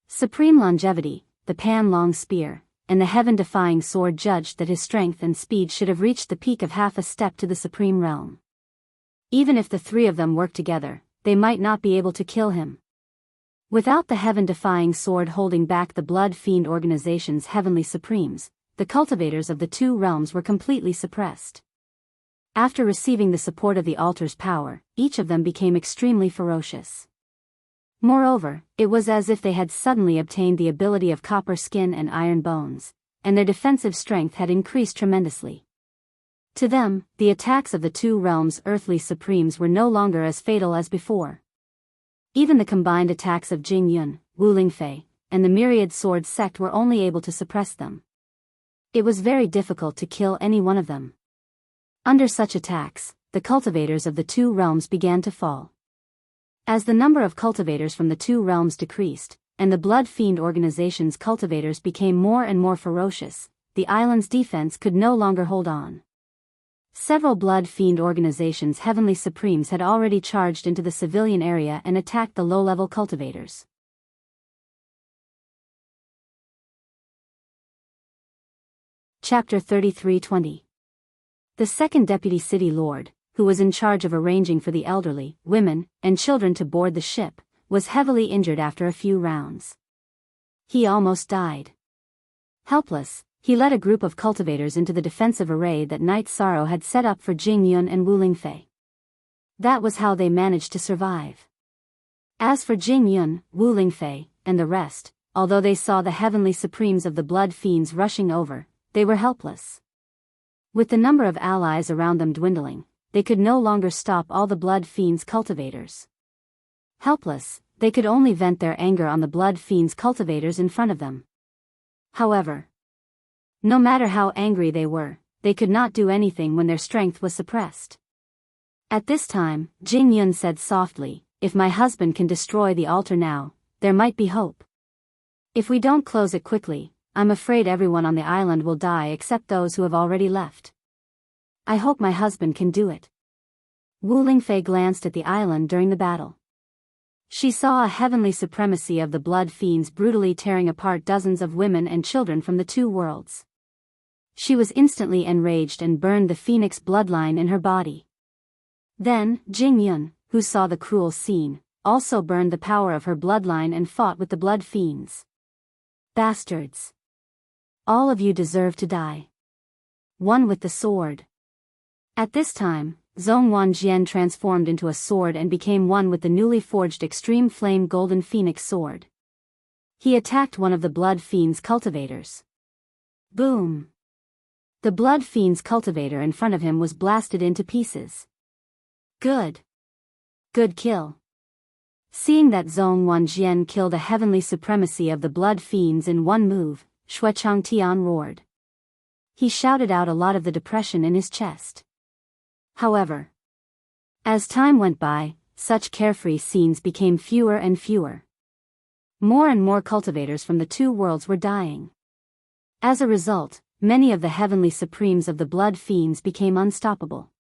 Supreme Longevity, the Pan-Long Spear, and the heaven-defying sword judged that his strength and speed should have reached the peak of half a step to the Supreme Realm. Even if the three of them worked together, they might not be able to kill him. Without the heaven-defying sword holding back the Blood Fiend organization's heavenly supremes, the cultivators of the two realms were completely suppressed. After receiving the support of the altar's power, each of them became extremely ferocious. Moreover, it was as if they had suddenly obtained the ability of copper skin and iron bones, and their defensive strength had increased tremendously. To them, the attacks of the two realms' earthly supremes were no longer as fatal as before. Even the combined attacks of Jing Yun, Wu Lingfei, and the myriad sword sect were only able to suppress them. It was very difficult to kill any one of them. Under such attacks, the cultivators of the two realms began to fall. As the number of cultivators from the two realms decreased, and the Blood Fiend organization's cultivators became more and more ferocious, the island's defense could no longer hold on. Several Blood Fiend organizations' heavenly supremes had already charged into the civilian area and attacked the low-level cultivators. Chapter 33:20. The second deputy city lord, who was in charge of arranging for the elderly, women, and children to board the ship, was heavily injured after a few rounds. He almost died. Helpless, he led a group of cultivators into the defensive array that Night Sorrow had set up for Jing Yun and Wu Lingfei. That was how they managed to survive. As for Jing Yun, Wu Lingfei, and the rest, although they saw the heavenly supremes of the Blood Fiends rushing over, they were helpless. With the number of allies around them dwindling, they could no longer stop all the Blood Fiends' cultivators. Helpless, they could only vent their anger on the Blood Fiends' cultivators in front of them. However, no matter how angry they could not do anything when their strength was suppressed. At this time, Jing Yun said softly, "If my husband can destroy the altar now, there might be hope. If we don't close it quickly, I'm afraid everyone on the island will die except those who have already left. I hope my husband can do it." Wu Lingfei glanced at the island during the battle. She saw a heavenly supremacy of the Blood Fiends brutally tearing apart dozens of women and children from the two worlds. She was instantly enraged and burned the phoenix bloodline in her body. Then, Jing Yun, who saw the cruel scene, also burned the power of her bloodline and fought with the Blood Fiends. Bastards! All of you deserve to die. One with the sword. At this time, Zhongwan Jian transformed into a sword and became one with the newly forged Extreme Flame Golden Phoenix sword. He attacked one of the Blood Fiend's cultivators. Boom! The Blood Fiend's cultivator in front of him was blasted into pieces. Good. Good kill. Seeing that Zhongwan Jian killed a heavenly supremacy of the Blood Fiends in one move, Shui Changtian roared. He shouted out a lot of the depression in his chest. However, as time went by, such carefree scenes became fewer and fewer. More and more cultivators from the two worlds were dying. As a result, many of the heavenly supremes of the Blood Fiends became unstoppable.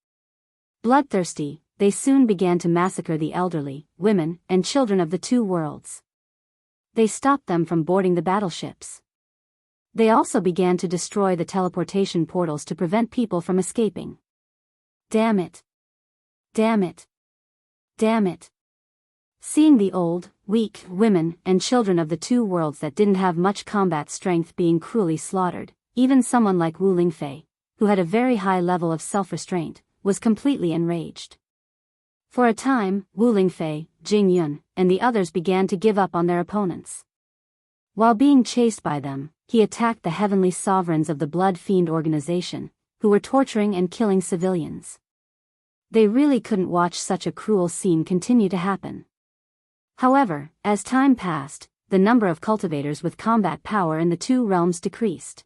Bloodthirsty, they soon began to massacre the elderly, women, and children of the two worlds. They stopped them from boarding the battleships. They also began to destroy the teleportation portals to prevent people from escaping. Damn it! Damn it! Damn it! Seeing the old, weak women and children of the two worlds that didn't have much combat strength being cruelly slaughtered, even someone like Wu Lingfei, who had a very high level of self-restraint, was completely enraged. For a time, Wu Lingfei, Jing Yun, and the others began to give up on their opponents. While being chased by them, he attacked the heavenly sovereigns of the Blood Fiend organization, who were torturing and killing civilians. They really couldn't watch such a cruel scene continue to happen. However, as time passed, the number of cultivators with combat power in the two realms decreased.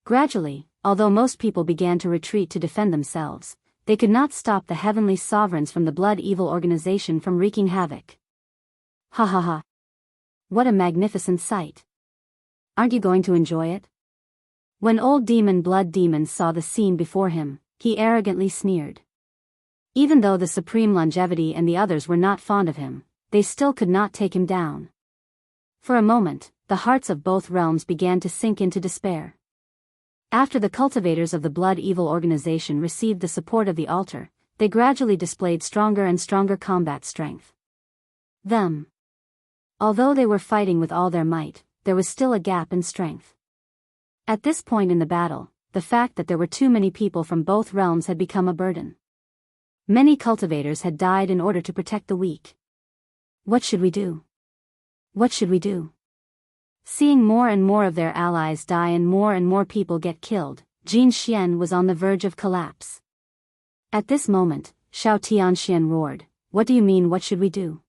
Gradually, although most people began to retreat to defend themselves, they could not stop the heavenly sovereigns from the Blood Evil organization from wreaking havoc. Ha ha ha. What a magnificent sight. Aren't you going to enjoy it? When old demon Blood Demon saw the scene before him, he arrogantly sneered. Even though the Supreme Longevity and the others were not fond of him, they still could not take him down. For a moment, the hearts of both realms began to sink into despair. After the cultivators of the Blood Evil organization received the support of the altar, they gradually displayed stronger and stronger combat strength. Although they were fighting with all their might, there was still a gap in strength. At this point in the battle, the fact that there were too many people from both realms had become a burden. Many cultivators had died in order to protect the weak. What should we do? What should we do? Seeing more and more of their allies die and more people get killed, Jin Xian was on the verge of collapse. At this moment, Xiao Tianxian roared, "What do you mean, what should we do?"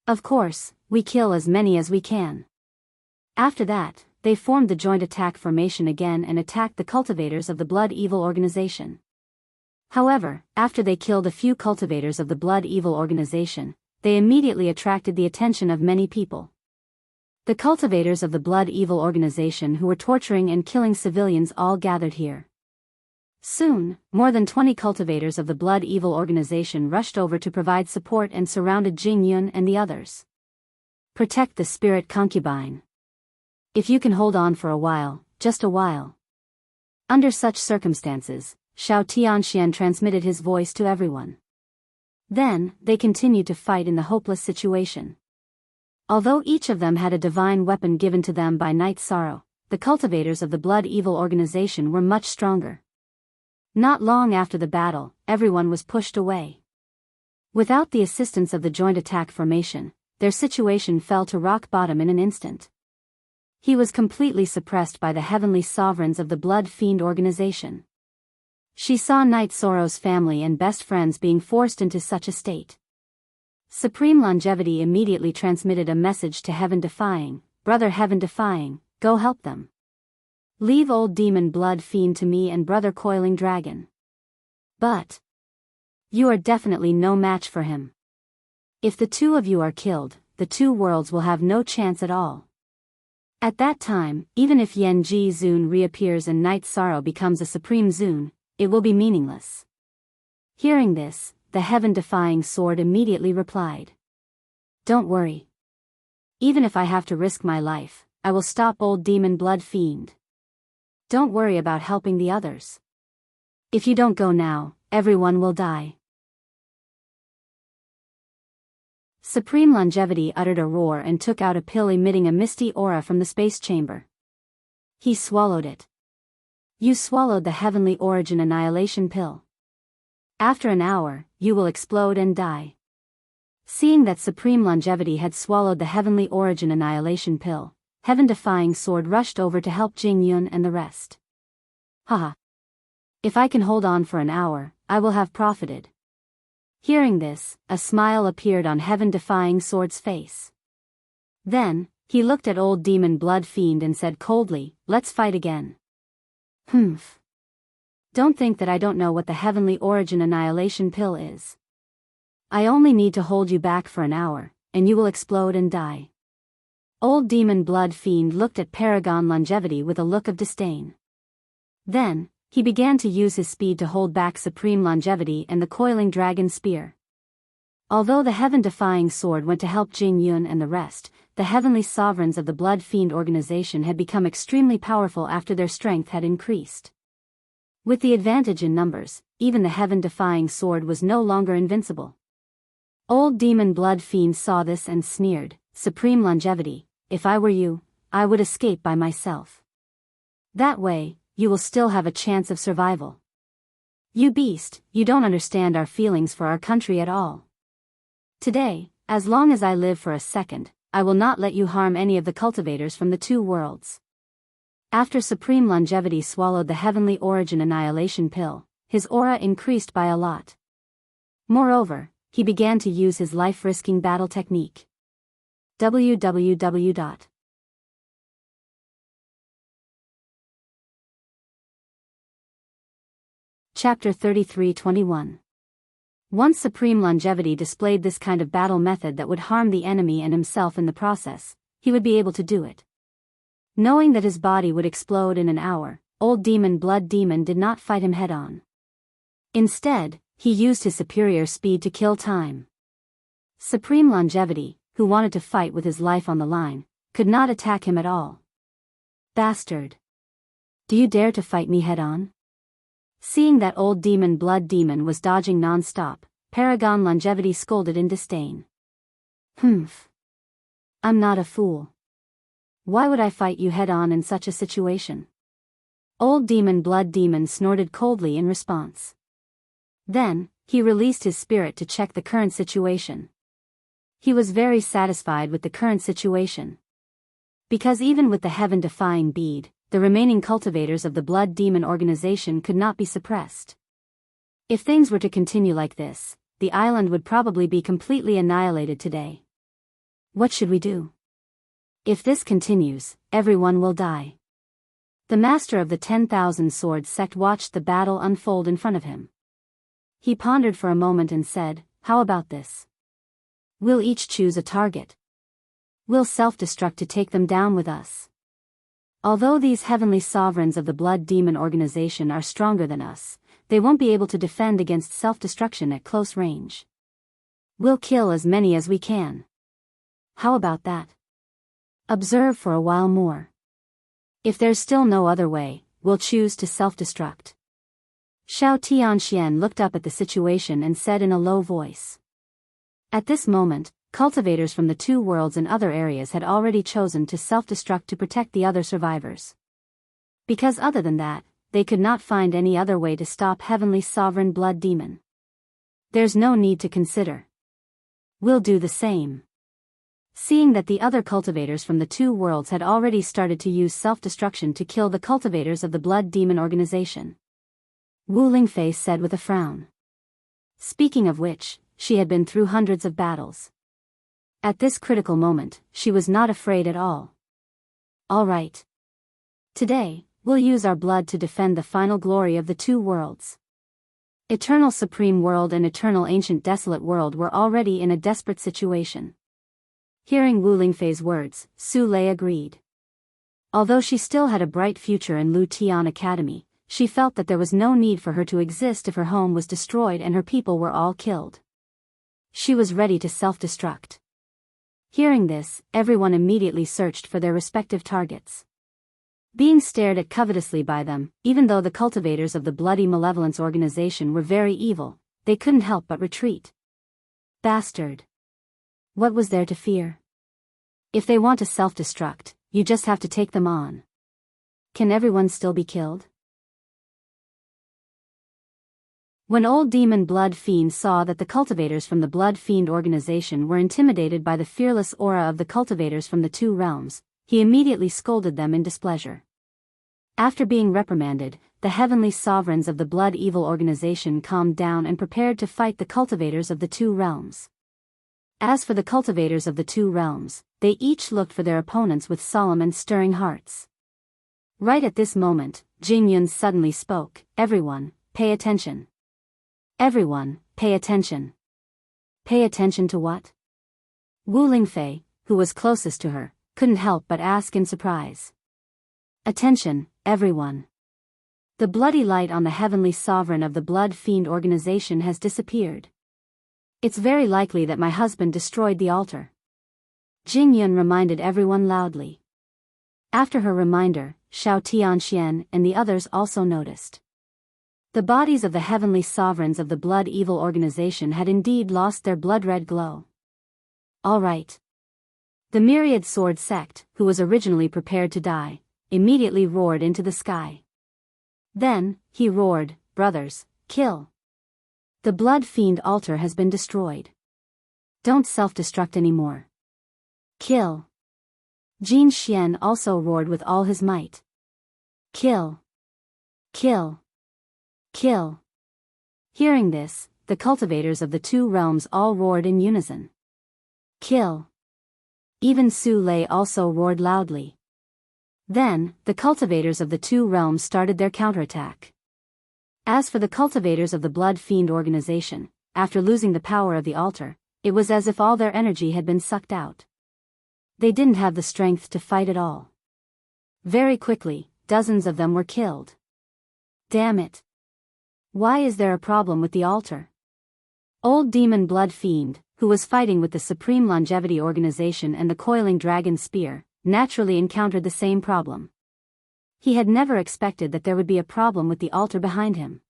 "Of course, we kill as many as we can." After that, they formed the joint attack formation again and attacked the cultivators of the Blood Evil organization. However, after they killed a few cultivators of the Blood Evil organization, they immediately attracted the attention of many people. The cultivators of the Blood Evil organization who were torturing and killing civilians all gathered here. Soon, more than 20 cultivators of the Blood Evil organization rushed over to provide support and surrounded Jing Yun and the others. Protect the spirit concubine. If you can hold on for a while, just a while. Under such circumstances, Xiao Tianxian transmitted his voice to everyone. Then, they continued to fight in the hopeless situation. Although each of them had a divine weapon given to them by Night Sorrow, the cultivators of the Blood Evil organization were much stronger. Not long after the battle, everyone was pushed away. Without the assistance of the joint attack formation, their situation fell to rock bottom in an instant. He was completely suppressed by the heavenly sovereigns of the Blood Fiend organization. She saw Night Sorrow's family and best friends being forced into such a state. Supreme Longevity immediately transmitted a message to Heaven Defying, "Brother Heaven Defying, go help them. Leave old demon Blood Fiend to me and Brother Coiling Dragon. But you are definitely no match for him. If the two of you are killed, the two worlds will have no chance at all." At that time, even if Yen Ji Zun reappears and Night Sorrow becomes a Supreme Zun, it will be meaningless. Hearing this, the heaven-defying sword immediately replied. "Don't worry. Even if I have to risk my life, I will stop old demon Blood Fiend. Don't worry about helping the others. If you don't go now, everyone will die." Supreme Longevity uttered a roar and took out a pill emitting a misty aura from the space chamber. He swallowed it. You swallowed the Heavenly Origin Annihilation pill. After an hour, you will explode and die. Seeing that Supreme Longevity had swallowed the Heavenly Origin Annihilation pill, Heaven-defying Sword rushed over to help Jing Yun and the rest. Haha. If I can hold on for an hour, I will have profited. Hearing this, a smile appeared on Heaven-defying Sword's face. Then, he looked at old demon Blood Fiend and said coldly, "Let's fight again." Humph. Don't think that I don't know what the Heavenly Origin Annihilation pill is. I only need to hold you back for an hour, and you will explode and die. Old demon Blood Fiend looked at Paragon Longevity with a look of disdain. Then, he began to use his speed to hold back Supreme Longevity and the coiling dragon spear. Although the Heaven-defying Sword went to help Jing Yun and the rest, the heavenly sovereigns of the Blood Fiend organization had become extremely powerful after their strength had increased. With the advantage in numbers, even the Heaven-defying Sword was no longer invincible. Old demon Blood Fiend saw this and sneered, "Supreme Longevity, if I were you, I would escape by myself. That way, you will still have a chance of survival. You beast, you don't understand our feelings for our country at all. Today, as long as I live for a second, I will not let you harm any of the cultivators from the two worlds." After Supreme Longevity swallowed the Heavenly Origin Annihilation pill, his aura increased by a lot. Moreover, he began to use his life-risking battle technique. www. Chapter 33-21. Once Supreme Longevity displayed this kind of battle method that would harm the enemy and himself in the process, he would be able to do it. Knowing that his body would explode in an hour, old demon Blood Demon did not fight him head-on. Instead, he used his superior speed to kill time. Supreme Longevity, who wanted to fight with his life on the line, could not attack him at all. "Bastard! Do you dare to fight me head-on?" Seeing that old demon Blood Demon was dodging non-stop, Paragon Longevity scolded in disdain. "Humph. I'm not a fool. Why would I fight you head-on in such a situation?" Old demon Blood Demon snorted coldly in response. Then, he released his spirit to check the current situation. He was very satisfied with the current situation. Because even with the heaven-defying bead, the remaining cultivators of the Blood Demon organization could not be suppressed. If things were to continue like this, the island would probably be completely annihilated today. What should we do? If this continues, everyone will die. The master of the 10,000 Swords sect watched the battle unfold in front of him. He pondered for a moment and said, "How about this? We'll each choose a target. We'll self-destruct to take them down with us. Although these heavenly sovereigns of the Blood Demon organization are stronger than us, they won't be able to defend against self-destruction at close range. We'll kill as many as we can. How about that? Observe for a while more. If there's still no other way, we'll choose to self-destruct." Xiao Tianxian looked up at the situation and said in a low voice. At this moment, cultivators from the two worlds and other areas had already chosen to self-destruct to protect the other survivors. Because other than that, they could not find any other way to stop Heavenly Sovereign Blood Demon. There's no need to consider. We'll do the same. Seeing that the other cultivators from the two worlds had already started to use self-destruction to kill the cultivators of the Blood Demon organization, Wu Lingfei said with a frown. Speaking of which, she had been through hundreds of battles. At this critical moment, she was not afraid at all. "All right. Today, we'll use our blood to defend the final glory of the two worlds." Eternal Supreme World and Eternal Ancient Desolate World were already in a desperate situation. Hearing Wu Lingfei's words, Su Lei agreed. Although she still had a bright future in Lu Tian Academy, she felt that there was no need for her to exist if her home was destroyed and her people were all killed. She was ready to self-destruct. Hearing this, everyone immediately searched for their respective targets. Being stared at covetously by them, even though the cultivators of the Bloody Malevolence organization were very evil, they couldn't help but retreat. "Bastard! What was there to fear? If they want to self-destruct, you just have to take them on. Can everyone still be killed? When Old Demon Blood Fiend saw that the cultivators from the Blood Fiend organization were intimidated by the fearless aura of the cultivators from the two realms, he immediately scolded them in displeasure. After being reprimanded, the heavenly sovereigns of the Blood Evil organization calmed down and prepared to fight the cultivators of the two realms. As for the cultivators of the two realms, they each looked for their opponents with solemn and stirring hearts. Right at this moment, Jing Yun suddenly spoke, "Everyone, pay attention. Everyone, pay attention." Pay attention to what? Wu Lingfei, who was closest to her, couldn't help but ask in surprise. "Attention, everyone. The bloody light on the heavenly sovereign of the Blood Fiend organization has disappeared. It's very likely that my husband destroyed the altar." Jing Yun reminded everyone loudly. After her reminder, Xiao Tianxian and the others also noticed. The bodies of the heavenly sovereigns of the Blood Evil organization had indeed lost their blood-red glow. All right. The Myriad Sword sect, who was originally prepared to die, immediately roared into the sky. Then, he roared, "Brothers, kill! The Blood Fiend altar has been destroyed. Don't self-destruct anymore. Kill!" Jin Xian also roared with all his might. "Kill! Kill! Kill!" Hearing this, the cultivators of the two realms all roared in unison. "Kill!" Even Su Lei also roared loudly. Then, the cultivators of the two realms started their counterattack. As for the cultivators of the Blood Fiend organization, after losing the power of the altar, it was as if all their energy had been sucked out. They didn't have the strength to fight at all. Very quickly, dozens of them were killed. Damn it! Why is there a problem with the altar? Old Demon Blood Fiend, who was fighting with the Supreme Longevity Organization and the Coiling Dragon Spear, naturally encountered the same problem. He had never expected that there would be a problem with the altar behind him.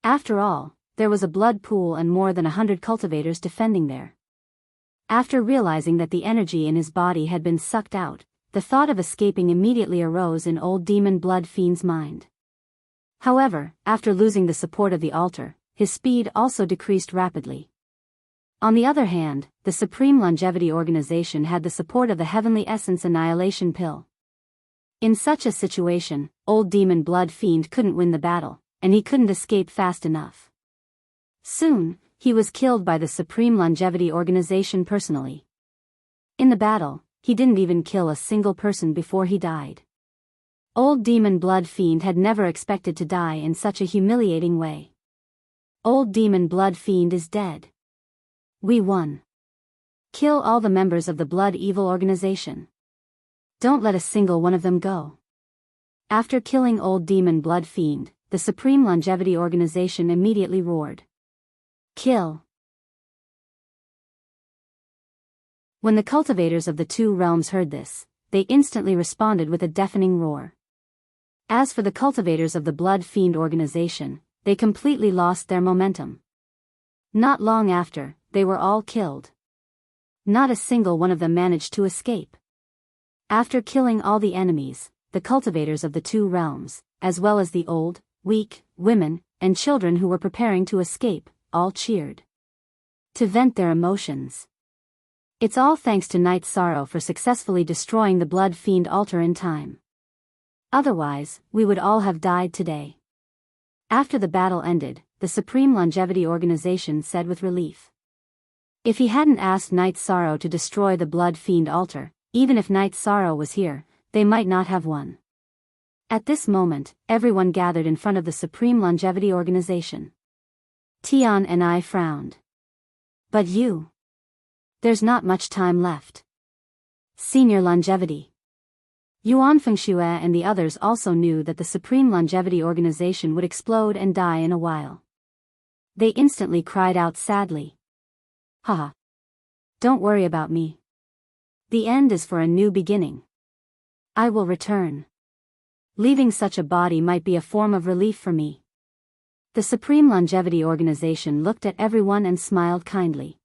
After all, there was a blood pool and more than 100 cultivators defending there. After realizing that the energy in his body had been sucked out, the thought of escaping immediately arose in Old Demon Blood Fiend's mind. However, after losing the support of the altar, his speed also decreased rapidly. On the other hand, the Supreme Longevity Organization had the support of the Heavenly Essence Annihilation Pill. In such a situation, Old Demon Blood Fiend couldn't win the battle, and he couldn't escape fast enough. Soon, he was killed by the Supreme Longevity Organization personally. In the battle, he didn't even kill a single person before he died. Old Demon Blood Fiend had never expected to die in such a humiliating way. Old Demon Blood Fiend is dead. We won. Kill all the members of the Blood Evil organization. Don't let a single one of them go. After killing Old Demon Blood Fiend, the Supreme Longevity Organization immediately roared. Kill! When the cultivators of the two realms heard this, they instantly responded with a deafening roar. As for the cultivators of the Blood Fiend organization, they completely lost their momentum. Not long after, they were all killed. Not a single one of them managed to escape. After killing all the enemies, the cultivators of the two realms, as well as the old, weak, women, and children who were preparing to escape, all cheered. To vent their emotions. It's all thanks to Night Sorrow for successfully destroying the Blood Fiend altar in time. Otherwise, we would all have died today. After the battle ended, the Supreme Longevity Organization said with relief. If he hadn't asked Night Sorrow to destroy the Blood Fiend altar, even if Night Sorrow was here, they might not have won. At this moment, everyone gathered in front of the Supreme Longevity Organization. Tian and I frowned. But you? There's not much time left. Senior Longevity. Yuan Fengxue and the others also knew that the Supreme Longevity Organization would explode and die in a while. They instantly cried out sadly. Haha. Don't worry about me. The end is for a new beginning. I will return. Leaving such a body might be a form of relief for me. The Supreme Longevity Organization looked at everyone and smiled kindly.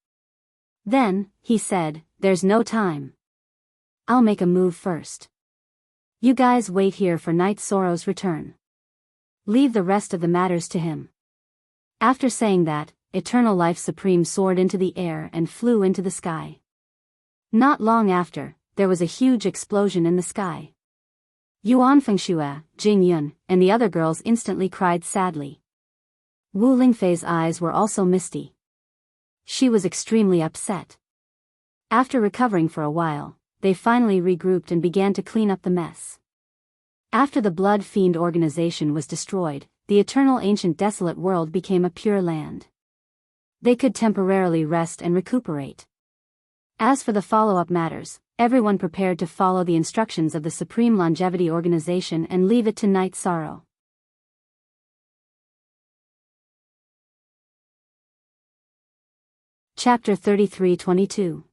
Then, he said, "There's no time. I'll make a move first. You guys wait here for Night Sorrow's return. Leave the rest of the matters to him." After saying that, Eternal Life Supreme soared into the air and flew into the sky. Not long after, there was a huge explosion in the sky. Yuan Fengxue, Jing Yun, and the other girls instantly cried sadly. Wu Lingfei's eyes were also misty. She was extremely upset. After recovering for a while, they finally regrouped and began to clean up the mess. After the Blood Fiend organization was destroyed, the eternal ancient desolate world became a pure land. They could temporarily rest and recuperate. As for the follow-up matters, everyone prepared to follow the instructions of the Supreme Longevity Organization and leave it to Night Sorrow. Chapter 33-22.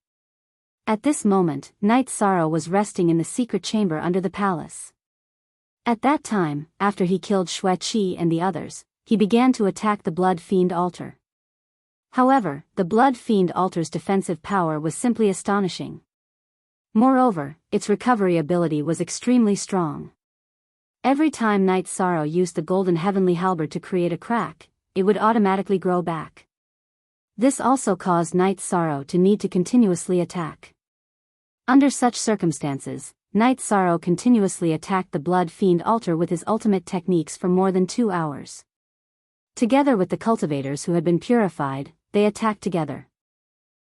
At this moment, Night Sorrow was resting in the secret chamber under the palace. At that time, after he killed Xue Qi and the others, he began to attack the Blood Fiend altar. However, the Blood Fiend altar's defensive power was simply astonishing. Moreover, its recovery ability was extremely strong. Every time Night Sorrow used the golden heavenly halberd to create a crack, it would automatically grow back. This also caused Night Sorrow to need to continuously attack. Under such circumstances, Night Sorrow continuously attacked the Blood Fiend altar with his ultimate techniques for more than 2 hours. Together with the cultivators who had been purified, they attacked together.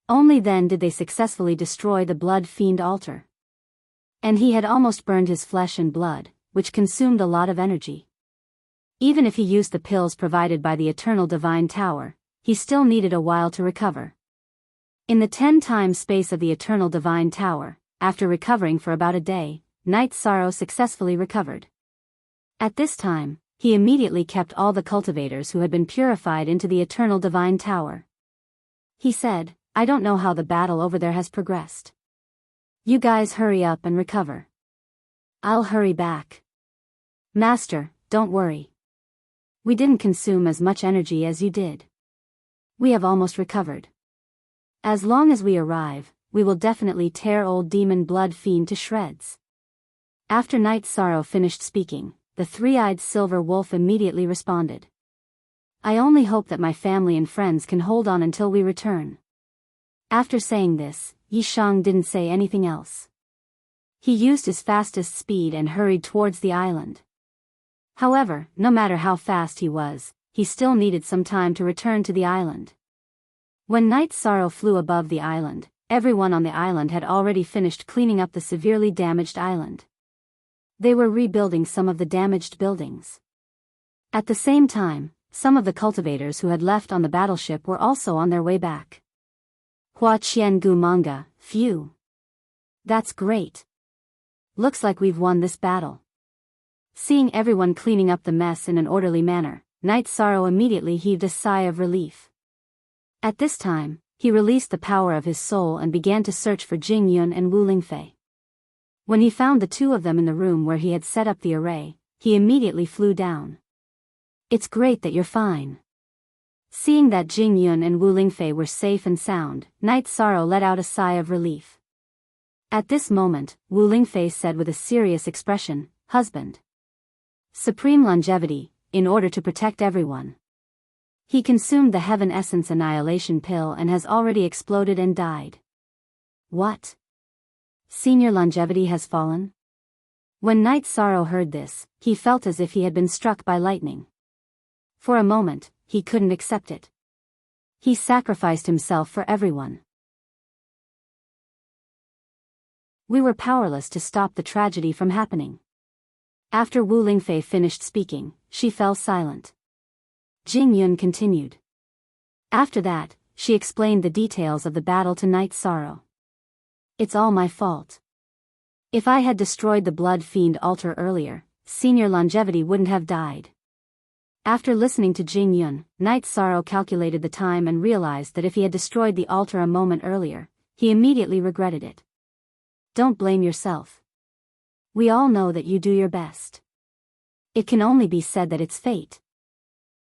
Only then did they successfully destroy the Blood Fiend altar. And he had almost burned his flesh and blood, which consumed a lot of energy. Even if he used the pills provided by the Eternal Divine Tower, he still needed a while to recover. In the 10-time space of the Eternal Divine Tower, after recovering for about a day, Night Sorrow successfully recovered. At this time, he immediately kept all the cultivators who had been purified into the Eternal Divine Tower. He said, "I don't know how the battle over there has progressed. You guys hurry up and recover. I'll hurry back. Master, don't worry. We didn't consume as much energy as you did. We have almost recovered. As long as we arrive, we will definitely tear old demon Blood Fiend to shreds." After Night Sorrow finished speaking, the three-eyed silver wolf immediately responded. "I only hope that my family and friends can hold on until we return." After saying this, Yi Shang didn't say anything else. He used his fastest speed and hurried towards the island. However, no matter how fast he was, he still needed some time to return to the island. When Night Sorrow flew above the island, everyone on the island had already finished cleaning up the severely damaged island. They were rebuilding some of the damaged buildings. At the same time, some of the cultivators who had left on the battleship were also on their way back. Hua Qian Gu manga, phew. That's great. Looks like we've won this battle. Seeing everyone cleaning up the mess in an orderly manner, Night Sorrow immediately heaved a sigh of relief. At this time, he released the power of his soul and began to search for Jing Yun and Wu Lingfei. When he found the two of them in the room where he had set up the array, he immediately flew down. "It's great that you're fine." Seeing that Jing Yun and Wu Lingfei were safe and sound, Night Sorrow let out a sigh of relief. At this moment, Wu Lingfei said with a serious expression, "Husband. Supreme Longevity, in order to protect everyone. He consumed the Heaven Essence Annihilation pill and has already exploded and died." "What? Senior Longevity has fallen?" When Night Sorrow heard this, he felt as if he had been struck by lightning. For a moment, he couldn't accept it. He sacrificed himself for everyone. We were powerless to stop the tragedy from happening. After Wu Lingfei finished speaking, she fell silent. Jing Yun continued. After that, she explained the details of the battle to Night Sorrow. "It's all my fault. If I had destroyed the Blood Fiend altar earlier, Senior Longevity wouldn't have died." After listening to Jing Yun, Night Sorrow calculated the time and realized that if he had destroyed the altar a moment earlier, he immediately regretted it. "Don't blame yourself. We all know that you do your best. It can only be said that it's fate."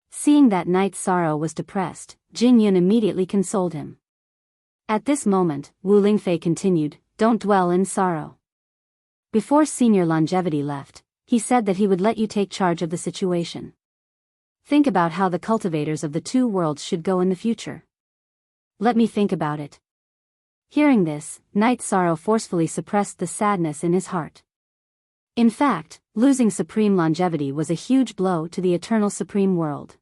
Seeing that Night Sorrow was depressed, Jing Yun immediately consoled him. At this moment, Wu Lingfei continued, "Don't dwell in sorrow." Before Senior Longevity left, he said that he would let you take charge of the situation. Think about how the cultivators of the two worlds should go in the future. Let me think about it. Hearing this, Night Sorrow forcefully suppressed the sadness in his heart. In fact, losing Supreme Longevity was a huge blow to the Eternal Supreme World.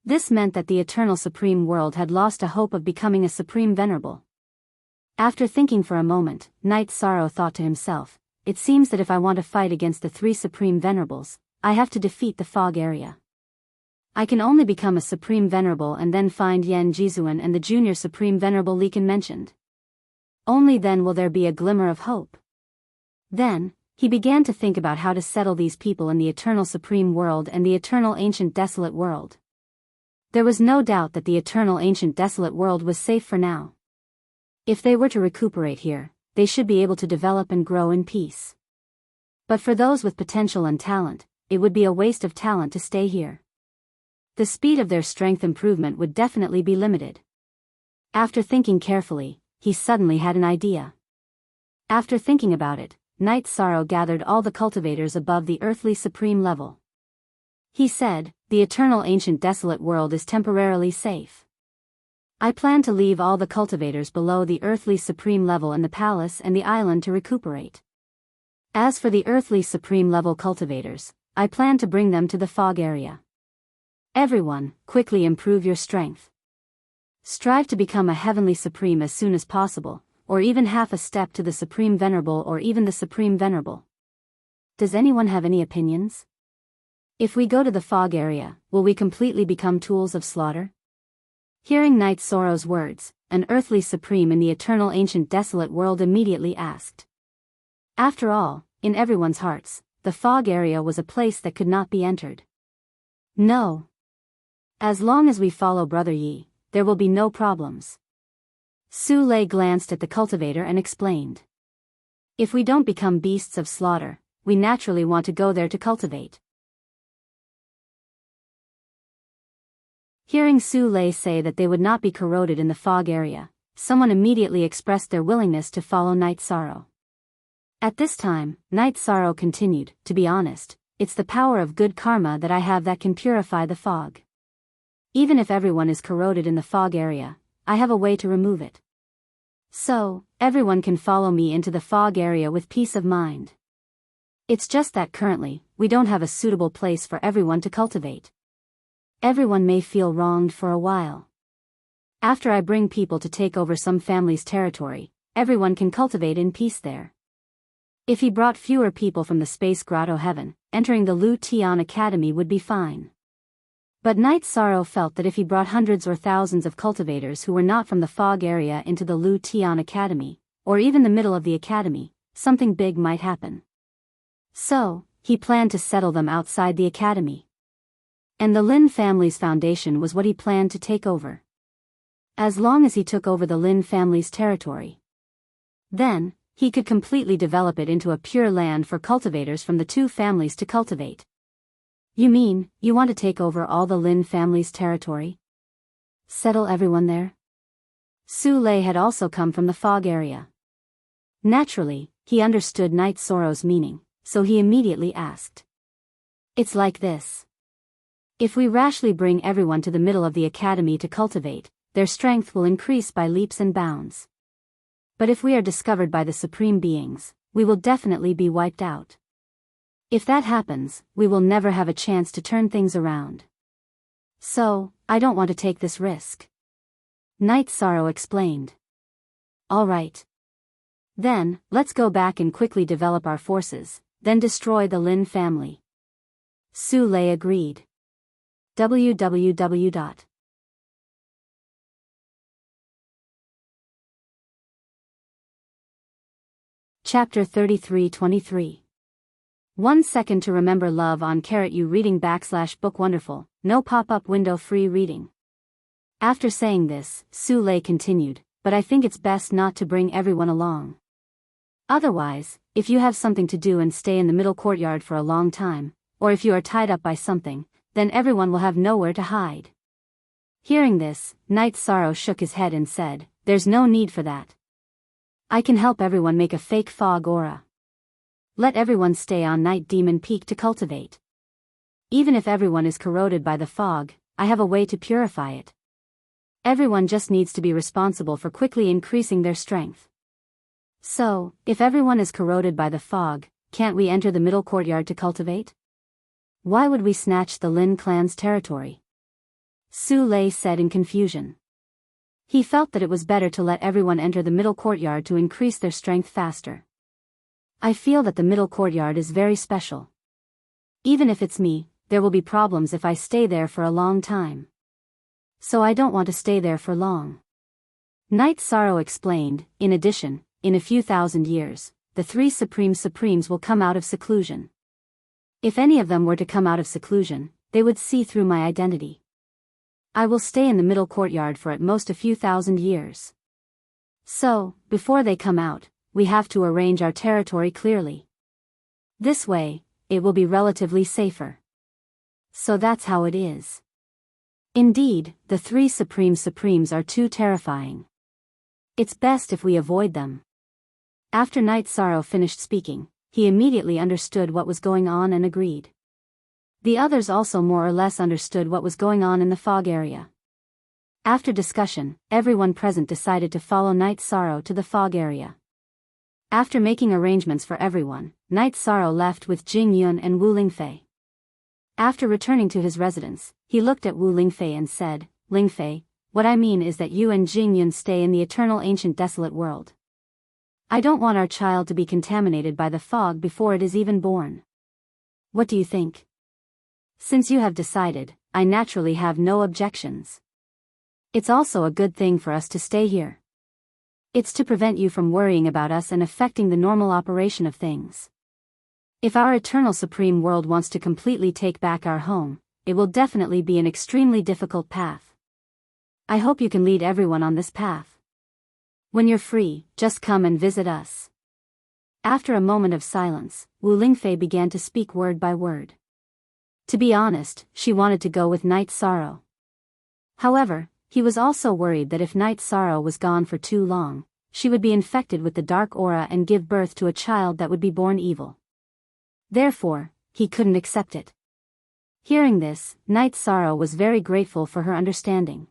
This meant that the Eternal Supreme World had lost a hope of becoming a Supreme Venerable. After thinking for a moment, Night Sorrow thought to himself, "It seems that if I want to fight against the three Supreme Venerables, I have to defeat the fog area. I can only become a Supreme Venerable and then find Yan Jizuan and the Junior Supreme Venerable Li Kan mentioned. Only then will there be a glimmer of hope." Then, he began to think about how to settle these people in the Eternal Supreme World and the Eternal Ancient Desolate World. There was no doubt that the Eternal Ancient Desolate World was safe for now. If they were to recuperate here, they should be able to develop and grow in peace. But for those with potential and talent, it would be a waste of talent to stay here. The speed of their strength improvement would definitely be limited. After thinking carefully, he suddenly had an idea. After thinking about it, Night Sorrow gathered all the cultivators above the earthly supreme level. He said, "The Eternal Ancient Desolate World is temporarily safe. I plan to leave all the cultivators below the earthly supreme level in the palace and the island to recuperate. As for the earthly supreme level cultivators, I plan to bring them to the fog area. Everyone, quickly improve your strength. Strive to become a heavenly supreme as soon as possible, or even half a step to the Supreme Venerable or even the Supreme Venerable. Does anyone have any opinions? If we go to the fog area, will we completely become tools of slaughter?" Hearing Night Sorrow's words, an earthly supreme in the Eternal Ancient Desolate World immediately asked. After all, in everyone's hearts, the fog area was a place that could not be entered. "No. As long as we follow Brother Yi, there will be no problems." Su Lei glanced at the cultivator and explained. "If we don't become beasts of slaughter, we naturally want to go there to cultivate." Hearing Su Lei say that they would not be corroded in the fog area, someone immediately expressed their willingness to follow Night Sorrow. At this time, Night Sorrow continued, "To be honest, it's the power of good karma that I have that can purify the fog. Even if everyone is corroded in the fog area, I have a way to remove it. So, everyone can follow me into the fog area with peace of mind. It's just that currently, we don't have a suitable place for everyone to cultivate. Everyone may feel wronged for a while. After I bring people to take over some family's territory, everyone can cultivate in peace there." If he brought fewer people from the Space Grotto Heaven, entering the Lu Tian Academy would be fine. But Night Sorrow felt that if he brought hundreds or thousands of cultivators who were not from the fog area into the Lu Tian Academy, or even the middle of the academy, something big might happen. So, he planned to settle them outside the academy. And the Lin family's foundation was what he planned to take over. As long as he took over the Lin family's territory, then, he could completely develop it into a pure land for cultivators from the two families to cultivate. "You mean, you want to take over all the Lin family's territory? Settle everyone there?" Su Lei had also come from the fog area. Naturally, he understood Night Sorrow's meaning, so he immediately asked. "It's like this. If we rashly bring everyone to the middle of the academy to cultivate, their strength will increase by leaps and bounds. But if we are discovered by the Supreme Beings, we will definitely be wiped out. If that happens, we will never have a chance to turn things around. So, I don't want to take this risk." Night Sorrow explained. "All right. Then, let's go back and quickly develop our forces, then destroy the Lin family." Su Lei agreed. www. Chapter 33-23. 1 second to remember love on *U reading /book wonderful, no pop-up window free reading. After saying this, Su Lei continued, "But I think it's best not to bring everyone along. Otherwise, if you have something to do and stay in the middle courtyard for a long time, or if you are tied up by something, then everyone will have nowhere to hide." Hearing this, Night Sorrow shook his head and said, there's no need for that. I can help everyone make a fake fog aura. Let everyone stay on Night Demon Peak to cultivate. Even if everyone is corroded by the fog, I have a way to purify it. Everyone just needs to be responsible for quickly increasing their strength. So, if everyone is corroded by the fog, can't we enter the middle courtyard to cultivate? Why would we snatch the Lin clan's territory? Su Lei said in confusion. He felt that it was better to let everyone enter the middle courtyard to increase their strength faster. I feel that the middle courtyard is very special. Even if it's me, there will be problems if I stay there for a long time. So I don't want to stay there for long. Night Sorrow explained. In addition, in a few thousand years, the 3 Supremes will come out of seclusion. If any of them were to come out of seclusion, they would see through my identity. I will stay in the middle courtyard for at most a few thousand years. So, before they come out, we have to arrange our territory clearly. This way, it will be relatively safer. So that's how it is. Indeed, the 3 Supremes are too terrifying. It's best if we avoid them. After Night Sorrow finished speaking, he immediately understood what was going on and agreed. The others also more or less understood what was going on in the fog area. After discussion, everyone present decided to follow Night Sorrow to the fog area. After making arrangements for everyone, Night Sorrow left with Jing Yun and Wu Lingfei. After returning to his residence, he looked at Wu Lingfei and said, "Lingfei, what I mean is that you and Jing Yun stay in the eternal ancient desolate world. I don't want our child to be contaminated by the fog before it is even born. What do you think?" Since you have decided, I naturally have no objections. It's also a good thing for us to stay here. It's to prevent you from worrying about us and affecting the normal operation of things. If our Eternal Supreme World wants to completely take back our home, it will definitely be an extremely difficult path. I hope you can lead everyone on this path. When you're free, just come and visit us. After a moment of silence, Wu Lingfei began to speak word by word. To be honest, she wanted to go with Night Sorrow. However, he was also worried that if Night Sorrow was gone for too long, she would be infected with the dark aura and give birth to a child that would be born evil. Therefore, he couldn't accept it. Hearing this, Night Sorrow was very grateful for her understanding.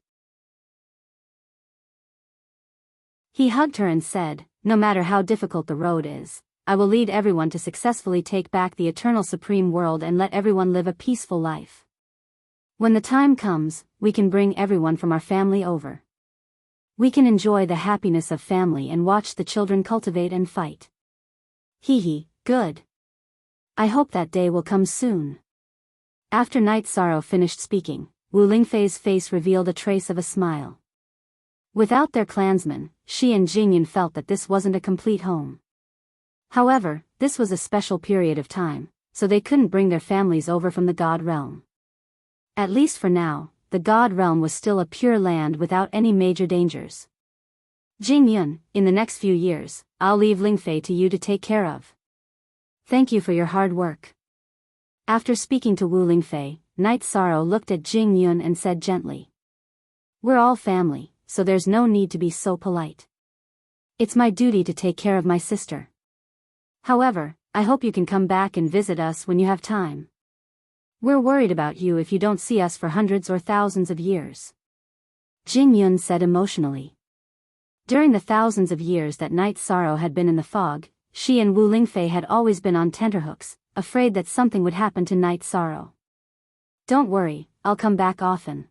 He hugged her and said, "No matter how difficult the road is, I will lead everyone to successfully take back the Eternal Supreme World and let everyone live a peaceful life. When the time comes, we can bring everyone from our family over. We can enjoy the happiness of family and watch the children cultivate and fight." Hee, good. I hope that day will come soon. After Night Sorrow finished speaking, Wu Lingfei's face revealed a trace of a smile. Without their clansmen, she and Jingyun felt that this wasn't a complete home. However, this was a special period of time, so they couldn't bring their families over from the God Realm. At least for now, the God Realm was still a pure land without any major dangers. Jingyun, in the next few years, I'll leave Lingfei to you to take care of. Thank you for your hard work. After speaking to Wu Lingfei, Night Sorrow looked at Jing Yun and said gently, "We're all family, so there's no need to be so polite. It's my duty to take care of my sister. However, I hope you can come back and visit us when you have time. We're worried about you if you don't see us for hundreds or thousands of years." Jing Yun said emotionally. During the thousands of years that Night Sorrow had been in the fog, she and Wu Lingfei had always been on tenterhooks, afraid that something would happen to Night Sorrow. "Don't worry, I'll come back often.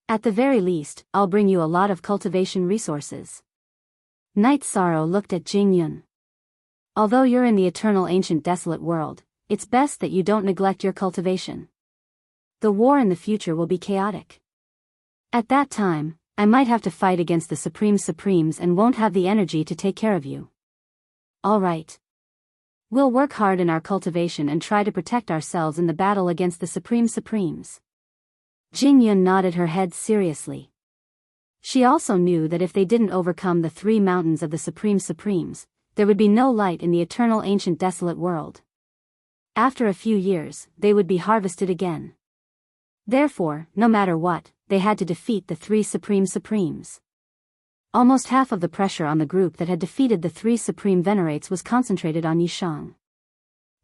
At the very least, I'll bring you a lot of cultivation resources." Night Sorrow looked at Jing Yun. "Although you're in the eternal ancient desolate world, it's best that you don't neglect your cultivation. The war in the future will be chaotic. At that time, I might have to fight against the Supremes and won't have the energy to take care of you. All right. We'll work hard in our cultivation and try to protect ourselves in the battle against the Supremes. Jing Yun nodded her head seriously. She also knew that if they didn't overcome the 3 mountains of the Supremes, there would be no light in the eternal ancient desolate world. After a few years, they would be harvested again. Therefore, no matter what, they had to defeat the 3 Supremes. Almost half of the pressure on the group that had defeated the 3 supreme venerates was concentrated on Yishang.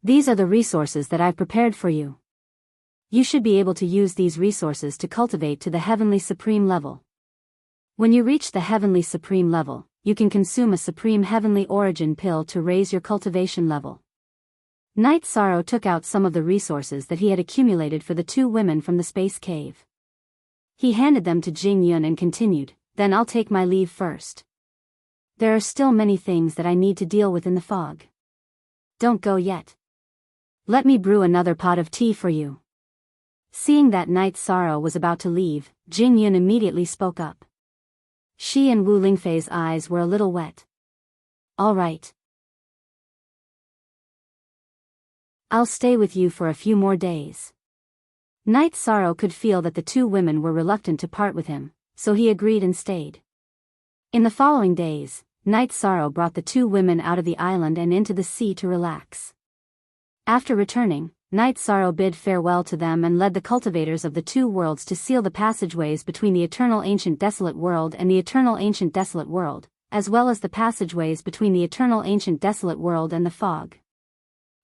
These are the resources that I've prepared for you. You should be able to use these resources to cultivate to the heavenly supreme level. When you reach the heavenly supreme level, you can consume a supreme heavenly origin pill to raise your cultivation level. Night Sorrow took out some of the resources that he had accumulated for the 2 women from the space cave. He handed them to Jing Yun and continued, "Then I'll take my leave first. There are still many things that I need to deal with in the fog. Don't go yet. Let me brew another pot of tea for you." Seeing that Night Sorrow was about to leave, Jing Yun immediately spoke up. She and Wu Lingfei's eyes were a little wet. "All right. I'll stay with you for a few more days." Night Sorrow could feel that the 2 women were reluctant to part with him, so he agreed and stayed. In the following days, Night Sorrow brought the 2 women out of the island and into the sea to relax. After returning, Night Sorrow bid farewell to them and led the cultivators of the 2 worlds to seal the passageways between the eternal ancient desolate world and the eternal ancient desolate world, as well as the passageways between the eternal ancient desolate world and the fog.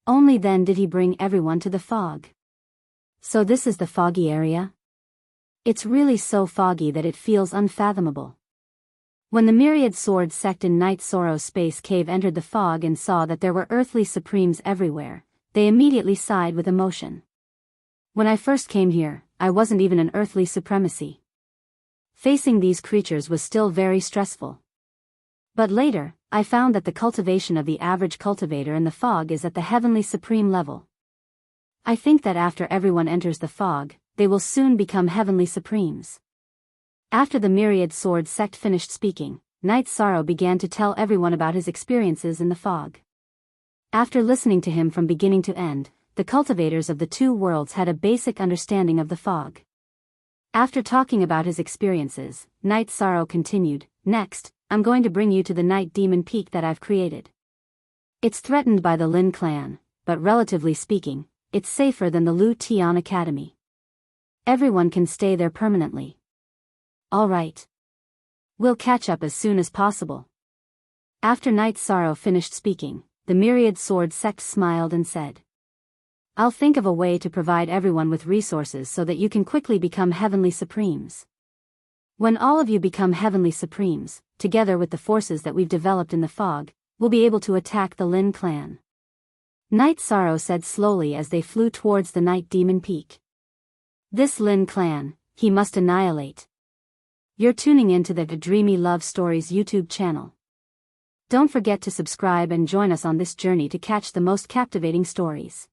Only then did he bring everyone to the fog. So this is the foggy area? It's really so foggy that it feels unfathomable. When the myriad sword sect in Night Sorrow's space cave entered the fog and saw that there were earthly supremes everywhere, they immediately sighed with emotion. When I first came here, I wasn't even an earthly supremacy. Facing these creatures was still very stressful. But later, I found that the cultivation of the average cultivator in the fog is at the heavenly supreme level. I think that after everyone enters the fog, they will soon become heavenly supremes. After the myriad sword sect finished speaking, Night Sorrow began to tell everyone about his experiences in the fog. After listening to him from beginning to end, the cultivators of the 2 worlds had a basic understanding of the fog. After talking about his experiences, Night Sorrow continued, "Next, I'm going to bring you to the Night Demon Peak that I've created. It's threatened by the Lin clan, but relatively speaking, it's safer than the Lu Tian Academy. Everyone can stay there permanently." "All right. We'll catch up as soon as possible." After Night Sorrow finished speaking, the myriad sword sect smiled and said, "I'll think of a way to provide everyone with resources so that you can quickly become heavenly supremes. When all of you become heavenly supremes, together with the forces that we've developed in the fog, we'll be able to attack the Lin clan." Night Sorrow said slowly as they flew towards the Night Demon Peak. "This Lin clan, he must annihilate." You're tuning in to the Dreamy Love Stories YouTube channel. Don't forget to subscribe and join us on this journey to catch the most captivating stories.